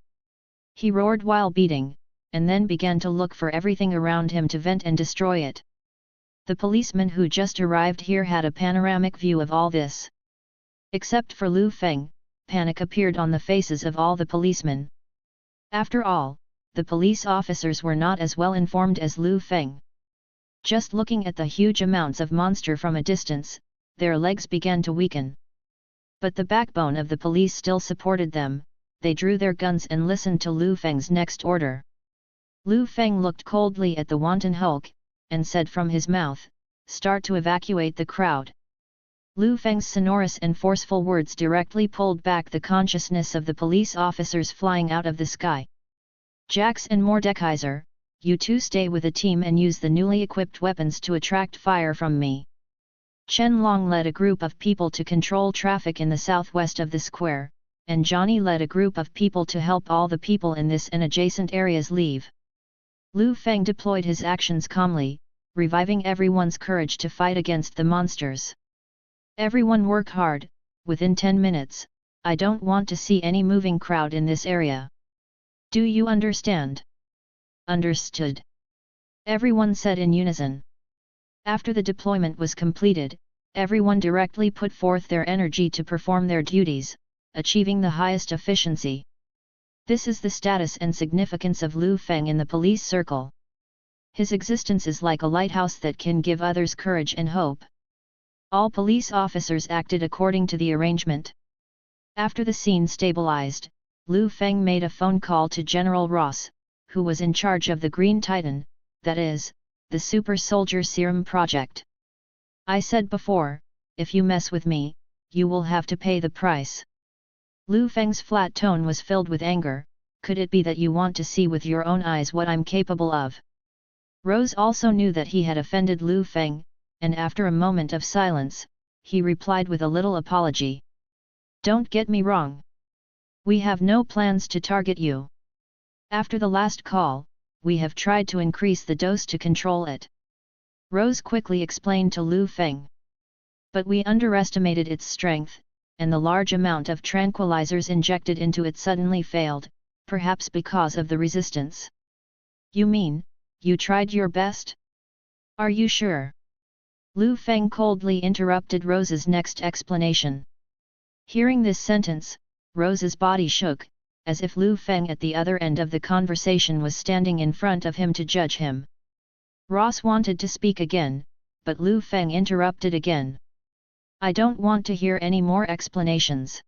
He roared while beating, and then began to look for everything around him to vent and destroy it. The policeman who just arrived here had a panoramic view of all this. Except for Liu Feng, panic appeared on the faces of all the policemen. After all, the police officers were not as well informed as Liu Feng. Just looking at the huge amounts of monster from a distance, their legs began to weaken. But the backbone of the police still supported them. They drew their guns and listened to Liu Feng's next order. Liu Feng looked coldly at the wanton Hulk, and said from his mouth, "Start to evacuate the crowd." Liu Feng's sonorous and forceful words directly pulled back the consciousness of the police officers flying out of the sky. "Jax and Mordekaiser, you two stay with a team and use the newly equipped weapons to attract fire from me." Chen Long led a group of people to control traffic in the southwest of the square, and Johnny led a group of people to help all the people in this and adjacent areas leave. Liu Feng deployed his actions calmly, reviving everyone's courage to fight against the monsters. "Everyone work hard, within 10 minutes, I don't want to see any moving crowd in this area. Do you understand?" "Understood," everyone said in unison. After the deployment was completed, everyone directly put forth their energy to perform their duties, achieving the highest efficiency. This is the status and significance of Liu Feng in the police circle. His existence is like a lighthouse that can give others courage and hope. All police officers acted according to the arrangement. After the scene stabilized, Liu Feng made a phone call to General Ross, who was in charge of the Green Titan, that is, the Super Soldier Serum project. "I said before, if you mess with me, you will have to pay the price." Liu Feng's flat tone was filled with anger. "Could it be that you want to see with your own eyes what I'm capable of?" Rose also knew that he had offended Liu Feng, and after a moment of silence, he replied with a little apology. "Don't get me wrong. We have no plans to target you. After the last call, we have tried to increase the dose to control it." Rose quickly explained to Liu Feng. "But we underestimated its strength, and the large amount of tranquilizers injected into it suddenly failed, perhaps because of the resistance." "You mean, you tried your best? Are you sure?" Liu Feng coldly interrupted Rose's next explanation. Hearing this sentence, Rose's body shook, as if Liu Feng at the other end of the conversation was standing in front of him to judge him. Ross wanted to speak again, but Liu Feng interrupted again. "I don't want to hear any more explanations.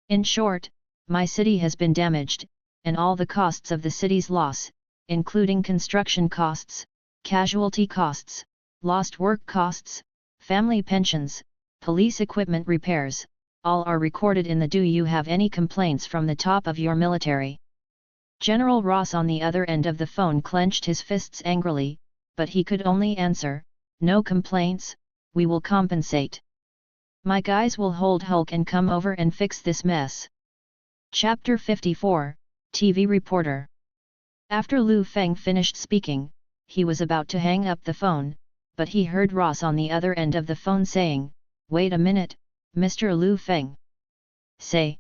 In short, my city has been damaged, and all the costs of the city's loss, including construction costs, casualty costs, lost work costs, family pensions, police equipment repairs, all are recorded in the "Do you have any complaints from the top of your military?" General Ross on the other end of the phone clenched his fists angrily, but he could only answer, "No complaints, we will compensate. My guys will hold Hulk and come over and fix this mess." Chapter 54, TV Reporter. After Liu Feng finished speaking, he was about to hang up the phone, but he heard Ross on the other end of the phone saying, "Wait a minute, Mr. Liu Feng." "Say."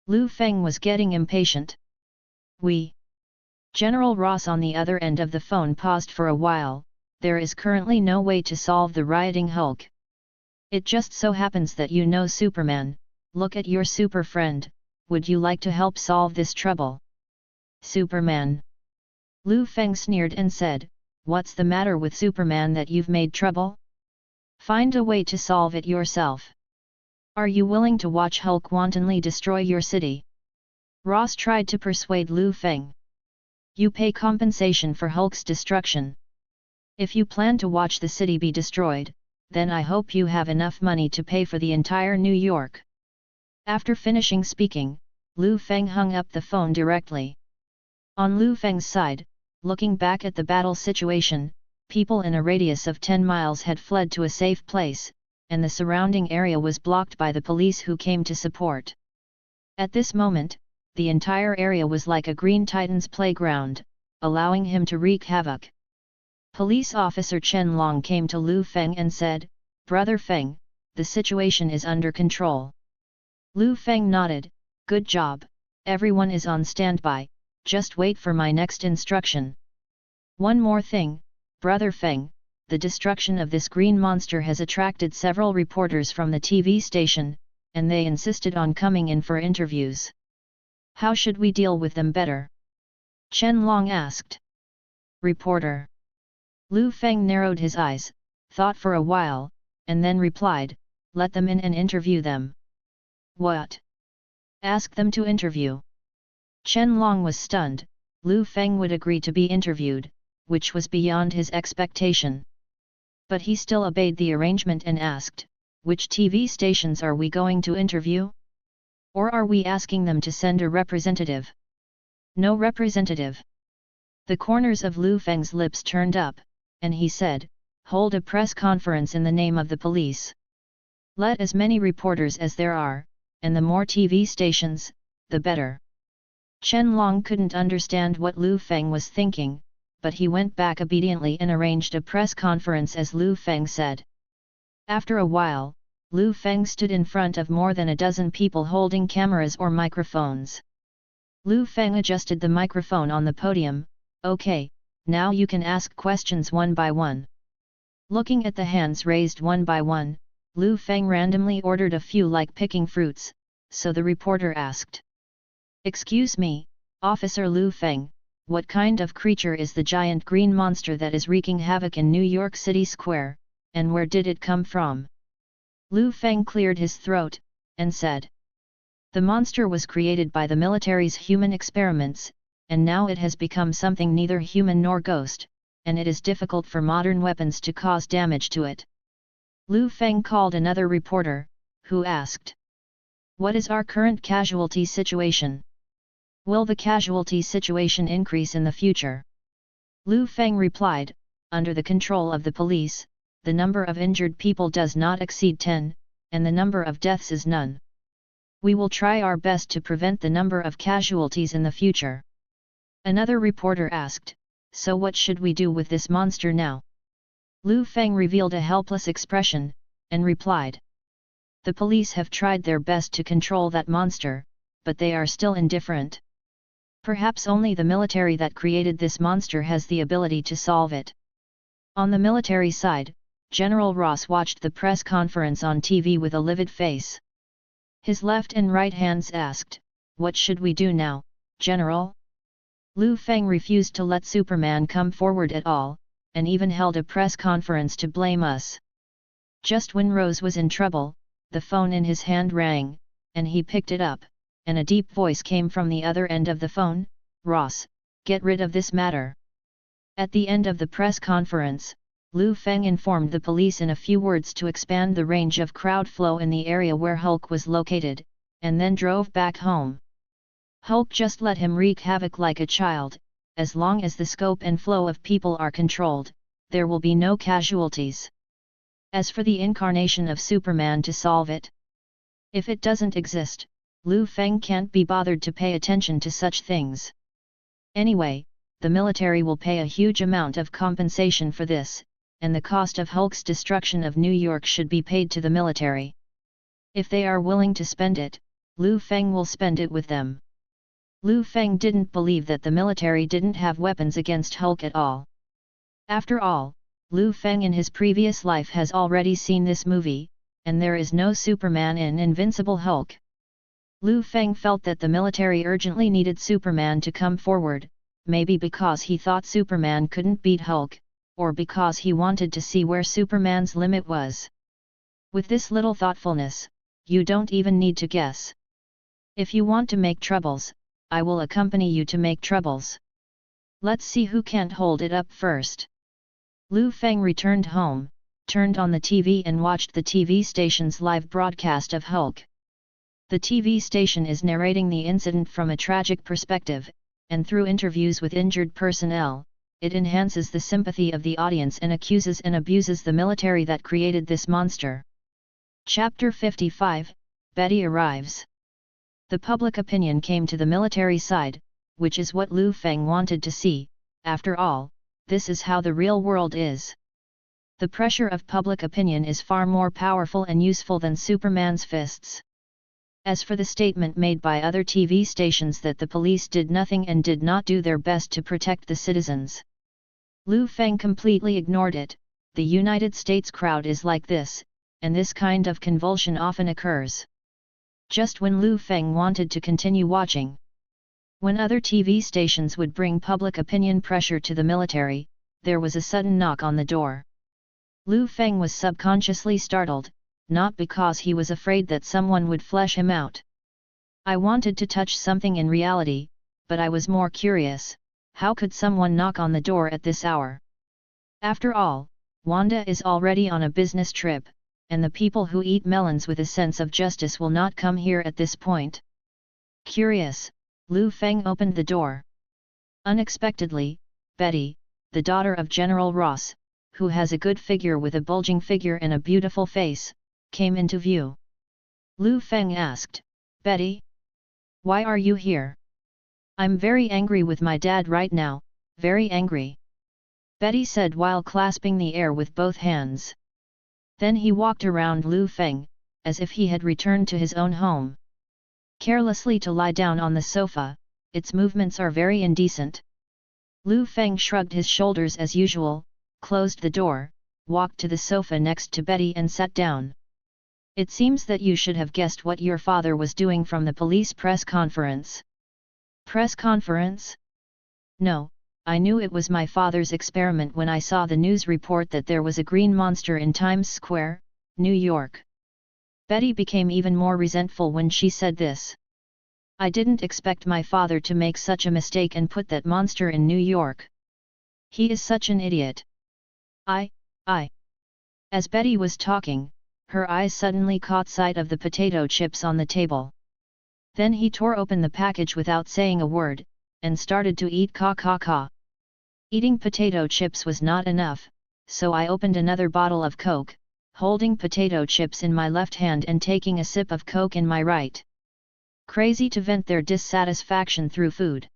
Liu Feng was getting impatient. "We." General Ross on the other end of the phone paused for a while. "There is currently no way to solve the rioting Hulk. It just so happens that you know Superman. Look at your super friend. Would you like to help solve this trouble?" "Superman?" Liu Feng sneered and said, "What's the matter with Superman that you've made trouble? Find a way to solve it yourself. Are you willing to watch Hulk wantonly destroy your city?" Ross tried to persuade Liu Feng. "You pay compensation for Hulk's destruction. If you plan to watch the city be destroyed, then I hope you have enough money to pay for the entire New York." After finishing speaking, Liu Feng hung up the phone directly. On Liu Feng's side, looking back at the battle situation, people in a radius of 10 miles had fled to a safe place, and the surrounding area was blocked by the police who came to support. At this moment, the entire area was like a Green Titan's playground, allowing him to wreak havoc. Police officer Chen Long came to Liu Feng and said, "Brother Feng, the situation is under control. Liu Feng nodded, good job, everyone is on standby, just wait for my next instruction. One more thing, Brother Feng, the destruction of this green monster has attracted several reporters from the TV station, and they insisted on coming in for interviews. How should we deal with them better? Chen Long asked. Reporter. Liu Feng narrowed his eyes, thought for a while, and then replied, let them in and interview them. What? Ask them to interview. Chen Long was stunned. Liu Feng would agree to be interviewed, which was beyond his expectation. But he still obeyed the arrangement and asked, which TV stations are we going to interview? Or are we asking them to send a representative? No representative. The corners of Liu Feng's lips turned up, and he said, hold a press conference in the name of the police. Let as many reporters as there are, and the more TV stations, the better. Chen Long couldn't understand what Liu Feng was thinking, but he went back obediently and arranged a press conference as Liu Feng said. After a while, Liu Feng stood in front of more than a dozen people holding cameras or microphones. Liu Feng adjusted the microphone on the podium. Okay, now you can ask questions one by one. Looking at the hands raised one by one, Liu Feng randomly ordered a few like picking fruits, so the reporter asked. Excuse me, Officer Liu Feng, what kind of creature is the giant green monster that is wreaking havoc in New York City Square, and where did it come from? Liu Feng cleared his throat, and said. The monster was created by the military's human experiments, and now it has become something neither human nor ghost, and it is difficult for modern weapons to cause damage to it. Liu Feng called another reporter, who asked. What is our current casualty situation? Will the casualty situation increase in the future? Liu Feng replied, under the control of the police, the number of injured people does not exceed 10, and the number of deaths is none. We will try our best to prevent the number of casualties in the future. Another reporter asked, so what should we do with this monster now? Liu Feng revealed a helpless expression, and replied. The police have tried their best to control that monster, but they are still indifferent. Perhaps only the military that created this monster has the ability to solve it. On the military side, General Ross watched the press conference on TV with a livid face. His left and right hands asked, what should we do now, General? Liu Feng refused to let Superman come forward at all, and even held a press conference to blame us. Just when Rose was in trouble, the phone in his hand rang, and he picked it up, and a deep voice came from the other end of the phone, Ross, get rid of this matter. At the end of the press conference, Liu Feng informed the police in a few words to expand the range of crowd flow in the area where Hulk was located, and then drove back home. Hulk just let him wreak havoc like a child. As long as the scope and flow of people are controlled, there will be no casualties. As for the incarnation of Superman to solve it, if it doesn't exist, Liu Feng can't be bothered to pay attention to such things. Anyway, the military will pay a huge amount of compensation for this, and the cost of Hulk's destruction of New York should be paid to the military. If they are willing to spend it, Liu Feng will spend it with them. Liu Feng didn't believe that the military didn't have weapons against Hulk at all. After all, Liu Feng in his previous life has already seen this movie, and there is no Superman in Invincible Hulk. Liu Feng felt that the military urgently needed Superman to come forward, maybe because he thought Superman couldn't beat Hulk, or because he wanted to see where Superman's limit was. With this little thoughtfulness, you don't even need to guess. If you want to make troubles, I will accompany you to make troubles. Let's see who can't hold it up first. Liu Feng returned home, turned on the TV and watched the TV station's live broadcast of Hulk. The TV station is narrating the incident from a tragic perspective, and through interviews with injured personnel, it enhances the sympathy of the audience and accuses and abuses the military that created this monster. Chapter 55, Betty arrives. The public opinion came to the military side, which is what Liu Feng wanted to see. After all, this is how the real world is. The pressure of public opinion is far more powerful and useful than Superman's fists. As for the statement made by other TV stations that the police did nothing and did not do their best to protect the citizens, Liu Feng completely ignored it. The United States crowd is like this, and this kind of convulsion often occurs. Just when Liu Feng wanted to continue watching, when other TV stations would bring public opinion pressure to the military, there was a sudden knock on the door. Liu Feng was subconsciously startled, not because he was afraid that someone would flesh him out. I wanted to touch something in reality, but I was more curious, how could someone knock on the door at this hour? After all, Wanda is already on a business trip, and the people who eat melons with a sense of justice will not come here at this point. Curious, Liu Feng opened the door. Unexpectedly, Betty, the daughter of General Ross, who has a good figure with a bulging figure and a beautiful face, came into view. Liu Feng asked, "Betty? Why are you here?" "I'm very angry with my dad right now, very angry," Betty said while clasping the air with both hands. Then he walked around Liu Feng, as if he had returned to his own home. Carelessly to lie down on the sofa, its movements are very indecent. Liu Feng shrugged his shoulders as usual, closed the door, walked to the sofa next to Betty and sat down. "It seems that you should have guessed what your father was doing from the police press conference." "Press conference? No, I knew it was my father's experiment when I saw the news report that there was a green monster in Times Square, New York." Betty became even more resentful when she said this. "I didn't expect my father to make such a mistake and put that monster in New York. He is such an idiot." I. As Betty was talking, her eyes suddenly caught sight of the potato chips on the table. Then he tore open the package without saying a word, and started to eat ka. Eating potato chips was not enough, so I opened another bottle of Coke, holding potato chips in my left hand and taking a sip of Coke in my right. Crazy to vent their dissatisfaction through food.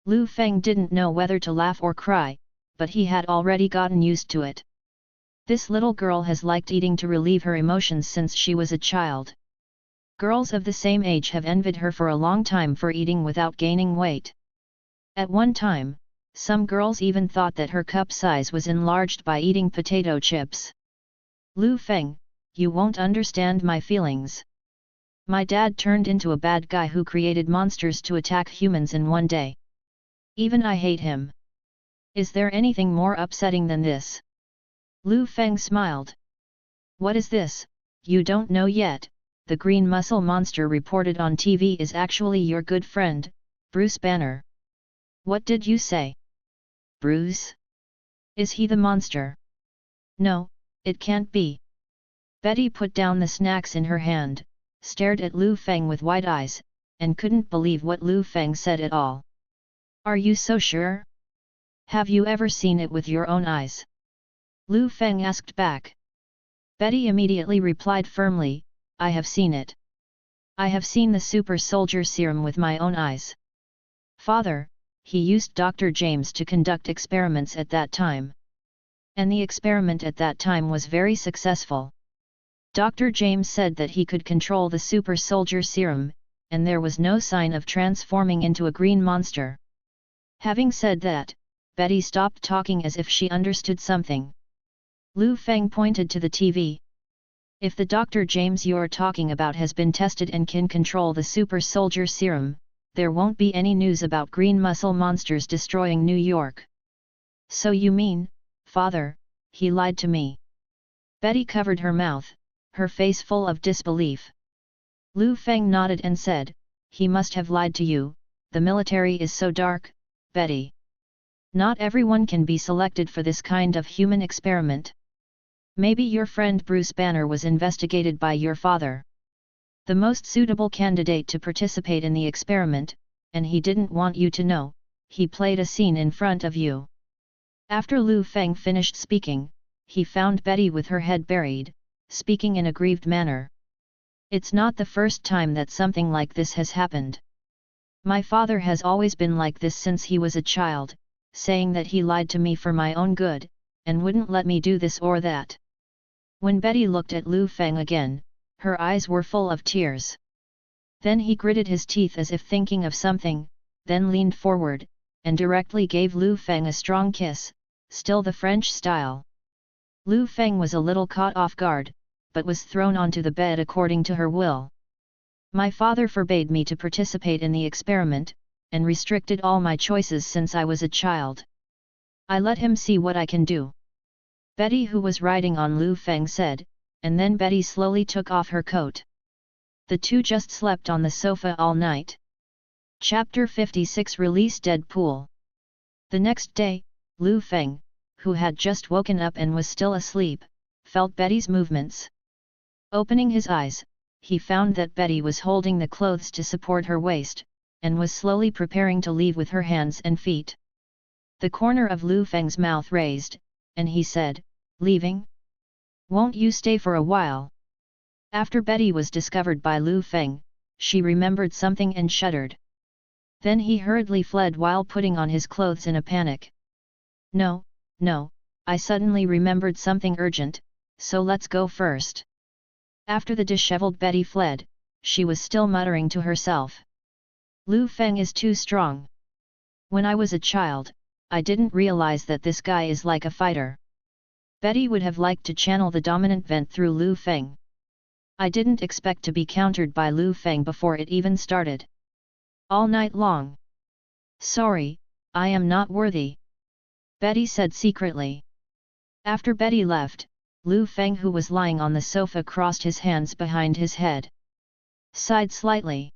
Liu Feng didn't know whether to laugh or cry, but he had already gotten used to it. This little girl has liked eating to relieve her emotions since she was a child. Girls of the same age have envied her for a long time for eating without gaining weight. At one time, some girls even thought that her cup size was enlarged by eating potato chips. "Liu Feng, you won't understand my feelings. My dad turned into a bad guy who created monsters to attack humans in one day. Even I hate him. Is there anything more upsetting than this?" Liu Feng smiled. "What is this? You don't know yet. The green muscle monster reported on TV is actually your good friend, Bruce Banner." "What did you say? Bruce? Is he the monster?" "No, it can't be." Betty put down the snacks in her hand, stared at Liu Feng with wide eyes, and couldn't believe what Liu Feng said at all. "Are you so sure? Have you ever seen it with your own eyes?" Liu Feng asked back. Betty immediately replied firmly, "I have seen it. I have seen the super soldier serum with my own eyes. Father, he used Dr. James to conduct experiments at that time. And the experiment at that time was very successful. Dr. James said that he could control the super soldier serum, and there was no sign of transforming into a green monster." Having said that, Betty stopped talking as if she understood something. Liu Feng pointed to the TV. "If the Dr. James you're talking about has been tested and can control the super soldier serum, there won't be any news about green muscle monsters destroying New York." "So you mean, Father, he lied to me?" Betty covered her mouth, her face full of disbelief. Liu Feng nodded and said, "He must have lied to you. The military is so dark, Betty. Not everyone can be selected for this kind of human experiment. Maybe your friend Bruce Banner was investigated by your father. The most suitable candidate to participate in the experiment, and he didn't want you to know, he played a scene in front of you." After Liu Feng finished speaking, he found Betty with her head buried, speaking in a grieved manner. "It's not the first time that something like this has happened. My father has always been like this since he was a child, saying that he lied to me for my own good, and wouldn't let me do this or that." When Betty looked at Liu Feng again, her eyes were full of tears. Then he gritted his teeth as if thinking of something, then leaned forward, and directly gave Liu Feng a strong kiss, still the French style. Liu Feng was a little caught off guard, but was thrown onto the bed according to her will. My father forbade me to participate in the experiment, and restricted all my choices since I was a child. I let him see what I can do. Betty, who was riding on Liu Feng, said, and then Betty slowly took off her coat. The two just slept on the sofa all night. Chapter 56 Release Deadpool. The next day, Liu Feng, who had just woken up and was still asleep, felt Betty's movements. Opening his eyes, he found that Betty was holding the clothes to support her waist, and was slowly preparing to leave with her hands and feet. The corner of Liu Feng's mouth raised, and he said, "Leaving? Won't you stay for a while?" After Betty was discovered by Liu Feng, she remembered something and shuddered. Then he hurriedly fled while putting on his clothes in a panic. No, I suddenly remembered something urgent, so let's go first." After the disheveled Betty fled, she was still muttering to herself. Liu Feng is too strong. When I was a child, I didn't realize that this guy is like a fighter. Betty would have liked to channel the dominant vent through Liu Feng. I didn't expect to be countered by Liu Feng before it even started. All night long. Sorry, I am not worthy, Betty said secretly. After Betty left, Liu Feng, who was lying on the sofa, crossed his hands behind his head. Sighed slightly.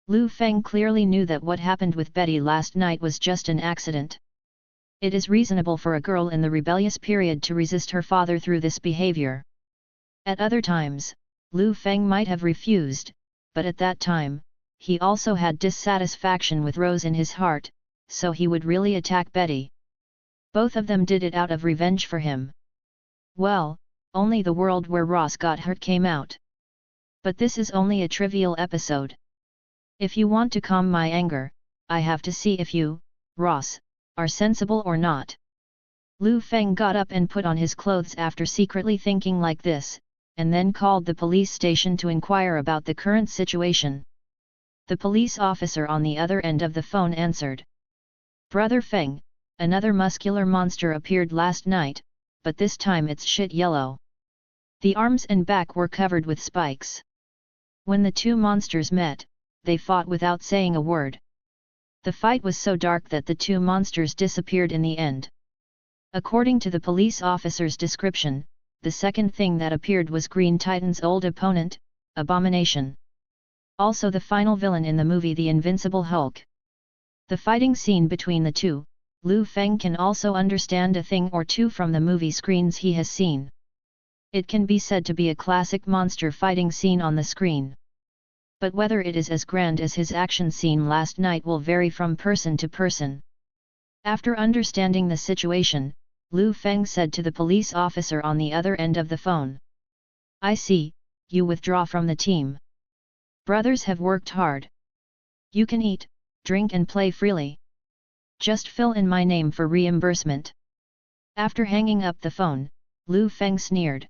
Liu Feng clearly knew that what happened with Betty last night was just an accident. It is reasonable for a girl in the rebellious period to resist her father through this behavior. At other times, Liu Feng might have refused, but at that time, he also had dissatisfaction with Rose in his heart, so he would really attack Betty. Both of them did it out of revenge for him. Well, only the world where Ross got hurt came out. But this is only a trivial episode. If you want to calm my anger, I have to see if you, Ross, are sensible or not. Liu Feng got up and put on his clothes after secretly thinking like this, and then called the police station to inquire about the current situation. The police officer on the other end of the phone answered. "Brother Feng, another muscular monster appeared last night, but this time it's shit yellow. The arms and back were covered with spikes. When the two monsters met, they fought without saying a word. The fight was so dark that the two monsters disappeared in the end." According to the police officer's description, the second thing that appeared was Green Titan's old opponent, Abomination. Also the final villain in the movie The Invincible Hulk. The fighting scene between the two, Liu Feng can also understand a thing or two from the movie screens he has seen. It can be said to be a classic monster fighting scene on the screen. But whether it is as grand as his action scene last night will vary from person to person. After understanding the situation, Liu Feng said to the police officer on the other end of the phone. "I see, you withdraw from the team. Brothers have worked hard. You can eat, drink and play freely. Just fill in my name for reimbursement." After hanging up the phone, Liu Feng sneered.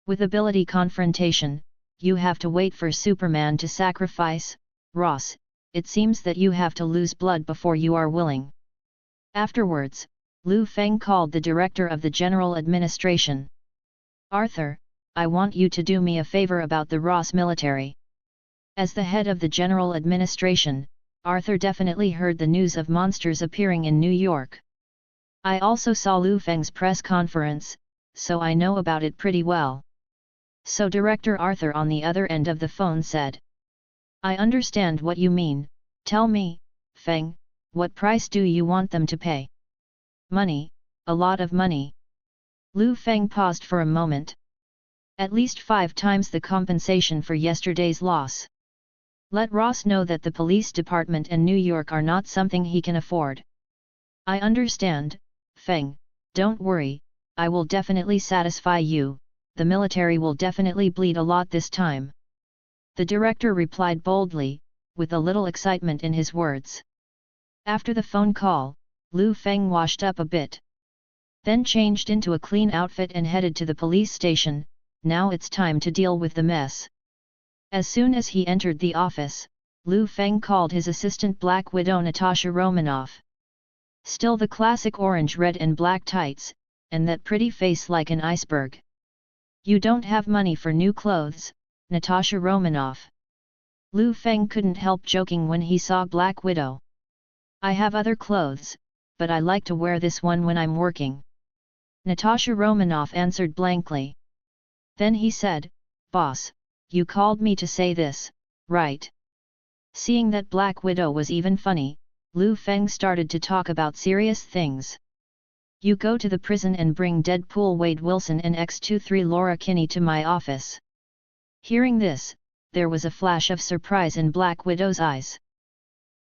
"With ability confrontation, you have to wait for Superman to sacrifice, Ross. It seems that you have to lose blood before you are willing." Afterwards, Liu Feng called the director of the General Administration. "Arthur, I want you to do me a favor about the Ross military." As the head of the General Administration, Arthur definitely heard the news of monsters appearing in New York. "I also saw Liu Feng's press conference, so I know about it pretty well." So Director Arthur on the other end of the phone said. "I understand what you mean. Tell me, Feng, what price do you want them to pay?" "Money, a lot of money." Liu Feng paused for a moment. "At least 5 times the compensation for yesterday's loss. Let Ross know that the police department and New York are not something he can afford." "I understand, Feng, don't worry, I will definitely satisfy you. The military will definitely bleed a lot this time." The director replied boldly, with a little excitement in his words. After the phone call, Liu Feng washed up a bit. Then changed into a clean outfit and headed to the police station. Now it's time to deal with the mess. As soon as he entered the office, Liu Feng called his assistant Black Widow Natasha Romanoff. Still the classic orange, red and black tights, and that pretty face like an iceberg. You don't have money for new clothes, Natasha Romanoff? Liu Feng couldn't help joking when he saw Black Widow. I have other clothes, but I like to wear this one when I'm working. Natasha Romanoff answered blankly. Then he said, Boss, you called me to say this, right? Seeing that Black Widow was even funny, Liu Feng started to talk about serious things. You go to the prison and bring Deadpool Wade Wilson and X-23 Laura Kinney to my office. Hearing this, there was a flash of surprise in Black Widow's eyes.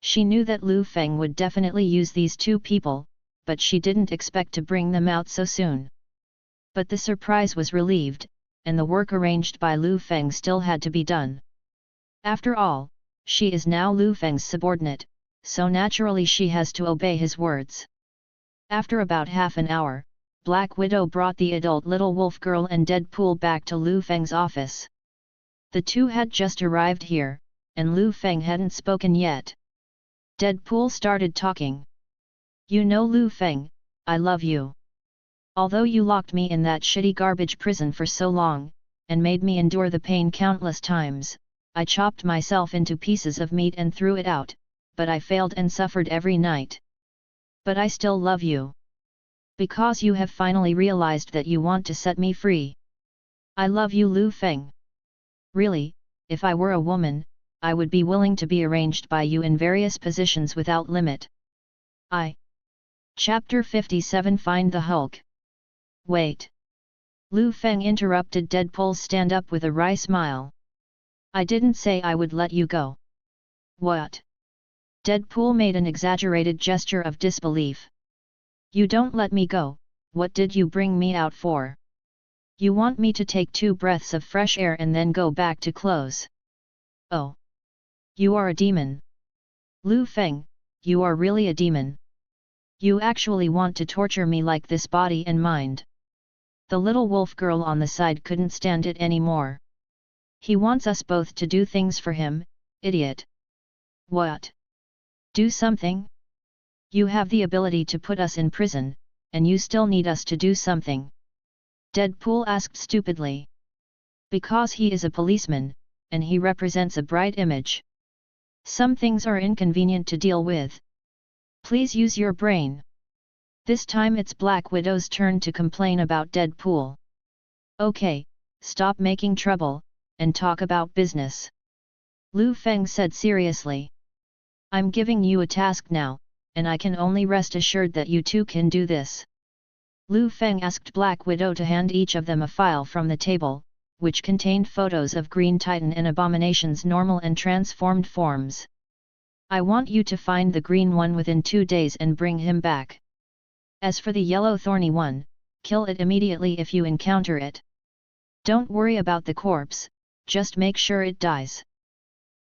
She knew that Liu Feng would definitely use these two people, but she didn't expect to bring them out so soon. But the surprise was relieved, and the work arranged by Liu Feng still had to be done. After all, she is now Liu Feng's subordinate, so naturally she has to obey his words. After about half an hour, Black Widow brought the adult little wolf girl and Deadpool back to Liu Feng's office. The two had just arrived here, and Liu Feng hadn't spoken yet. Deadpool started talking. You know, Liu Feng, I love you. Although you locked me in that shitty garbage prison for so long, and made me endure the pain countless times, I chopped myself into pieces of meat and threw it out, but I failed and suffered every night. But I still love you. Because you have finally realized that you want to set me free. I love you, Liu Feng. Really, if I were a woman, I would be willing to be arranged by you in various positions without limit. Chapter 57 Find the Hulk. Wait. Liu Feng interrupted Deadpool's stand-up with a wry smile. I didn't say I would let you go. What? Deadpool made an exaggerated gesture of disbelief. You don't let me go, what did you bring me out for? You want me to take 2 breaths of fresh air and then go back to clothes? Oh. You are a demon. Liu Feng, you are really a demon. You actually want to torture me like this, body and mind. The little wolf girl on the side couldn't stand it anymore. He wants us both to do things for him, idiot. What? Do something? You have the ability to put us in prison, and you still need us to do something. Deadpool asked stupidly. Because he is a policeman, and he represents a bright image. Some things are inconvenient to deal with. Please use your brain. This time it's Black Widow's turn to complain about Deadpool. Okay, stop making trouble, and talk about business. Liu Feng said seriously. I'm giving you a task now, and I can only rest assured that you two can do this. Liu Feng asked Black Widow to hand each of them a file from the table, which contained photos of Green Titan and Abomination's normal and transformed forms. I want you to find the green one within 2 days and bring him back. As for the yellow thorny one, kill it immediately if you encounter it. Don't worry about the corpse, just make sure it dies.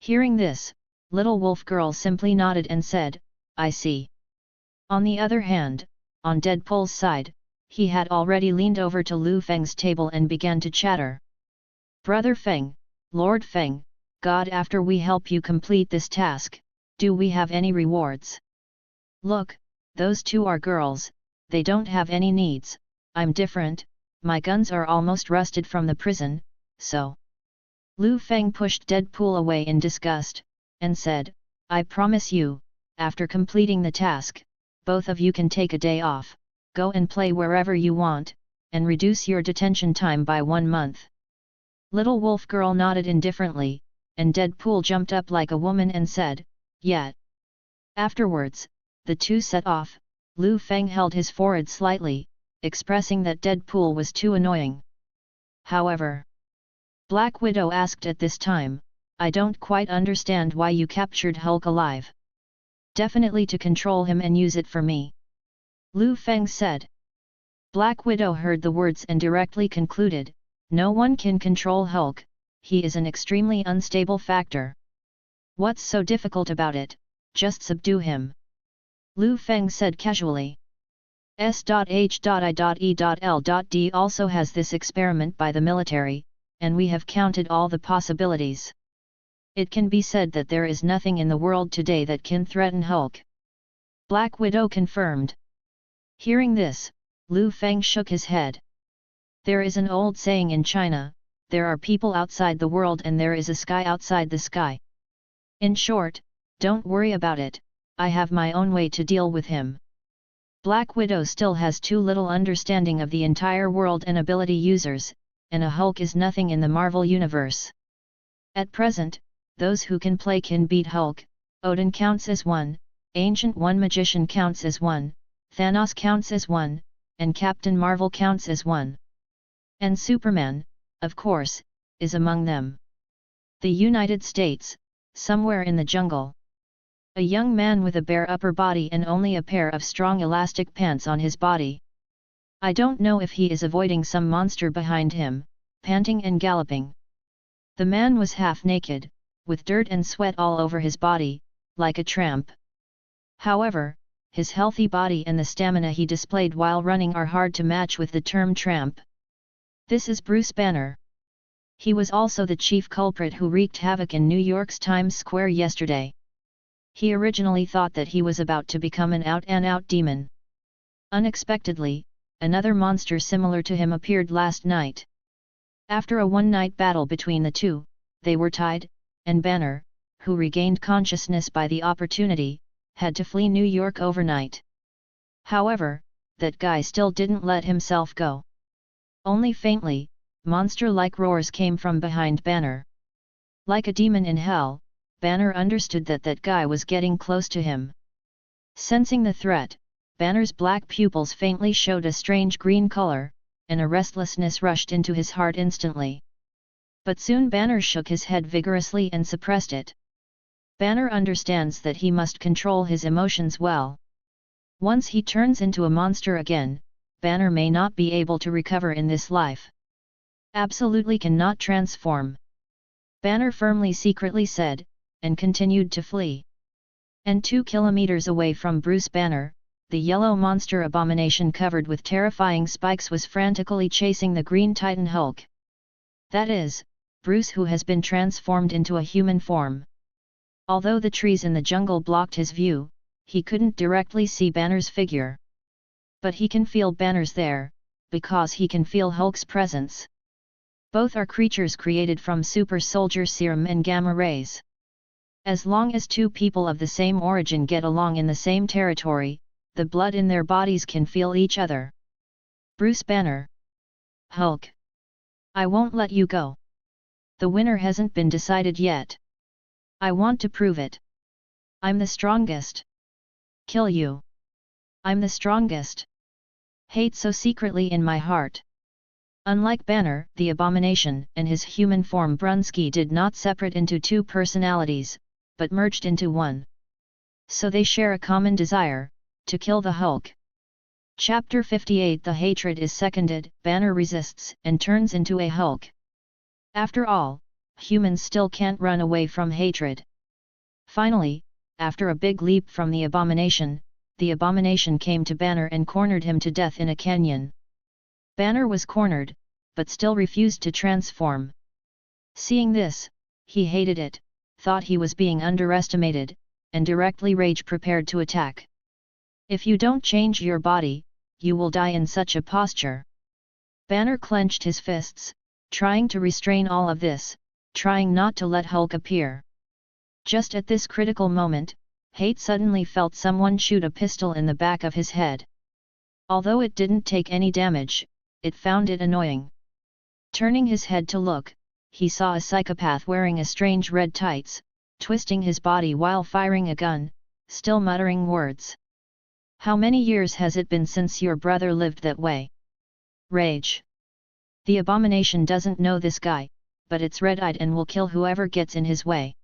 Hearing this, little wolf girl simply nodded and said, I see. On the other hand, on Deadpool's side, he had already leaned over to Liu Feng's table and began to chatter. Brother Feng, Lord Feng, God, after we help you complete this task, do we have any rewards? Look, those two are girls, they don't have any needs, I'm different, my guns are almost rusted from the prison, so. Liu Feng pushed Deadpool away in disgust, and said, I promise you, after completing the task, both of you can take a day off, go and play wherever you want, and reduce your detention time by 1 month. Little wolf girl nodded indifferently, and Deadpool jumped up like a woman and said, yeah. Afterwards, the two set off. Liu Feng held his forehead slightly, expressing that Deadpool was too annoying. However, Black Widow asked at this time, I don't quite understand why you captured Hulk alive. Definitely to control him and use it for me. Liu Feng said. Black Widow heard the words and directly concluded, no one can control Hulk, he is an extremely unstable factor. What's so difficult about it, just subdue him. Liu Feng said casually. S.H.I.E.L.D. also has this experiment by the military, and we have counted all the possibilities. It can be said that there is nothing in the world today that can threaten Hulk. Black Widow confirmed. Hearing this, Liu Feng shook his head. There is an old saying in China, there are people outside the world and there is a sky outside the sky. In short, don't worry about it, I have my own way to deal with him. Black Widow still has too little understanding of the entire world and ability users, and a Hulk is nothing in the Marvel Universe. At present, those who can play can beat Hulk. Odin counts as one, Ancient One Magician counts as one, Thanos counts as one, and Captain Marvel counts as one. And Superman, of course, is among them. The United States, somewhere in the jungle. A young man with a bare upper body and only a pair of strong elastic pants on his body. I don't know if he is avoiding some monster behind him, panting and galloping. The man was half naked, with dirt and sweat all over his body, like a tramp. However, his healthy body and the stamina he displayed while running are hard to match with the term tramp. This is Bruce Banner. He was also the chief culprit who wreaked havoc in New York's Times Square yesterday. He originally thought that he was about to become an out-and-out demon. Unexpectedly, another monster similar to him appeared last night. After a one-night battle between the two, they were tied, and Banner, who regained consciousness by the opportunity, had to flee New York overnight. However, that guy still didn't let himself go. Only faintly, monster-like roars came from behind Banner. Like a demon in hell, Banner understood that that guy was getting close to him. Sensing the threat, Banner's black pupils faintly showed a strange green color, and a restlessness rushed into his heart instantly. But soon Banner shook his head vigorously and suppressed it. Banner understands that he must control his emotions well. Once he turns into a monster again, Banner may not be able to recover in this life. Absolutely cannot transform. Banner firmly secretly said, and continued to flee. And 2 kilometers away from Bruce Banner, the yellow monster abomination covered with terrifying spikes was frantically chasing the green Titan Hulk. That is, Bruce, who has been transformed into a human form. Although the trees in the jungle blocked his view, he couldn't directly see Banner's figure. But he can feel Banner's there, because he can feel Hulk's presence. Both are creatures created from super soldier serum and gamma rays. As long as two people of the same origin get along in the same territory, the blood in their bodies can feel each other. Bruce Banner. Hulk. I won't let you go. The winner hasn't been decided yet. I want to prove it. I'm the strongest. Kill you. I'm the strongest. Hate so secretly in my heart. Unlike Banner, the abomination and his human form Brunsky did not separate into two personalities, but merged into one. So they share a common desire, to kill the Hulk. Chapter 58. The hatred is seconded, Banner resists and turns into a Hulk. After all, humans still can't run away from hatred. Finally, after a big leap from the abomination came to Banner and cornered him to death in a canyon. Banner was cornered, but still refused to transform. Seeing this, he hated it, thought he was being underestimated, and directly rage prepared to attack. If you don't change your body, you will die in such a posture. Banner clenched his fists, trying to restrain all of this, trying not to let Hulk appear. Just at this critical moment, Hate suddenly felt someone shoot a pistol in the back of his head. Although it didn't take any damage, it found it annoying. Turning his head to look, he saw a psychopath wearing a strange red tights, twisting his body while firing a gun, still muttering words. How many years has it been since your brother lived that way? Rage. The abomination doesn't know this guy, but it's red-eyed and will kill whoever gets in his way.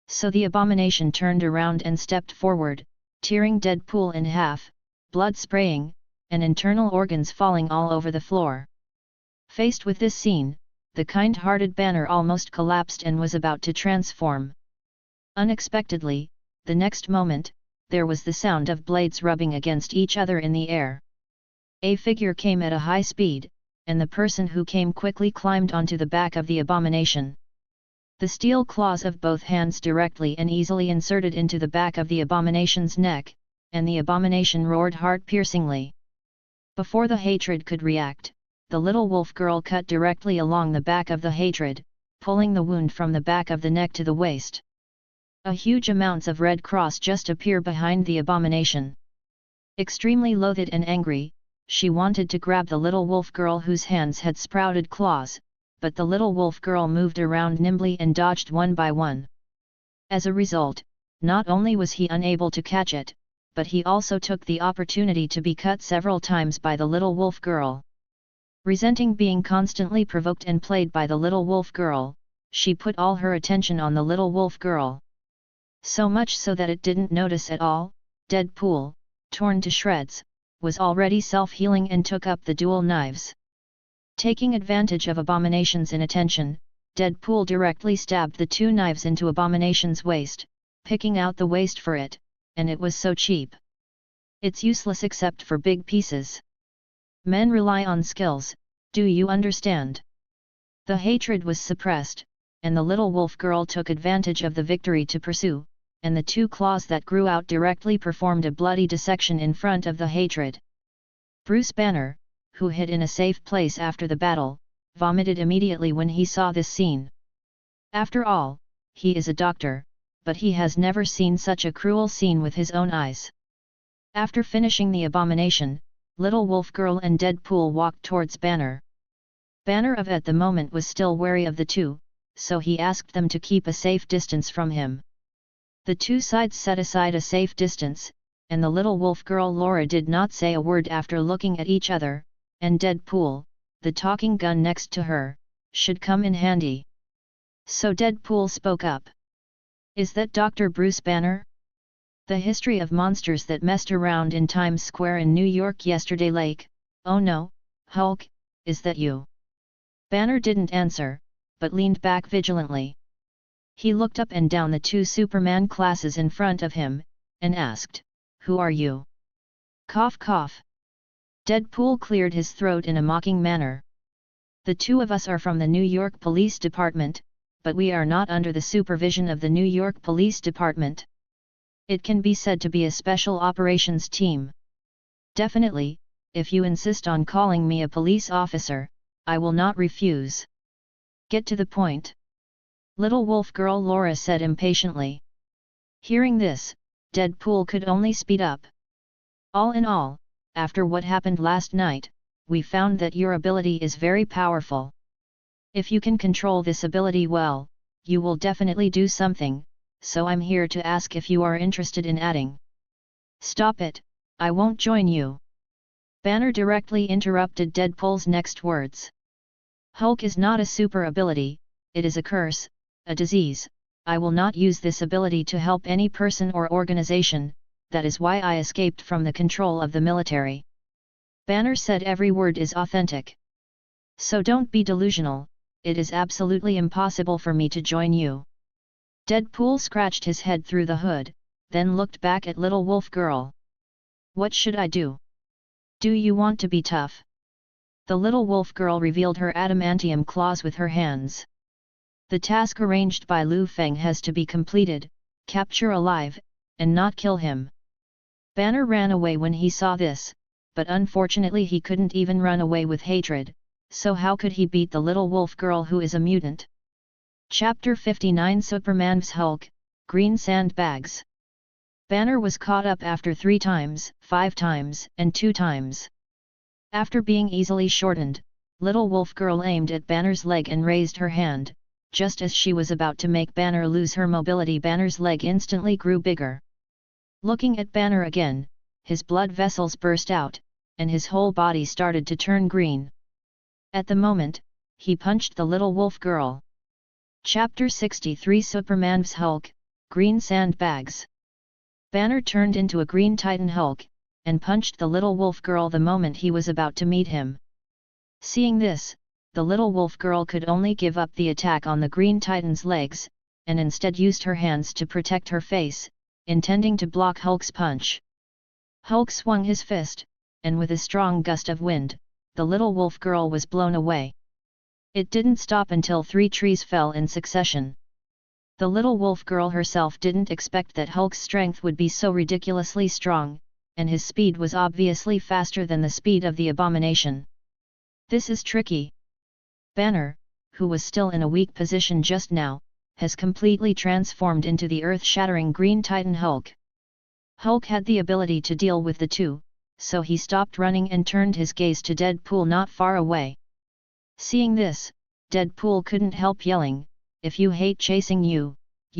So the abomination turned around and stepped forward, tearing Deadpool in half, blood spraying, and internal organs falling all over the floor. Faced with this scene, the kind-hearted Banner almost collapsed and was about to transform. Unexpectedly, the next moment, there was the sound of blades rubbing against each other in the air. A figure came at a high speed, and the person who came quickly climbed onto the back of the abomination. The steel claws of both hands directly and easily inserted into the back of the abomination's neck, and the abomination roared heart-piercingly. Before the Hatred could react, the little wolf girl cut directly along the back of the Hatred, pulling the wound from the back of the neck to the waist. A huge amounts of red cross just appear behind the abomination. Extremely loathed and angry, she wanted to grab the little wolf girl whose hands had sprouted claws, but the little wolf girl moved around nimbly and dodged one by one. As a result, not only was he unable to catch it, but he also took the opportunity to be cut several times by the little wolf girl. Resenting being constantly provoked and played by the little wolf girl, she put all her attention on the little wolf girl. So much so that it didn't notice at all. Deadpool, torn to shreds, was already self-healing and took up the dual knives. Taking advantage of Abomination's inattention, Deadpool directly stabbed the two knives into Abomination's waist, picking out the waist for it, and it was so cheap. It's useless except for big pieces. Men rely on skills, do you understand? The Hatred was suppressed, and the little wolf girl took advantage of the victory to pursue, and the two claws that grew out directly performed a bloody dissection in front of the Hatred. Bruce Banner, who hid in a safe place after the battle, vomited immediately when he saw this scene. After all, he is a doctor, but he has never seen such a cruel scene with his own eyes. After finishing the abomination, Little Wolf Girl and Deadpool walked towards Banner. Banner at the moment was still wary of the two, so he asked them to keep a safe distance from him. The two sides set aside a safe distance, and the little wolf girl Laura did not say a word after looking at each other, and Deadpool, the talking gun next to her, should come in handy. So Deadpool spoke up. Is that Dr. Bruce Banner? The history of monsters that messed around in Times Square in New York yesterday Lake, oh no, Hulk, is that you? Banner didn't answer, but leaned back vigilantly. He looked up and down the two Superman classes in front of him, and asked, who are you? Cough cough. Deadpool cleared his throat in a mocking manner. The two of us are from the New York Police Department, but we are not under the supervision of the New York Police Department. It can be said to be a special operations team. Definitely, if you insist on calling me a police officer, I will not refuse. Get to the point. Little wolf girl Laura said impatiently. Hearing this, Deadpool could only speed up. All in all, after what happened last night, we found that your ability is very powerful. If you can control this ability well, you will definitely do something, so I'm here to ask if you are interested in adding. Stop it, I won't join you. Banner directly interrupted Deadpool's next words. Hulk is not a super ability, it is a curse, a disease. I will not use this ability to help any person or organization, that is why I escaped from the control of the military. Banner said every word is authentic. So don't be delusional, it is absolutely impossible for me to join you. Deadpool scratched his head through the hood, then looked back at Little Wolf Girl. What should I do? Do you want to be tough? The Little Wolf Girl revealed her adamantium claws with her hands. The task arranged by Liu Feng has to be completed, capture alive, and not kill him. Banner ran away when he saw this, but unfortunately he couldn't even run away with hatred, so how could he beat the Little Wolf Girl who is a mutant? Chapter 59 Superman's Hulk, Green Sandbags. Banner was caught up after 3 times, 5 times, and 2 times. After being easily shortened, Little Wolf Girl aimed at Banner's leg and raised her hand. Just as she was about to make Banner lose her mobility, Banner's leg instantly grew bigger. Looking at Banner again, his blood vessels burst out, and his whole body started to turn green. At the moment, he punched the Little Wolf Girl. Chapter 63 Superman's Hulk, Green Sandbags. Banner turned into a Green Titan Hulk, and punched the Little Wolf Girl the moment he was about to meet him. Seeing this, the Little Wolf Girl could only give up the attack on the Green Titan's legs, and instead used her hands to protect her face, intending to block Hulk's punch. Hulk swung his fist, and with a strong gust of wind, the Little Wolf Girl was blown away. It didn't stop until 3 trees fell in succession. The little wolf girl herself didn't expect that Hulk's strength would be so ridiculously strong, and his speed was obviously faster than the speed of the abomination. This is tricky. Banner, who was still in a weak position just now, has completely transformed into the earth-shattering Green Titan Hulk. Hulk had the ability to deal with the two, so he stopped running and turned his gaze to Deadpool not far away. Seeing this, Deadpool couldn't help yelling, "If you hate chasing you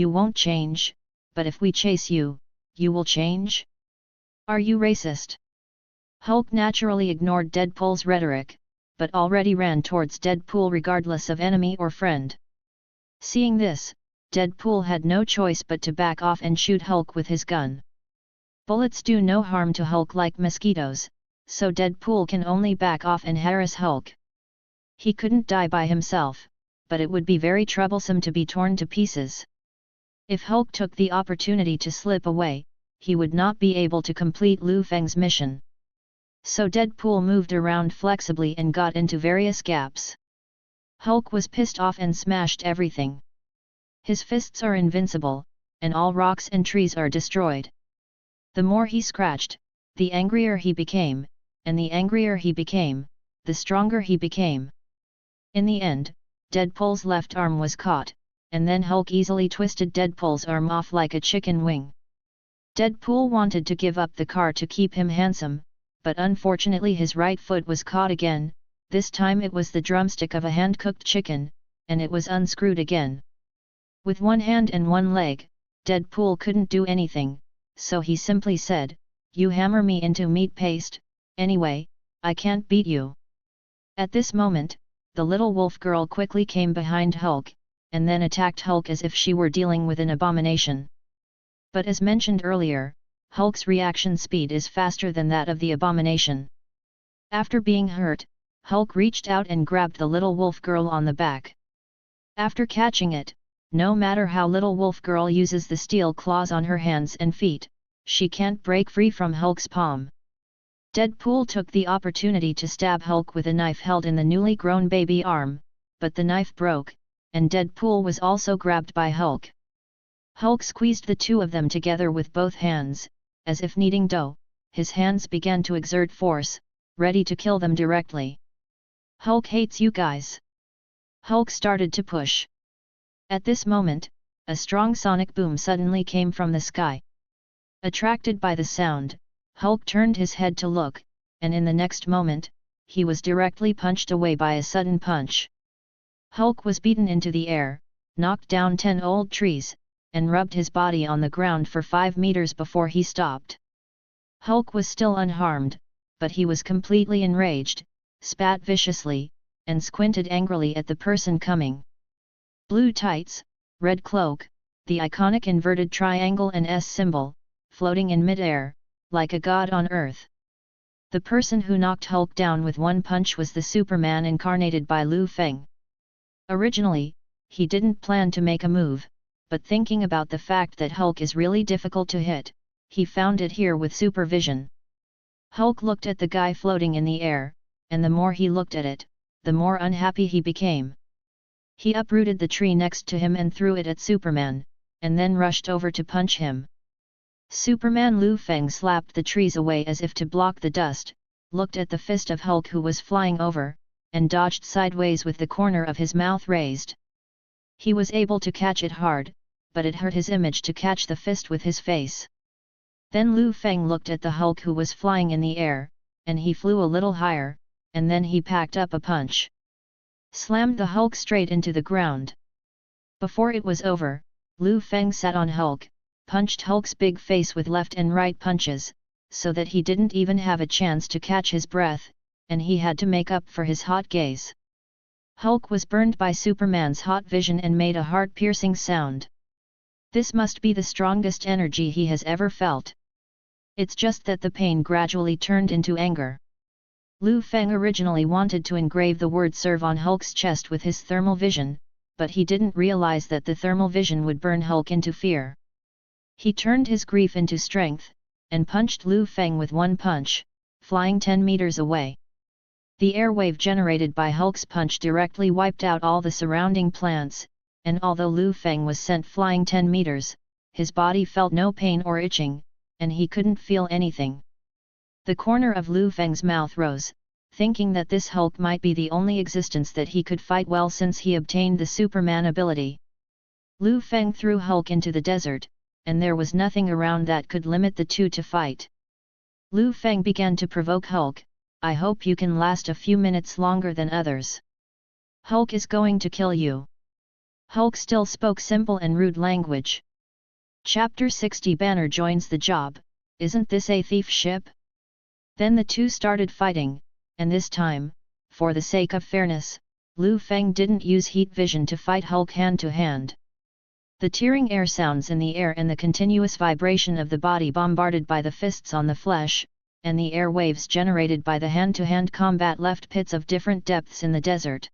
won't change, but if we chase you will change? Are you racist?" Hulk naturally ignored Deadpool's rhetoric, but already ran towards Deadpool regardless of enemy or friend. Seeing this, Deadpool had no choice but to back off and shoot Hulk with his gun. Bullets do no harm to Hulk like mosquitoes, so Deadpool can only back off and harass Hulk. He couldn't die by himself, but it would be very troublesome to be torn to pieces. If Hulk took the opportunity to slip away, he would not be able to complete Liu Feng's mission. So Deadpool moved around flexibly and got into various gaps. Hulk was pissed off and smashed everything. His fists are invincible, and all rocks and trees are destroyed. The more he scratched, the angrier he became, and the angrier he became, the stronger he became. In the end, Deadpool's left arm was caught, and then Hulk easily twisted Deadpool's arm off like a chicken wing. Deadpool wanted to give up the car to keep him handsome, but unfortunately his right foot was caught again. This time it was the drumstick of a hand-cooked chicken, and it was unscrewed again. With one hand and one leg, Deadpool couldn't do anything, so he simply said, "You hammer me into meat paste, anyway, I can't beat you." At this moment, the little wolf girl quickly came behind Hulk, and then attacked Hulk as if she were dealing with an abomination. But as mentioned earlier, Hulk's reaction speed is faster than that of the abomination. After being hurt, Hulk reached out and grabbed the little wolf girl on the back. After catching it, no matter how little wolf girl uses the steel claws on her hands and feet, she can't break free from Hulk's palm. Deadpool took the opportunity to stab Hulk with a knife held in the newly grown baby arm, but the knife broke, and Deadpool was also grabbed by Hulk. Hulk squeezed the two of them together with both hands, as if kneading dough. His hands began to exert force, ready to kill them directly. "Hulk hates you guys." Hulk started to push. At this moment, a strong sonic boom suddenly came from the sky. Attracted by the sound, Hulk turned his head to look, and in the next moment, he was directly punched away by a sudden punch. Hulk was beaten into the air, knocked down 10 old trees, and rubbed his body on the ground for 5 meters before he stopped. Hulk was still unharmed, but he was completely enraged, spat viciously, and squinted angrily at the person coming. Blue tights, red cloak, the iconic inverted triangle and S symbol, floating in mid-air, like a god on earth. The person who knocked Hulk down with one punch was the Superman incarnated by Liu Feng. Originally, he didn't plan to make a move, but thinking about the fact that Hulk is really difficult to hit, he found it here with supervision. Hulk looked at the guy floating in the air, and the more he looked at it, the more unhappy he became. He uprooted the tree next to him and threw it at Superman, and then rushed over to punch him. Superman Liu Feng slapped the trees away as if to block the dust, looked at the fist of Hulk who was flying over, and dodged sideways with the corner of his mouth raised. He was able to catch it hard, but it hurt his image to catch the fist with his face. Then Liu Feng looked at the Hulk who was flying in the air, and he flew a little higher, and then he packed up a punch. Slammed the Hulk straight into the ground. Before it was over, Liu Feng sat on Hulk, punched Hulk's big face with left and right punches, so that he didn't even have a chance to catch his breath, and he had to make up for his hot gaze. Hulk was burned by Superman's hot vision and made a heart-piercing sound. This must be the strongest energy he has ever felt. It's just that the pain gradually turned into anger. Liu Feng originally wanted to engrave the word "serve" on Hulk's chest with his thermal vision, but he didn't realize that the thermal vision would burn Hulk into fear. He turned his grief into strength, and punched Liu Feng with one punch, flying 10 meters away. The air wave generated by Hulk's punch directly wiped out all the surrounding plants, and although Liu Feng was sent flying 10 meters, his body felt no pain or itching, and he couldn't feel anything. The corner of Liu Feng's mouth rose, thinking that this Hulk might be the only existence that he could fight well since he obtained the Superman ability. Liu Feng threw Hulk into the desert, and there was nothing around that could limit the two to fight. Liu Feng began to provoke Hulk, "I hope you can last a few minutes longer than others. Hulk is going to kill you." Hulk still spoke simple and rude language. Chapter 60 Banner joins the job. Isn't this a thief ship? Then the two started fighting, and this time, for the sake of fairness, Liu Feng didn't use heat vision to fight Hulk hand to hand. The tearing air sounds in the air and the continuous vibration of the body bombarded by the fists on the flesh, and the air waves generated by the hand-to-hand combat left pits of different depths in the desert.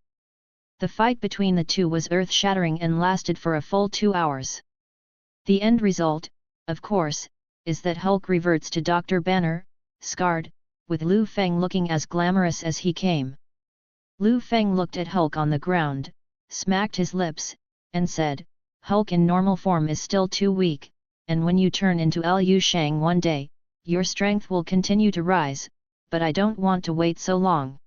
The fight between the two was earth-shattering and lasted for a full 2 hours. The end result, of course, is that Hulk reverts to Dr. Banner, scarred, with Liu Feng looking as glamorous as he came. Liu Feng looked at Hulk on the ground, smacked his lips, and said, "Hulk in normal form is still too weak, and when you turn into Liu Shang one day, your strength will continue to rise, but I don't want to wait so long."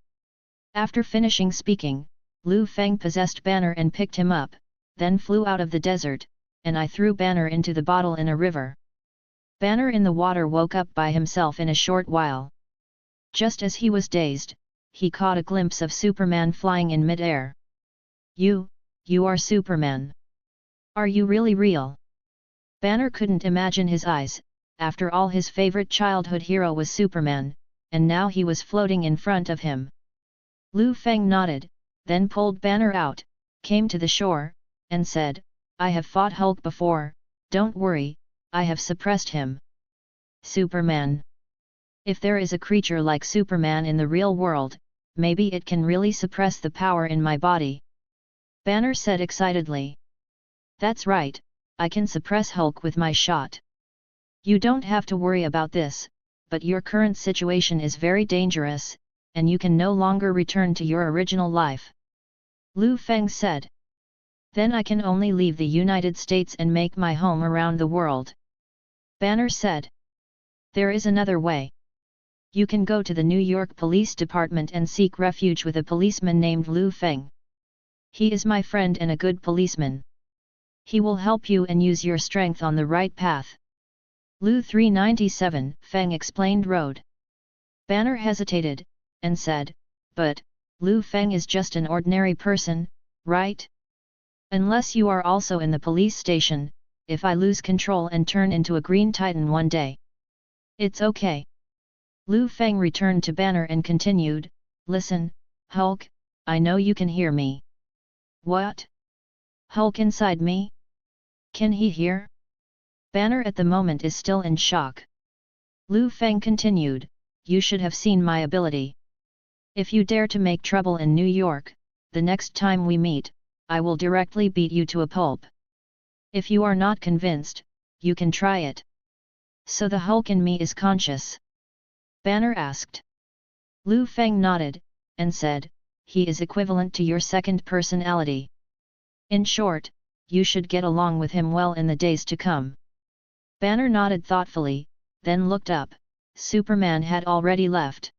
After finishing speaking, Liu Feng possessed Banner and picked him up, then flew out of the desert, and I threw Banner into the bottle in a river. Banner in the water woke up by himself in a short while. Just as he was dazed, he caught a glimpse of Superman flying in mid-air. You are Superman. Are you really real?" Banner couldn't imagine his eyes. After all, his favorite childhood hero was Superman, and now he was floating in front of him. Liu Feng nodded, then pulled Banner out, came to the shore, and said, "I have fought Hulk before, don't worry, I have suppressed him." Superman. If there is a creature like Superman in the real world, maybe it can really suppress the power in my body. Banner said excitedly. "That's right, I can suppress Hulk with my shot. You don't have to worry about this, but your current situation is very dangerous, and you can no longer return to your original life." Liu Feng said. "Then I can only leave the United States and make my home around the world." Banner said. "There is another way. You can go to the New York Police Department and seek refuge with a policeman named Liu Feng. He is my friend and a good policeman. He will help you and use your strength on the right path." Liu 397, Feng explained road. Banner hesitated, and said, "But, Liu Feng is just an ordinary person, right? Unless you are also in the police station, if I lose control and turn into a Green Titan one day. It's okay." Liu Feng returned to Banner and continued, "Listen, Hulk, I know you can hear me." "What? Hulk inside me? Can he hear?" Banner at the moment is still in shock. Liu Feng continued, "You should have seen my ability. If you dare to make trouble in New York, the next time we meet, I will directly beat you to a pulp. If you are not convinced, you can try it." "So the Hulk in me is conscious?" Banner asked. Liu Feng nodded, and said, "He is equivalent to your second personality. In short, you should get along with him well in the days to come." Banner nodded thoughtfully, then looked up. Superman had already left.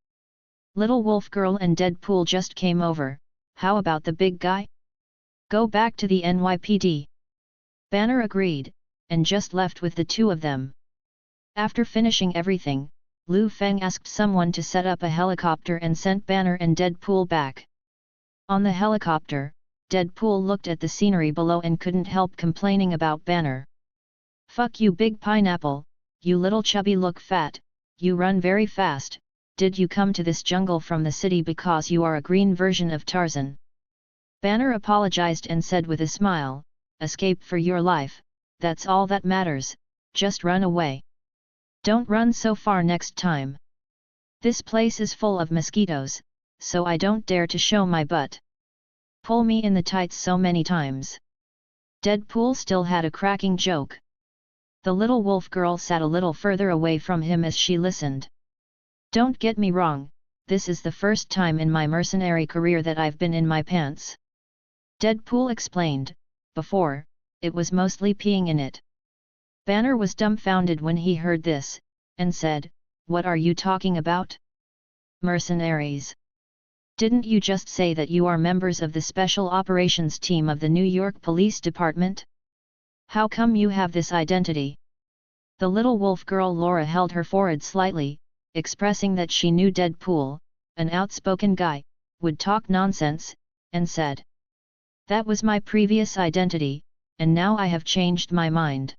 "Little Wolf Girl and Deadpool just came over, how about the big guy? Go back to the NYPD." Banner agreed, and just left with the two of them. After finishing everything, Liu Feng asked someone to set up a helicopter and sent Banner and Deadpool back. On the helicopter, Deadpool looked at the scenery below and couldn't help complaining about Banner. "Fuck you, big pineapple, you little chubby look fat, you run very fast. Did you come to this jungle from the city because you are a green version of Tarzan?" Banner apologized and said with a smile, "Escape for your life, that's all that matters, just run away. Don't run so far next time. This place is full of mosquitoes, so I don't dare to show my butt. Pull me in the tights so many times." Deadpool still had a cracking joke. The little wolf girl sat a little further away from him as she listened. "Don't get me wrong, this is the first time in my mercenary career that I've been in my pants," Deadpool explained, before, it was mostly peeing in it. Banner was dumbfounded when he heard this, and said, "What are you talking about? Mercenaries? Didn't you just say that you are members of the Special Operations Team of the New York Police Department? How come you have this identity?" The little wolf girl Laura held her forehead slightly, expressing that she knew Deadpool, an outspoken guy, would talk nonsense, and said, "That was my previous identity, and now I have changed my mind."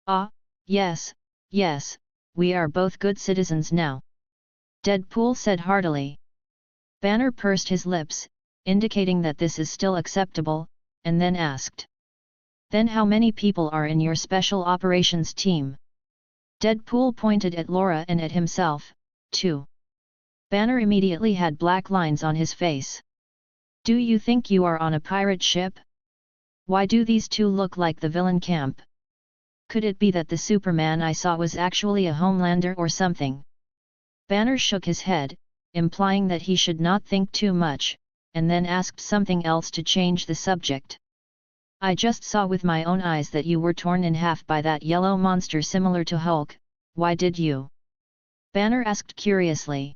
"Ah, yes, yes, we are both good citizens now," Deadpool said heartily. Banner pursed his lips, indicating that this is still acceptable, and then asked, "Then how many people are in your special operations team?" Deadpool pointed at Laura and at himself, too. Banner immediately had black lines on his face. "Do you think you are on a pirate ship? Why do these two look like the villain camp? Could it be that the Superman I saw was actually a Homelander or something?" Banner shook his head, implying that he should not think too much, and then asked something else to change the subject. "I just saw with my own eyes that you were torn in half by that yellow monster similar to Hulk. Why did you?" Banner asked curiously.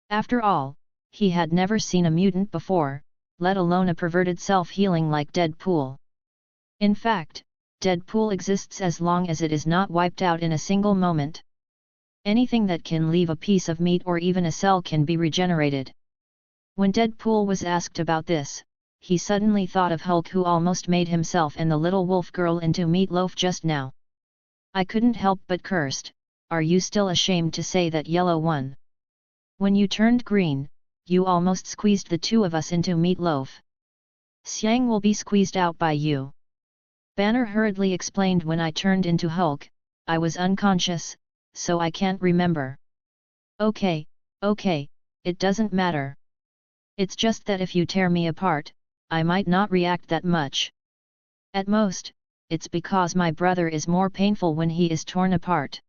After all, he had never seen a mutant before, let alone a perverted self-healing like Deadpool. In fact, Deadpool exists as long as it is not wiped out in a single moment. Anything that can leave a piece of meat or even a cell can be regenerated. When Deadpool was asked about this, he suddenly thought of Hulk, who almost made himself and the little wolf girl into meatloaf just now. "I couldn't help but cursed, are you still ashamed to say that yellow one? When you turned green, you almost squeezed the two of us into meatloaf. Xiang will be squeezed out by you." Banner hurriedly explained, "When I turned into Hulk, I was unconscious, so I can't remember." Okay, it doesn't matter. It's just that if you tear me apart, I might not react that much. At most, it's because my brother is more painful when he is torn apart."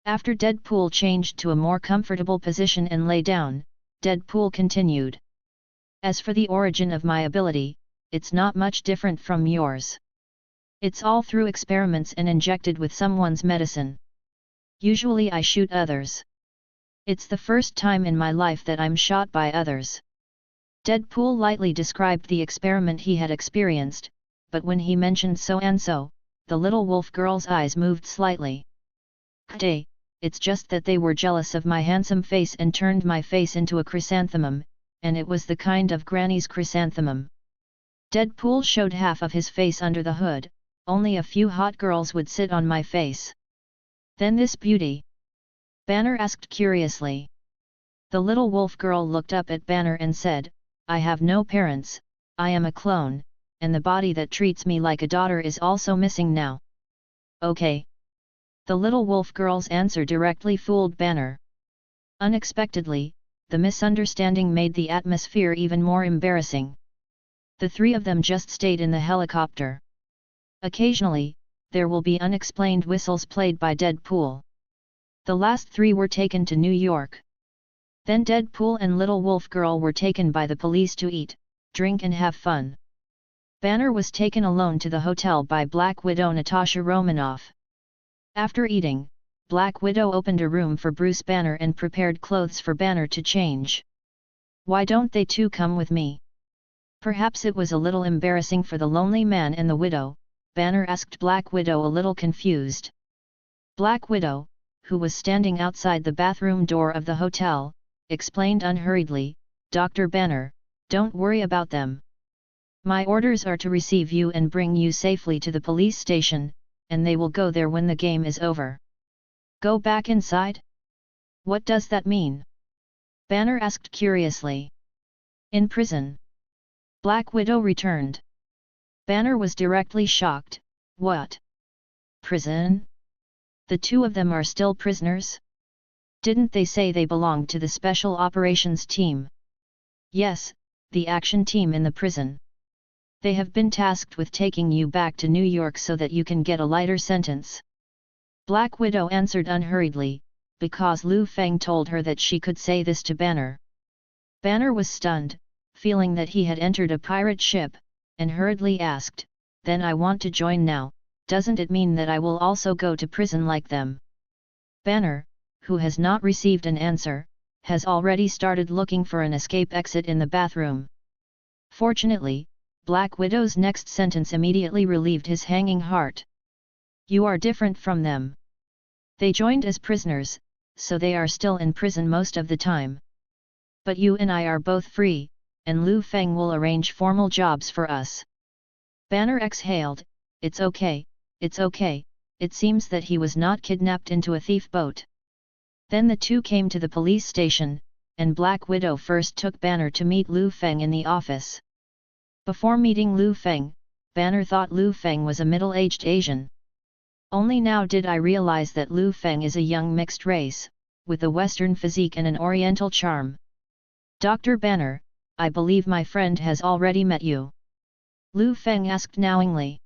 After Deadpool changed to a more comfortable position and lay down, Deadpool continued. "As for the origin of my ability, it's not much different from yours. It's all through experiments and injected with someone's medicine. Usually I shoot others. It's the first time in my life that I'm shot by others." Deadpool lightly described the experiment he had experienced, but when he mentioned so and so, the little wolf girl's eyes moved slightly. "Hey, it's just that they were jealous of my handsome face and turned my face into a chrysanthemum, and it was the kind of Granny's chrysanthemum. Deadpool showed half of his face under the hood, only a few hot girls would sit on my face." "Then this beauty?" Banner asked curiously. The little wolf girl looked up at Banner and said, "I have no parents, I am a clone, and the body that treats me like a daughter is also missing now." "Okay." The little wolf girl's answer directly fooled Banner. Unexpectedly, the misunderstanding made the atmosphere even more embarrassing. The three of them just stayed in the helicopter. Occasionally, there will be unexplained whistles played by Deadpool. The last three were taken to New York. Then Deadpool and Little Wolf Girl were taken by the police to eat, drink and have fun. Banner was taken alone to the hotel by Black Widow Natasha Romanoff. After eating, Black Widow opened a room for Bruce Banner and prepared clothes for Banner to change. "Why don't they two come with me?" Perhaps it was a little embarrassing for the lonely man and the widow, Banner asked Black Widow, a little confused. Black Widow, who was standing outside the bathroom door of the hotel, explained unhurriedly, "Dr. Banner, don't worry about them. My orders are to receive you and bring you safely to the police station, and they will go there when the game is over." "Go back inside? What does that mean?" Banner asked curiously. "In prison," Black Widow returned. Banner was directly shocked. "What? Prison? The two of them are still prisoners? Didn't they say they belonged to the Special Operations Team?" "Yes, the action team in the prison. They have been tasked with taking you back to New York so that you can get a lighter sentence." Black Widow answered unhurriedly, because Liu Feng told her that she could say this to Banner. Banner was stunned, feeling that he had entered a pirate ship, and hurriedly asked, then I want to join now, doesn't it mean that I will also go to prison like them? Banner, who has not received an answer, has already started looking for an escape exit in the bathroom. Fortunately, Black Widow's next sentence immediately relieved his hanging heart. You are different from them. They joined as prisoners, so they are still in prison most of the time. But you and I are both free, and Liu Feng will arrange formal jobs for us. Banner exhaled, it's okay, it's okay, it seems that he was not kidnapped into a thief boat. Then the two came to the police station, and Black Widow first took Banner to meet Liu Feng in the office. Before meeting Liu Feng, Banner thought Liu Feng was a middle-aged Asian. Only now did I realize that Liu Feng is a young mixed race, with a Western physique and an Oriental charm. Dr. Banner, I believe my friend has already met you. Liu Feng asked knowingly.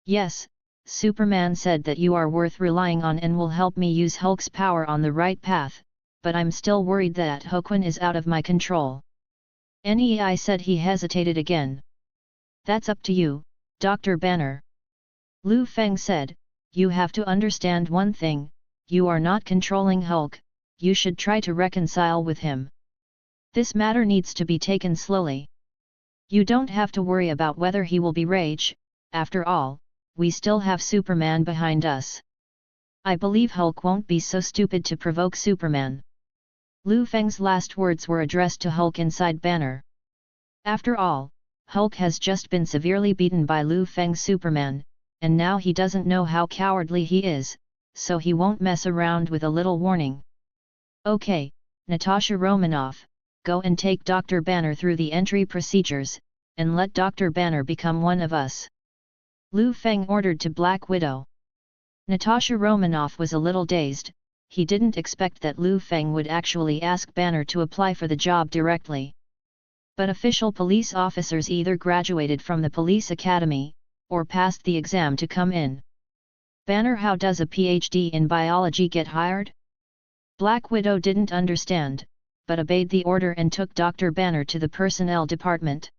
Yes, Superman said that you are worth relying on and will help me use Hulk's power on the right path, but I'm still worried that Hoquin is out of my control. Nei said. He hesitated again. That's up to you, Dr. Banner. Liu Feng said, you have to understand one thing, you are not controlling Hulk, you should try to reconcile with him. This matter needs to be taken slowly. You don't have to worry about whether he will be rage, after all, we still have Superman behind us. I believe Hulk won't be so stupid to provoke Superman. Liu Feng's last words were addressed to Hulk inside Banner. After all, Hulk has just been severely beaten by Liu Feng's Superman, and now he doesn't know how cowardly he is, so he won't mess around with a little warning. Okay, Natasha Romanoff, go and take Dr. Banner through the entry procedures, and let Dr. Banner become one of us. Liu Feng ordered to Black Widow. Natasha Romanoff was a little dazed, he didn't expect that Liu Feng would actually ask Banner to apply for the job directly. But official police officers either graduated from the police academy, or passed the exam to come in. Banner, how does a PhD in biology get hired? Black Widow didn't understand, but obeyed the order and took Dr. Banner to the personnel department.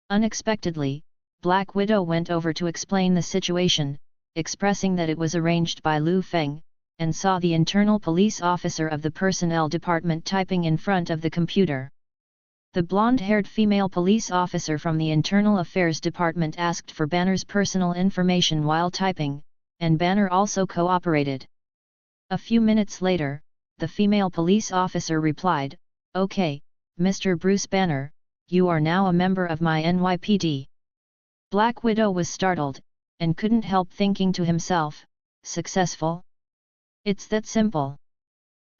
Unexpectedly, Black Widow went over to explain the situation, expressing that it was arranged by Liu Feng, and saw the internal police officer of the personnel department typing in front of the computer. The blonde-haired female police officer from the Internal Affairs Department asked for Banner's personal information while typing, and Banner also cooperated. A few minutes later, the female police officer replied, "Okay, Mr. Bruce Banner, you are now a member of my NYPD." Black Widow was startled, and couldn't help thinking to himself, successful? It's that simple.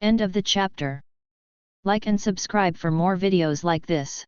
End of the chapter. Like and subscribe for more videos like this.